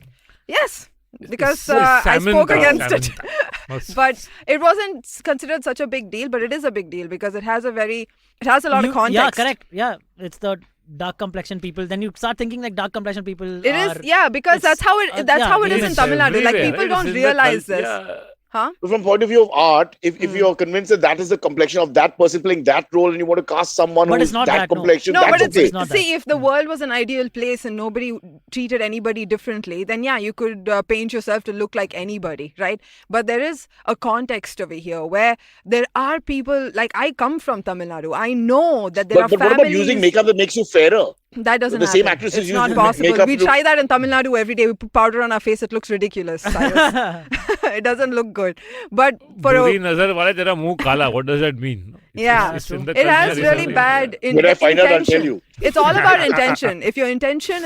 Speaker 5: Yes, because
Speaker 1: So
Speaker 5: I
Speaker 1: salmon
Speaker 5: spoke
Speaker 1: cow,
Speaker 5: against it.
Speaker 1: salmon.
Speaker 5: But it wasn't considered such a big deal, but it is a big deal because it has a lot of context.
Speaker 6: Yeah, correct. Yeah, it's the dark complexion people. Then you start thinking like dark complexion people
Speaker 5: It
Speaker 6: are...
Speaker 5: is, yeah, because
Speaker 6: it's-
Speaker 5: that's how it is
Speaker 6: yeah,
Speaker 5: in Tamil Nadu. Like
Speaker 1: Everywhere,
Speaker 5: people
Speaker 1: right?
Speaker 5: don't
Speaker 1: It's in the
Speaker 5: realize this.
Speaker 1: Yeah.
Speaker 5: Huh?
Speaker 2: From point of view of art, if you're convinced that that is the complexion of that person playing that role, and you want to cast someone
Speaker 6: But
Speaker 2: who's
Speaker 6: it's not
Speaker 2: that
Speaker 6: that, no.
Speaker 2: complexion,
Speaker 5: No,
Speaker 2: that's
Speaker 5: but
Speaker 2: okay.
Speaker 6: It's not
Speaker 5: see,
Speaker 6: that.
Speaker 5: if the world was an ideal place and nobody treated anybody differently, then yeah, you could paint yourself to look like anybody, right? But there is a context over here where there are people, like I come from Tamil Nadu. I know that there are
Speaker 2: But what
Speaker 5: families.
Speaker 2: about using makeup that makes you fairer?
Speaker 5: That doesn't
Speaker 2: The
Speaker 5: happen.
Speaker 2: same actresses
Speaker 5: It's
Speaker 2: use
Speaker 5: not possible.
Speaker 2: makeup
Speaker 5: We
Speaker 2: to-
Speaker 5: try that in Tamil Nadu every day. We put powder on our face. It looks ridiculous. Cyrus. It doesn't look good. But for
Speaker 1: Buri nazar wale tera muh kala. What does that mean?
Speaker 5: Yeah.
Speaker 1: It's in the
Speaker 5: it has
Speaker 1: culture,
Speaker 5: really
Speaker 1: it's
Speaker 5: bad
Speaker 2: When I find out, I'll tell
Speaker 5: intention.
Speaker 2: you.
Speaker 5: It's all about intention. If your intention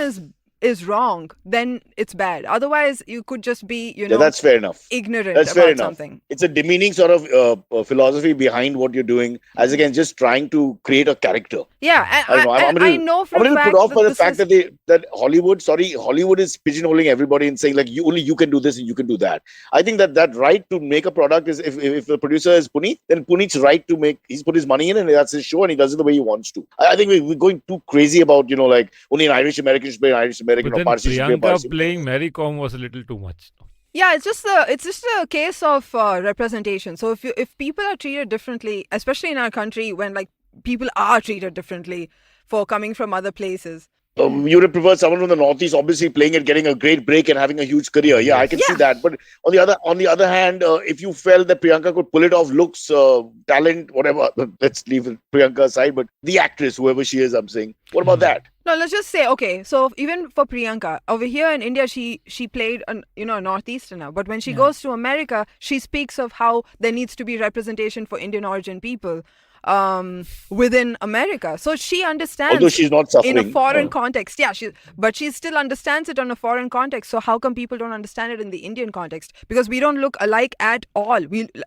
Speaker 5: is wrong, then it's bad. Otherwise, you could just be,
Speaker 2: Yeah, that's fair enough.
Speaker 5: ignorant
Speaker 2: That's
Speaker 5: about
Speaker 2: fair enough.
Speaker 5: something.
Speaker 2: It's a demeaning sort of philosophy behind what you're doing, as against just trying to create a character.
Speaker 5: Yeah,
Speaker 2: I don't know. I'm a
Speaker 5: I
Speaker 2: little,
Speaker 5: know for
Speaker 2: I'm a
Speaker 5: a
Speaker 2: little
Speaker 5: fact
Speaker 2: put off by the
Speaker 5: this
Speaker 2: fact
Speaker 5: is-
Speaker 2: that Hollywood is pigeonholing everybody and saying like only you can do this and you can do that. I think that right to make a product is if the producer is Punit, then Punit's right to make. He's put his money in and that's his show and he does it the way he wants to. I think we're going too crazy about like only an Irish American should play an Irish American
Speaker 1: But
Speaker 2: or
Speaker 1: then
Speaker 2: Parsi should play a
Speaker 1: Priyanka
Speaker 2: Parsi.
Speaker 1: playing Mary Com was a little too much.
Speaker 5: Yeah, it's just a case of representation. So if people are treated differently, especially in our country, when like people are treated differently for coming from other places.
Speaker 2: You would prefer someone from the Northeast, obviously playing it, getting a great break, and having a huge career. Yeah, I can see that. But on the other hand, if you felt that Priyanka could pull it off, looks, talent, whatever, let's leave Priyanka aside. But the actress, whoever she is, I'm saying, what about that?
Speaker 5: No, let's just say, okay, so even for Priyanka, over here in India, she played a Northeasterner. But when she goes to America, she speaks of how there needs to be representation for Indian origin people within America. So she understands.
Speaker 2: Although she's not suffering.
Speaker 5: In a foreign context. Yeah, but she still understands it on a foreign context. So how come people don't understand it in the Indian context? Because we don't look alike at all.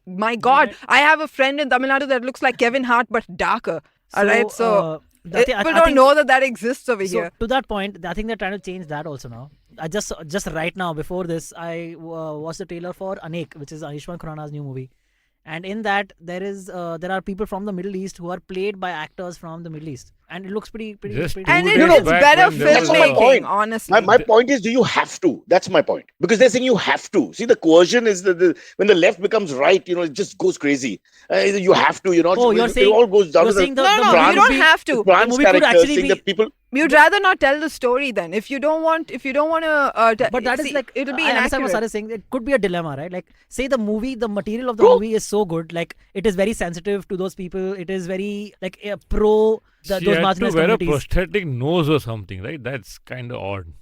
Speaker 5: My God, I have a friend in Tamil Nadu that looks like Kevin Hart, but darker. All right, so... people don't know that exists over here.
Speaker 6: To that point, I think they're trying to change that also now. I just right now before this, I watched the trailer for Anek, which is Ayushmann Khurrana's new movie, and in that there are people from the Middle East who are played by actors from the Middle East, and it looks pretty.
Speaker 1: Just
Speaker 6: pretty
Speaker 1: two
Speaker 5: And
Speaker 1: days
Speaker 5: it's
Speaker 1: back
Speaker 5: better
Speaker 1: when there was
Speaker 2: my
Speaker 1: a-
Speaker 2: point.
Speaker 5: filmmaking, honestly.
Speaker 2: My point is, do you have to? That's my point. Because they're saying you have to. See, the coercion is when the left becomes right, it just goes crazy. You have to,
Speaker 6: Oh, you're saying
Speaker 2: it all goes down
Speaker 6: you're
Speaker 2: to
Speaker 6: saying
Speaker 2: the
Speaker 6: the
Speaker 5: No,
Speaker 6: movie
Speaker 5: you
Speaker 6: could
Speaker 5: don't
Speaker 6: be-
Speaker 5: have to.
Speaker 2: France
Speaker 6: movie could
Speaker 2: characters
Speaker 6: actually
Speaker 2: saying
Speaker 6: be-
Speaker 2: that people.
Speaker 5: You'd rather not tell the story then. If you don't want to.
Speaker 6: But that is like
Speaker 5: it'll be
Speaker 6: I understand what
Speaker 5: inaccurate.
Speaker 6: Sarah is saying. It could be a dilemma, right? Like, say the material of the movie is so good, like it is very sensitive to those people. It is very like pro
Speaker 1: She
Speaker 6: those
Speaker 1: had to
Speaker 6: marginalized
Speaker 1: wear a
Speaker 6: communities.
Speaker 1: prosthetic nose or something, right? That's kind of odd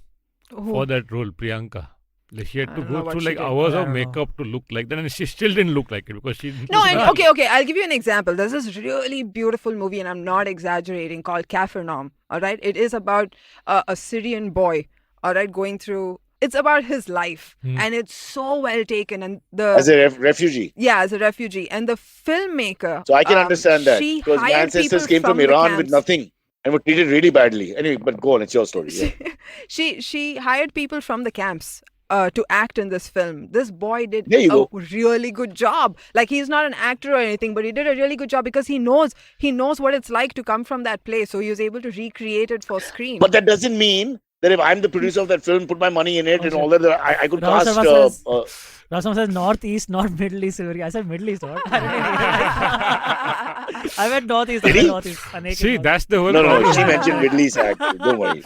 Speaker 5: Who?
Speaker 1: for that role, Priyanka. Like she had
Speaker 5: I
Speaker 1: to
Speaker 5: don't know
Speaker 1: go
Speaker 5: what
Speaker 1: through
Speaker 5: she
Speaker 1: like
Speaker 5: did.
Speaker 1: hours
Speaker 6: I
Speaker 1: of
Speaker 6: don't know.
Speaker 1: makeup to look like that, and she still didn't look like it because she.
Speaker 5: No,
Speaker 1: was
Speaker 5: and
Speaker 1: not.
Speaker 5: okay. I'll give you an example. There's this really beautiful movie, and I'm not exaggerating, called Capernaum. All right, it is about a Syrian boy. All right, going through. It's about his life, and it's so well taken. And
Speaker 2: As a refugee.
Speaker 5: as a refugee, and the filmmaker.
Speaker 2: So I can understand that.
Speaker 5: She
Speaker 2: Because my
Speaker 5: hired
Speaker 2: ancestors
Speaker 5: people
Speaker 2: came from
Speaker 5: the
Speaker 2: Iran with
Speaker 5: camps.
Speaker 2: nothing and were treated really badly. Anyway, but go on, it's your story. Yeah.
Speaker 5: She hired people from the camps to act in this film. This boy did
Speaker 2: There you go.
Speaker 5: really good job. Like, he's not an actor or anything, but he did a really good job because he knows what it's like to come from that place. So he was able to recreate it for screen.
Speaker 2: But that doesn't mean that if I'm the producer of that film, put my money in it and all that, I could
Speaker 6: Rahul
Speaker 2: cast.
Speaker 6: Sharma says- Rasam says Northeast, not Middle East. I said Middle East, what? I meant Northeast. I
Speaker 2: Did
Speaker 6: meant
Speaker 2: he?
Speaker 6: Northeast. Anek is
Speaker 1: See,
Speaker 6: Northeast.
Speaker 1: that's the whole
Speaker 2: No,
Speaker 1: problem.
Speaker 2: she mentioned Middle East actually. Don't worry.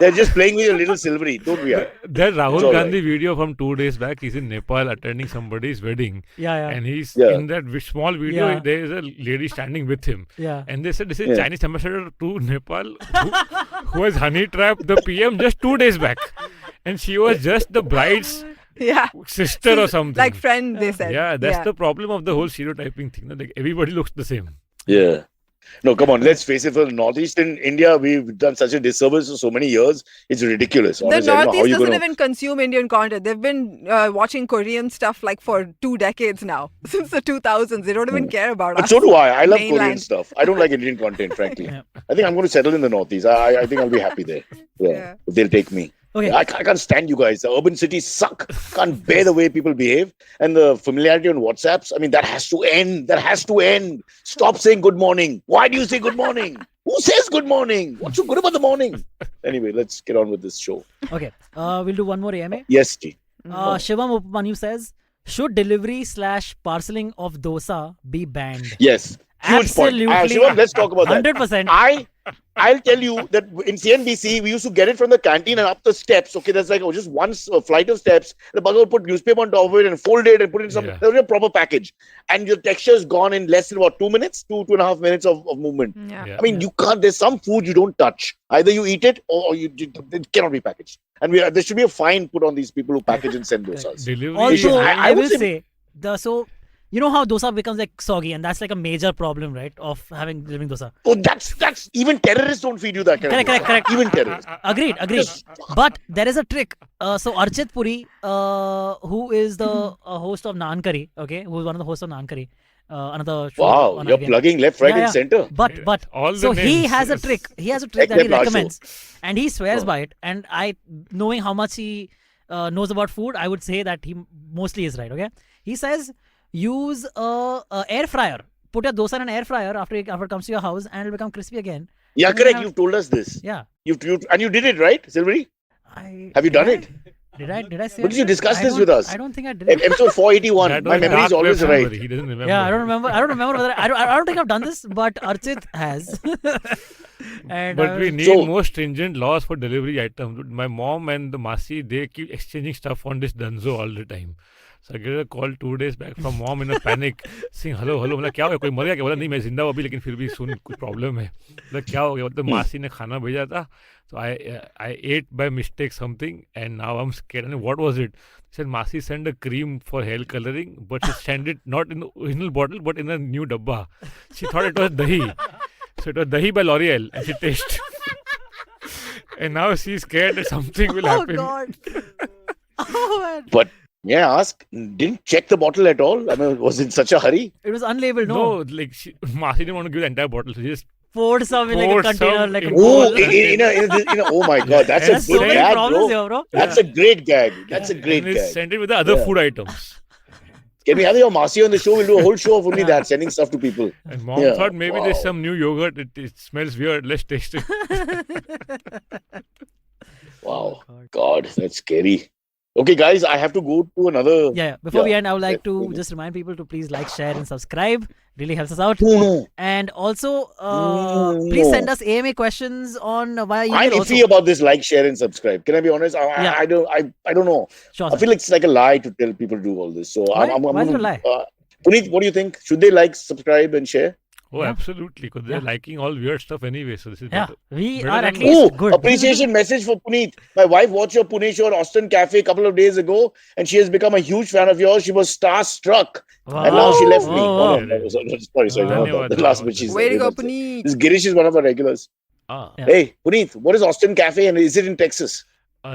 Speaker 2: They're just playing with your little Silverie. Don't be.
Speaker 1: That
Speaker 2: It's
Speaker 1: Rahul
Speaker 2: all
Speaker 1: Gandhi video from 2 days back, he's in Nepal attending somebody's wedding.
Speaker 6: Yeah.
Speaker 1: And he's
Speaker 2: Yeah.
Speaker 1: in that small video,
Speaker 6: Yeah.
Speaker 1: there is a lady standing with him.
Speaker 6: Yeah.
Speaker 1: And they said this is
Speaker 2: Yeah.
Speaker 1: Chinese ambassador to Nepal who has honey trapped the PM just 2 days back. And she was just the bride's
Speaker 5: yeah.
Speaker 1: sister or something.
Speaker 5: Like friend, they said.
Speaker 1: Yeah, that's the problem of the whole stereotyping thing. Like everybody looks the same.
Speaker 2: Yeah. No, come on. Let's face it. For the Northeast in India, we've done such a disservice for so many years. It's ridiculous.
Speaker 5: The
Speaker 2: Honestly, I don't know how
Speaker 5: Northeast
Speaker 2: you're
Speaker 5: doesn't
Speaker 2: gonna.
Speaker 5: even consume Indian content. They've been watching Korean stuff like for 2 decades now. Since the 2000s. They don't even care about
Speaker 2: But
Speaker 5: us.
Speaker 2: so do I. I love Korean
Speaker 5: Mainland.
Speaker 2: stuff. I don't like Indian content, frankly.
Speaker 6: Yeah.
Speaker 2: I think I'm going to settle in the Northeast. I think I'll be happy there. Yeah. If they'll take me.
Speaker 6: Okay.
Speaker 2: I can't stand you guys. The urban cities suck. Can't bear the way people behave. And the familiarity on WhatsApps, I mean, that has to end. That has to end. Stop saying good morning. Why do you say good morning? Who says good morning? What's so good about the morning? Anyway, let's get on with this show.
Speaker 6: Okay. We'll do one more AMA.
Speaker 2: Yes, T.
Speaker 6: Shivam Upmanyu says, should delivery / parceling of dosa be banned?
Speaker 2: Yes. Huge
Speaker 6: Absolutely.
Speaker 2: point. Shivam, let's talk about that.
Speaker 6: 100%.
Speaker 2: I'll tell you that in CNBC, we used to get it from the canteen and up the steps. Okay, there's like just one flight of steps. The bugger would put newspaper on top of it and fold it and put it in some a proper package. And your texture is gone in less than about 2 minutes, 2.5 minutes of movement.
Speaker 5: Yeah.
Speaker 2: I mean, you can't. There's some food you don't touch. Either you eat it or it cannot be packaged. And there should be a fine put on these people who package and send dosas.
Speaker 1: Delivery.
Speaker 6: Also,
Speaker 2: I
Speaker 6: I
Speaker 2: would
Speaker 6: will
Speaker 2: say-
Speaker 6: say, you know how dosa becomes like soggy, and that's like a major problem, right? Of delivering dosa.
Speaker 2: Oh, that's even terrorists don't feed you that kind of dosa.
Speaker 6: Correct.
Speaker 2: Even terrorists.
Speaker 6: Agreed. But there is a trick. So Archit Puri, who is the host of Naan Curry, okay, who's one of the hosts of Naan Curry, another show.
Speaker 2: Wow,
Speaker 6: on
Speaker 2: you're
Speaker 6: IVM.
Speaker 2: plugging left, right, and center.
Speaker 6: But
Speaker 1: All the
Speaker 6: so he
Speaker 1: names.
Speaker 6: has a trick. He has a trick that he
Speaker 2: Except our show.
Speaker 6: recommends, and he swears by it. And knowing how much he knows about food, I would say that he mostly is right. Okay, he says use a air fryer. Put your dosa in an air fryer after it comes to your house, and it'll become crispy again.
Speaker 2: Yeah,
Speaker 6: And you
Speaker 2: correct.
Speaker 6: have-
Speaker 2: You've told us this.
Speaker 6: Yeah.
Speaker 2: You and you did it, right, Silverie? Have you done it?
Speaker 6: Did I say?
Speaker 2: But
Speaker 6: it?
Speaker 2: you discussed
Speaker 6: I
Speaker 2: this
Speaker 6: don't-
Speaker 2: with us.
Speaker 6: I don't think I did.
Speaker 2: Episode 481.
Speaker 1: That
Speaker 2: My
Speaker 1: was
Speaker 2: memory is
Speaker 1: dark
Speaker 2: always
Speaker 1: web
Speaker 2: right.
Speaker 1: memory. He doesn't remember.
Speaker 6: Yeah, I don't remember whether I don't think I've done this, but Archit has. And
Speaker 1: But we need
Speaker 2: So-
Speaker 1: more stringent laws for delivery items. My mom and the Masi, they keep exchanging stuff on this Dunzo all the time. So I get a call 2 days back from mom in a panic, saying, hello, मतलब क्या हो गया, कोई मर गया क्या? बोला नहीं, मैं जिंदा हूँ अभी, लेकिन फिर भी सुन कुछ प्रॉब्लम है. मतलब क्या हो गया? मतलब मासी ने खाना भेजा था, so I ate by mistake something, and now I'm scared. And what was it? She said Masi sent a cream for hair coloring, but she sent it not in the original bottle, but in a new dabba. She thought it was dahi. So it was dahi by L'Oreal, and she tasted. And now she's scared that something will happen.
Speaker 6: God. Oh man.
Speaker 2: But may I ask, didn't check the bottle at all? I mean, was in such a hurry?
Speaker 6: It was unlabeled.
Speaker 1: No, like Masi didn't want to give the entire bottle, so she just
Speaker 6: Poured some in like a
Speaker 1: Poured
Speaker 6: container,
Speaker 1: some
Speaker 6: like a
Speaker 1: in-
Speaker 6: bowl.
Speaker 2: Oh, in a, oh my God, that's
Speaker 1: Yeah,
Speaker 2: a
Speaker 6: So
Speaker 2: good
Speaker 6: many
Speaker 2: gag,
Speaker 6: problems
Speaker 2: bro.
Speaker 6: here, bro.
Speaker 2: That's a great gag. That's a great
Speaker 1: and they
Speaker 2: gag.
Speaker 1: sent it with the other
Speaker 2: Yeah.
Speaker 1: food items.
Speaker 2: Can we have your Masi on the show? We'll do a whole show of only that, sending stuff to people.
Speaker 1: And mom
Speaker 2: Yeah.
Speaker 1: thought maybe there's
Speaker 2: Wow.
Speaker 1: some new yogurt. It smells weird. Let's taste it.
Speaker 2: Wow. God, that's scary. Okay, guys, I have to go to another.
Speaker 6: Yeah. Before we
Speaker 2: Yeah.
Speaker 6: end, I would like to
Speaker 2: Definitely.
Speaker 6: just remind people to please like, share, and subscribe. Really helps us out.
Speaker 2: No.
Speaker 6: And also,
Speaker 2: No.
Speaker 6: please send us AMA questions on via email.
Speaker 2: I'm
Speaker 6: also.
Speaker 2: iffy about this like, share, and subscribe. Can I be honest?
Speaker 6: Yeah.
Speaker 2: I don't know.
Speaker 6: Sure,
Speaker 2: I
Speaker 6: sir.
Speaker 2: feel like it's like a lie to tell people to do all this. So
Speaker 6: Why?
Speaker 2: I'm
Speaker 6: Why is it a
Speaker 2: gonna-
Speaker 6: lie?
Speaker 2: Punit, what do you think? Should they like, subscribe, and share?
Speaker 1: Oh,
Speaker 6: Yeah.
Speaker 1: absolutely. Because they're
Speaker 6: Yeah.
Speaker 1: liking all weird stuff anyway. So this is
Speaker 6: Yeah,
Speaker 1: better.
Speaker 6: we
Speaker 1: Better
Speaker 6: are
Speaker 1: than-
Speaker 6: at least
Speaker 2: Oh,
Speaker 6: good.
Speaker 2: appreciation message for Punit. My wife watched your Pune show at Austin Cafe a couple of days ago, and she has become a huge fan of yours. She was starstruck, and now she left me.
Speaker 6: Wow.
Speaker 2: Oh, no, sorry.
Speaker 1: Dhanyawad,
Speaker 2: The last
Speaker 1: dhanyawad.
Speaker 2: bit she said.
Speaker 5: Way to go,
Speaker 2: This
Speaker 5: Punit.
Speaker 2: Girish is one of our regulars.
Speaker 1: Ah,
Speaker 6: Yeah.
Speaker 2: Hey, Punit, what is Austin Cafe, and is it in Texas?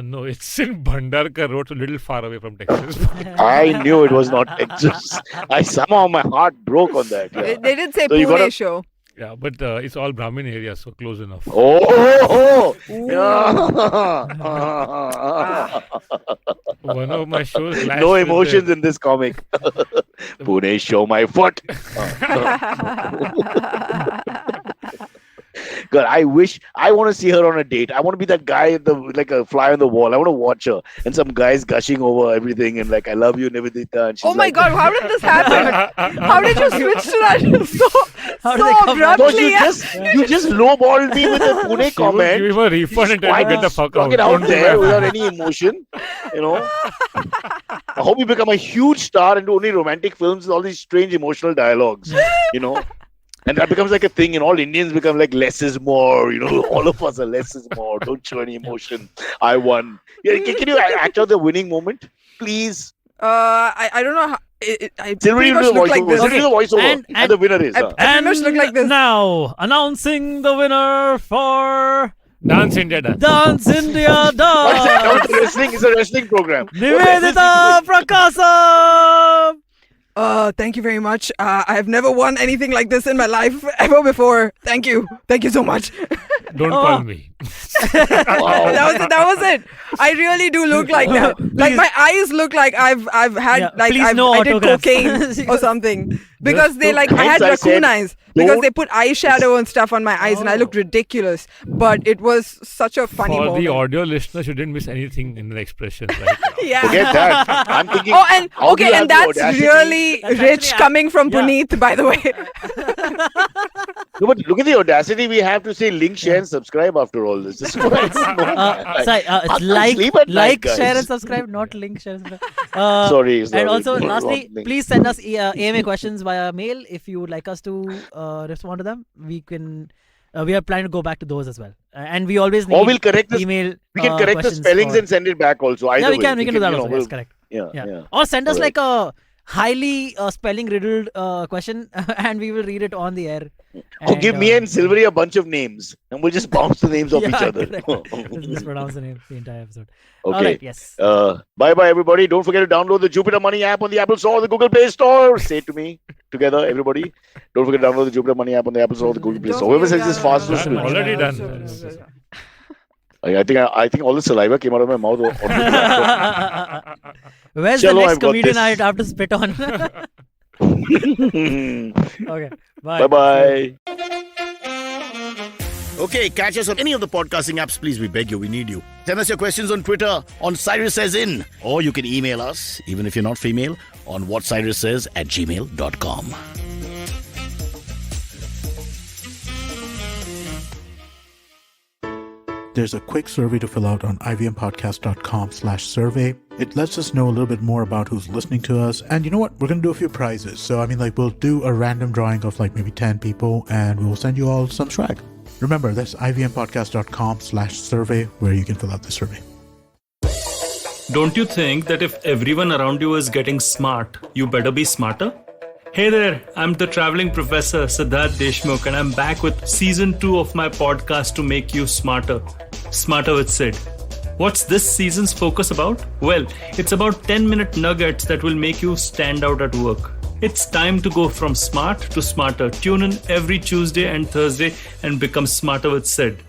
Speaker 1: no, it's in Bhandarkar Road, so a little far away from Texas.
Speaker 2: I knew it was not Texas. I somehow my heart broke on that.
Speaker 5: They,
Speaker 2: Yeah.
Speaker 5: they did say
Speaker 2: So you
Speaker 5: Pune
Speaker 2: gotta-
Speaker 5: show.
Speaker 1: Yeah, but it's all Brahmin area, so close enough.
Speaker 2: Oh.
Speaker 1: One of my shows clashed
Speaker 2: No
Speaker 1: with
Speaker 2: emotions
Speaker 1: the-
Speaker 2: in this comic. Pune, show my foot. God, I want to see her on a date. I want to be that guy, like a fly on the wall. I want to watch her and some guys gushing over everything and like, I love you, Niveditha. And she's
Speaker 5: Oh my
Speaker 2: like,
Speaker 5: God, how did this happen? How did you switch to that
Speaker 6: How
Speaker 5: so
Speaker 6: did they come back?
Speaker 2: No,
Speaker 5: abruptly?
Speaker 2: you just lowballed me with a Pune
Speaker 1: She would
Speaker 2: comment.
Speaker 1: give him a refund and tell him to get the fuck out.
Speaker 2: Talking out
Speaker 1: Don't do
Speaker 2: there
Speaker 1: that.
Speaker 2: without any emotion, you know. I hope you become a huge star and do only romantic films with all these strange emotional dialogues, you know. And that becomes like a thing, and all Indians become like less is more, you know. All of us are less is more. Don't show any emotion. I won. Yeah, can you act out the winning moment, please?
Speaker 5: I don't know how. I
Speaker 2: Silverie
Speaker 5: pretty
Speaker 2: will
Speaker 5: much
Speaker 2: do the
Speaker 5: look like
Speaker 2: voiceover.
Speaker 5: this.
Speaker 2: Silverie will do the voiceover,
Speaker 6: And-
Speaker 2: and the winner is.
Speaker 5: I pretty much look like this.
Speaker 6: Now, announcing the winner for
Speaker 1: Dance India Dance.
Speaker 6: Dance India
Speaker 2: What's that? No,
Speaker 6: Dance.
Speaker 2: it's wrestling. It's a wrestling program.
Speaker 6: Niveditha Prakasam.
Speaker 5: Thank you very much. I have never won anything like this in my life ever before. Thank you. Thank you so much.
Speaker 1: Don't
Speaker 6: Oh.
Speaker 1: call me.
Speaker 5: That was it. I really do look like that. Like my eyes look like I've had
Speaker 6: Yeah,
Speaker 5: like
Speaker 6: please no
Speaker 5: I did
Speaker 6: autographs.
Speaker 5: cocaine or something. because they like I
Speaker 2: Hence
Speaker 5: had
Speaker 2: I
Speaker 5: raccoon
Speaker 2: said,
Speaker 5: eyes because
Speaker 2: don't-
Speaker 5: they put eyeshadow and stuff on my eyes and I looked ridiculous. But it was such a funny
Speaker 1: For
Speaker 5: moment.
Speaker 1: the audio listeners, you didn't miss anything in the expressions. Right?
Speaker 5: Yeah.
Speaker 2: Forget that. I'm thinking.
Speaker 5: Oh, and
Speaker 2: how do you
Speaker 5: okay,
Speaker 2: have
Speaker 5: and
Speaker 2: the
Speaker 5: that's
Speaker 2: audacity-
Speaker 5: really
Speaker 6: That's
Speaker 5: rich
Speaker 6: actually-
Speaker 5: coming from
Speaker 6: yeah.
Speaker 5: Punit, by the way.
Speaker 2: No, but look at the audacity. We have to say link, share, and subscribe after all this. This is what it's
Speaker 6: It's
Speaker 2: sleep at night,
Speaker 6: like,
Speaker 2: guys.
Speaker 6: share, and subscribe, not link, share, and subscribe.
Speaker 2: Sorry.
Speaker 6: And also,
Speaker 2: wrong
Speaker 6: lastly,
Speaker 2: thing.
Speaker 6: please send us AMA questions via mail if you would like us to respond to them. We can. We are planning to go back to those as well, and we always need
Speaker 2: Or we'll correct the
Speaker 6: email.
Speaker 2: We can correct the
Speaker 6: questions
Speaker 2: spellings
Speaker 6: for-
Speaker 2: and send it back also. Either
Speaker 6: Yeah, we
Speaker 2: way.
Speaker 6: can. We can do that also.
Speaker 2: we'll-
Speaker 6: Yes, correct.
Speaker 2: Yeah.
Speaker 6: Or send us
Speaker 2: Alright.
Speaker 6: like a highly spelling riddled question, and we will read it on the air.
Speaker 2: Or give me and Silverie a bunch of names, and we'll just bounce the names off each other.
Speaker 6: Let's mispronounce the name the entire episode.
Speaker 2: Okay.
Speaker 6: All right. Yes.
Speaker 2: Bye, everybody. Don't forget to download the Jupiter Money app on the Apple Store or the Google Play Store. Say it to me together, everybody. Don't forget to download the Jupiter Money app on the Apple Store or the Google Play Store. Whoever says this fast is
Speaker 1: Done,
Speaker 2: to
Speaker 1: already done.
Speaker 2: I think all the saliva came out of my mouth.
Speaker 6: Where's
Speaker 2: Chalo,
Speaker 6: the next
Speaker 2: I've got
Speaker 6: comedian
Speaker 2: this.
Speaker 6: I'd have to spit on? Okay. Bye.
Speaker 2: Bye.
Speaker 3: Okay, catch us on any of the podcasting apps, please. We beg you, we need you. Send us your questions on Twitter on Cyrus Says In, or you can email us, even if you're not female, on whatcyrussays@gmail.com.
Speaker 8: There's a quick survey to fill out on ivmpodcast.com/survey. It lets us know a little bit more about who's listening to us. And you know what? We're going to do a few prizes. So, we'll do a random drawing of maybe 10 people and we'll send you all some swag. Remember, that's ivmpodcast.com/survey where you can fill out the survey.
Speaker 9: Don't you think that if everyone around you is getting smart, you better be smarter? Hey there, I'm the traveling professor Siddharth Deshmukh and I'm back with season 2 of my podcast to make you smarter. Smarter with Sid. What's this season's focus about? Well, it's about 10-minute nuggets that will make you stand out at work. It's time to go from smart to smarter. Tune in every Tuesday and Thursday and become smarter with Sid.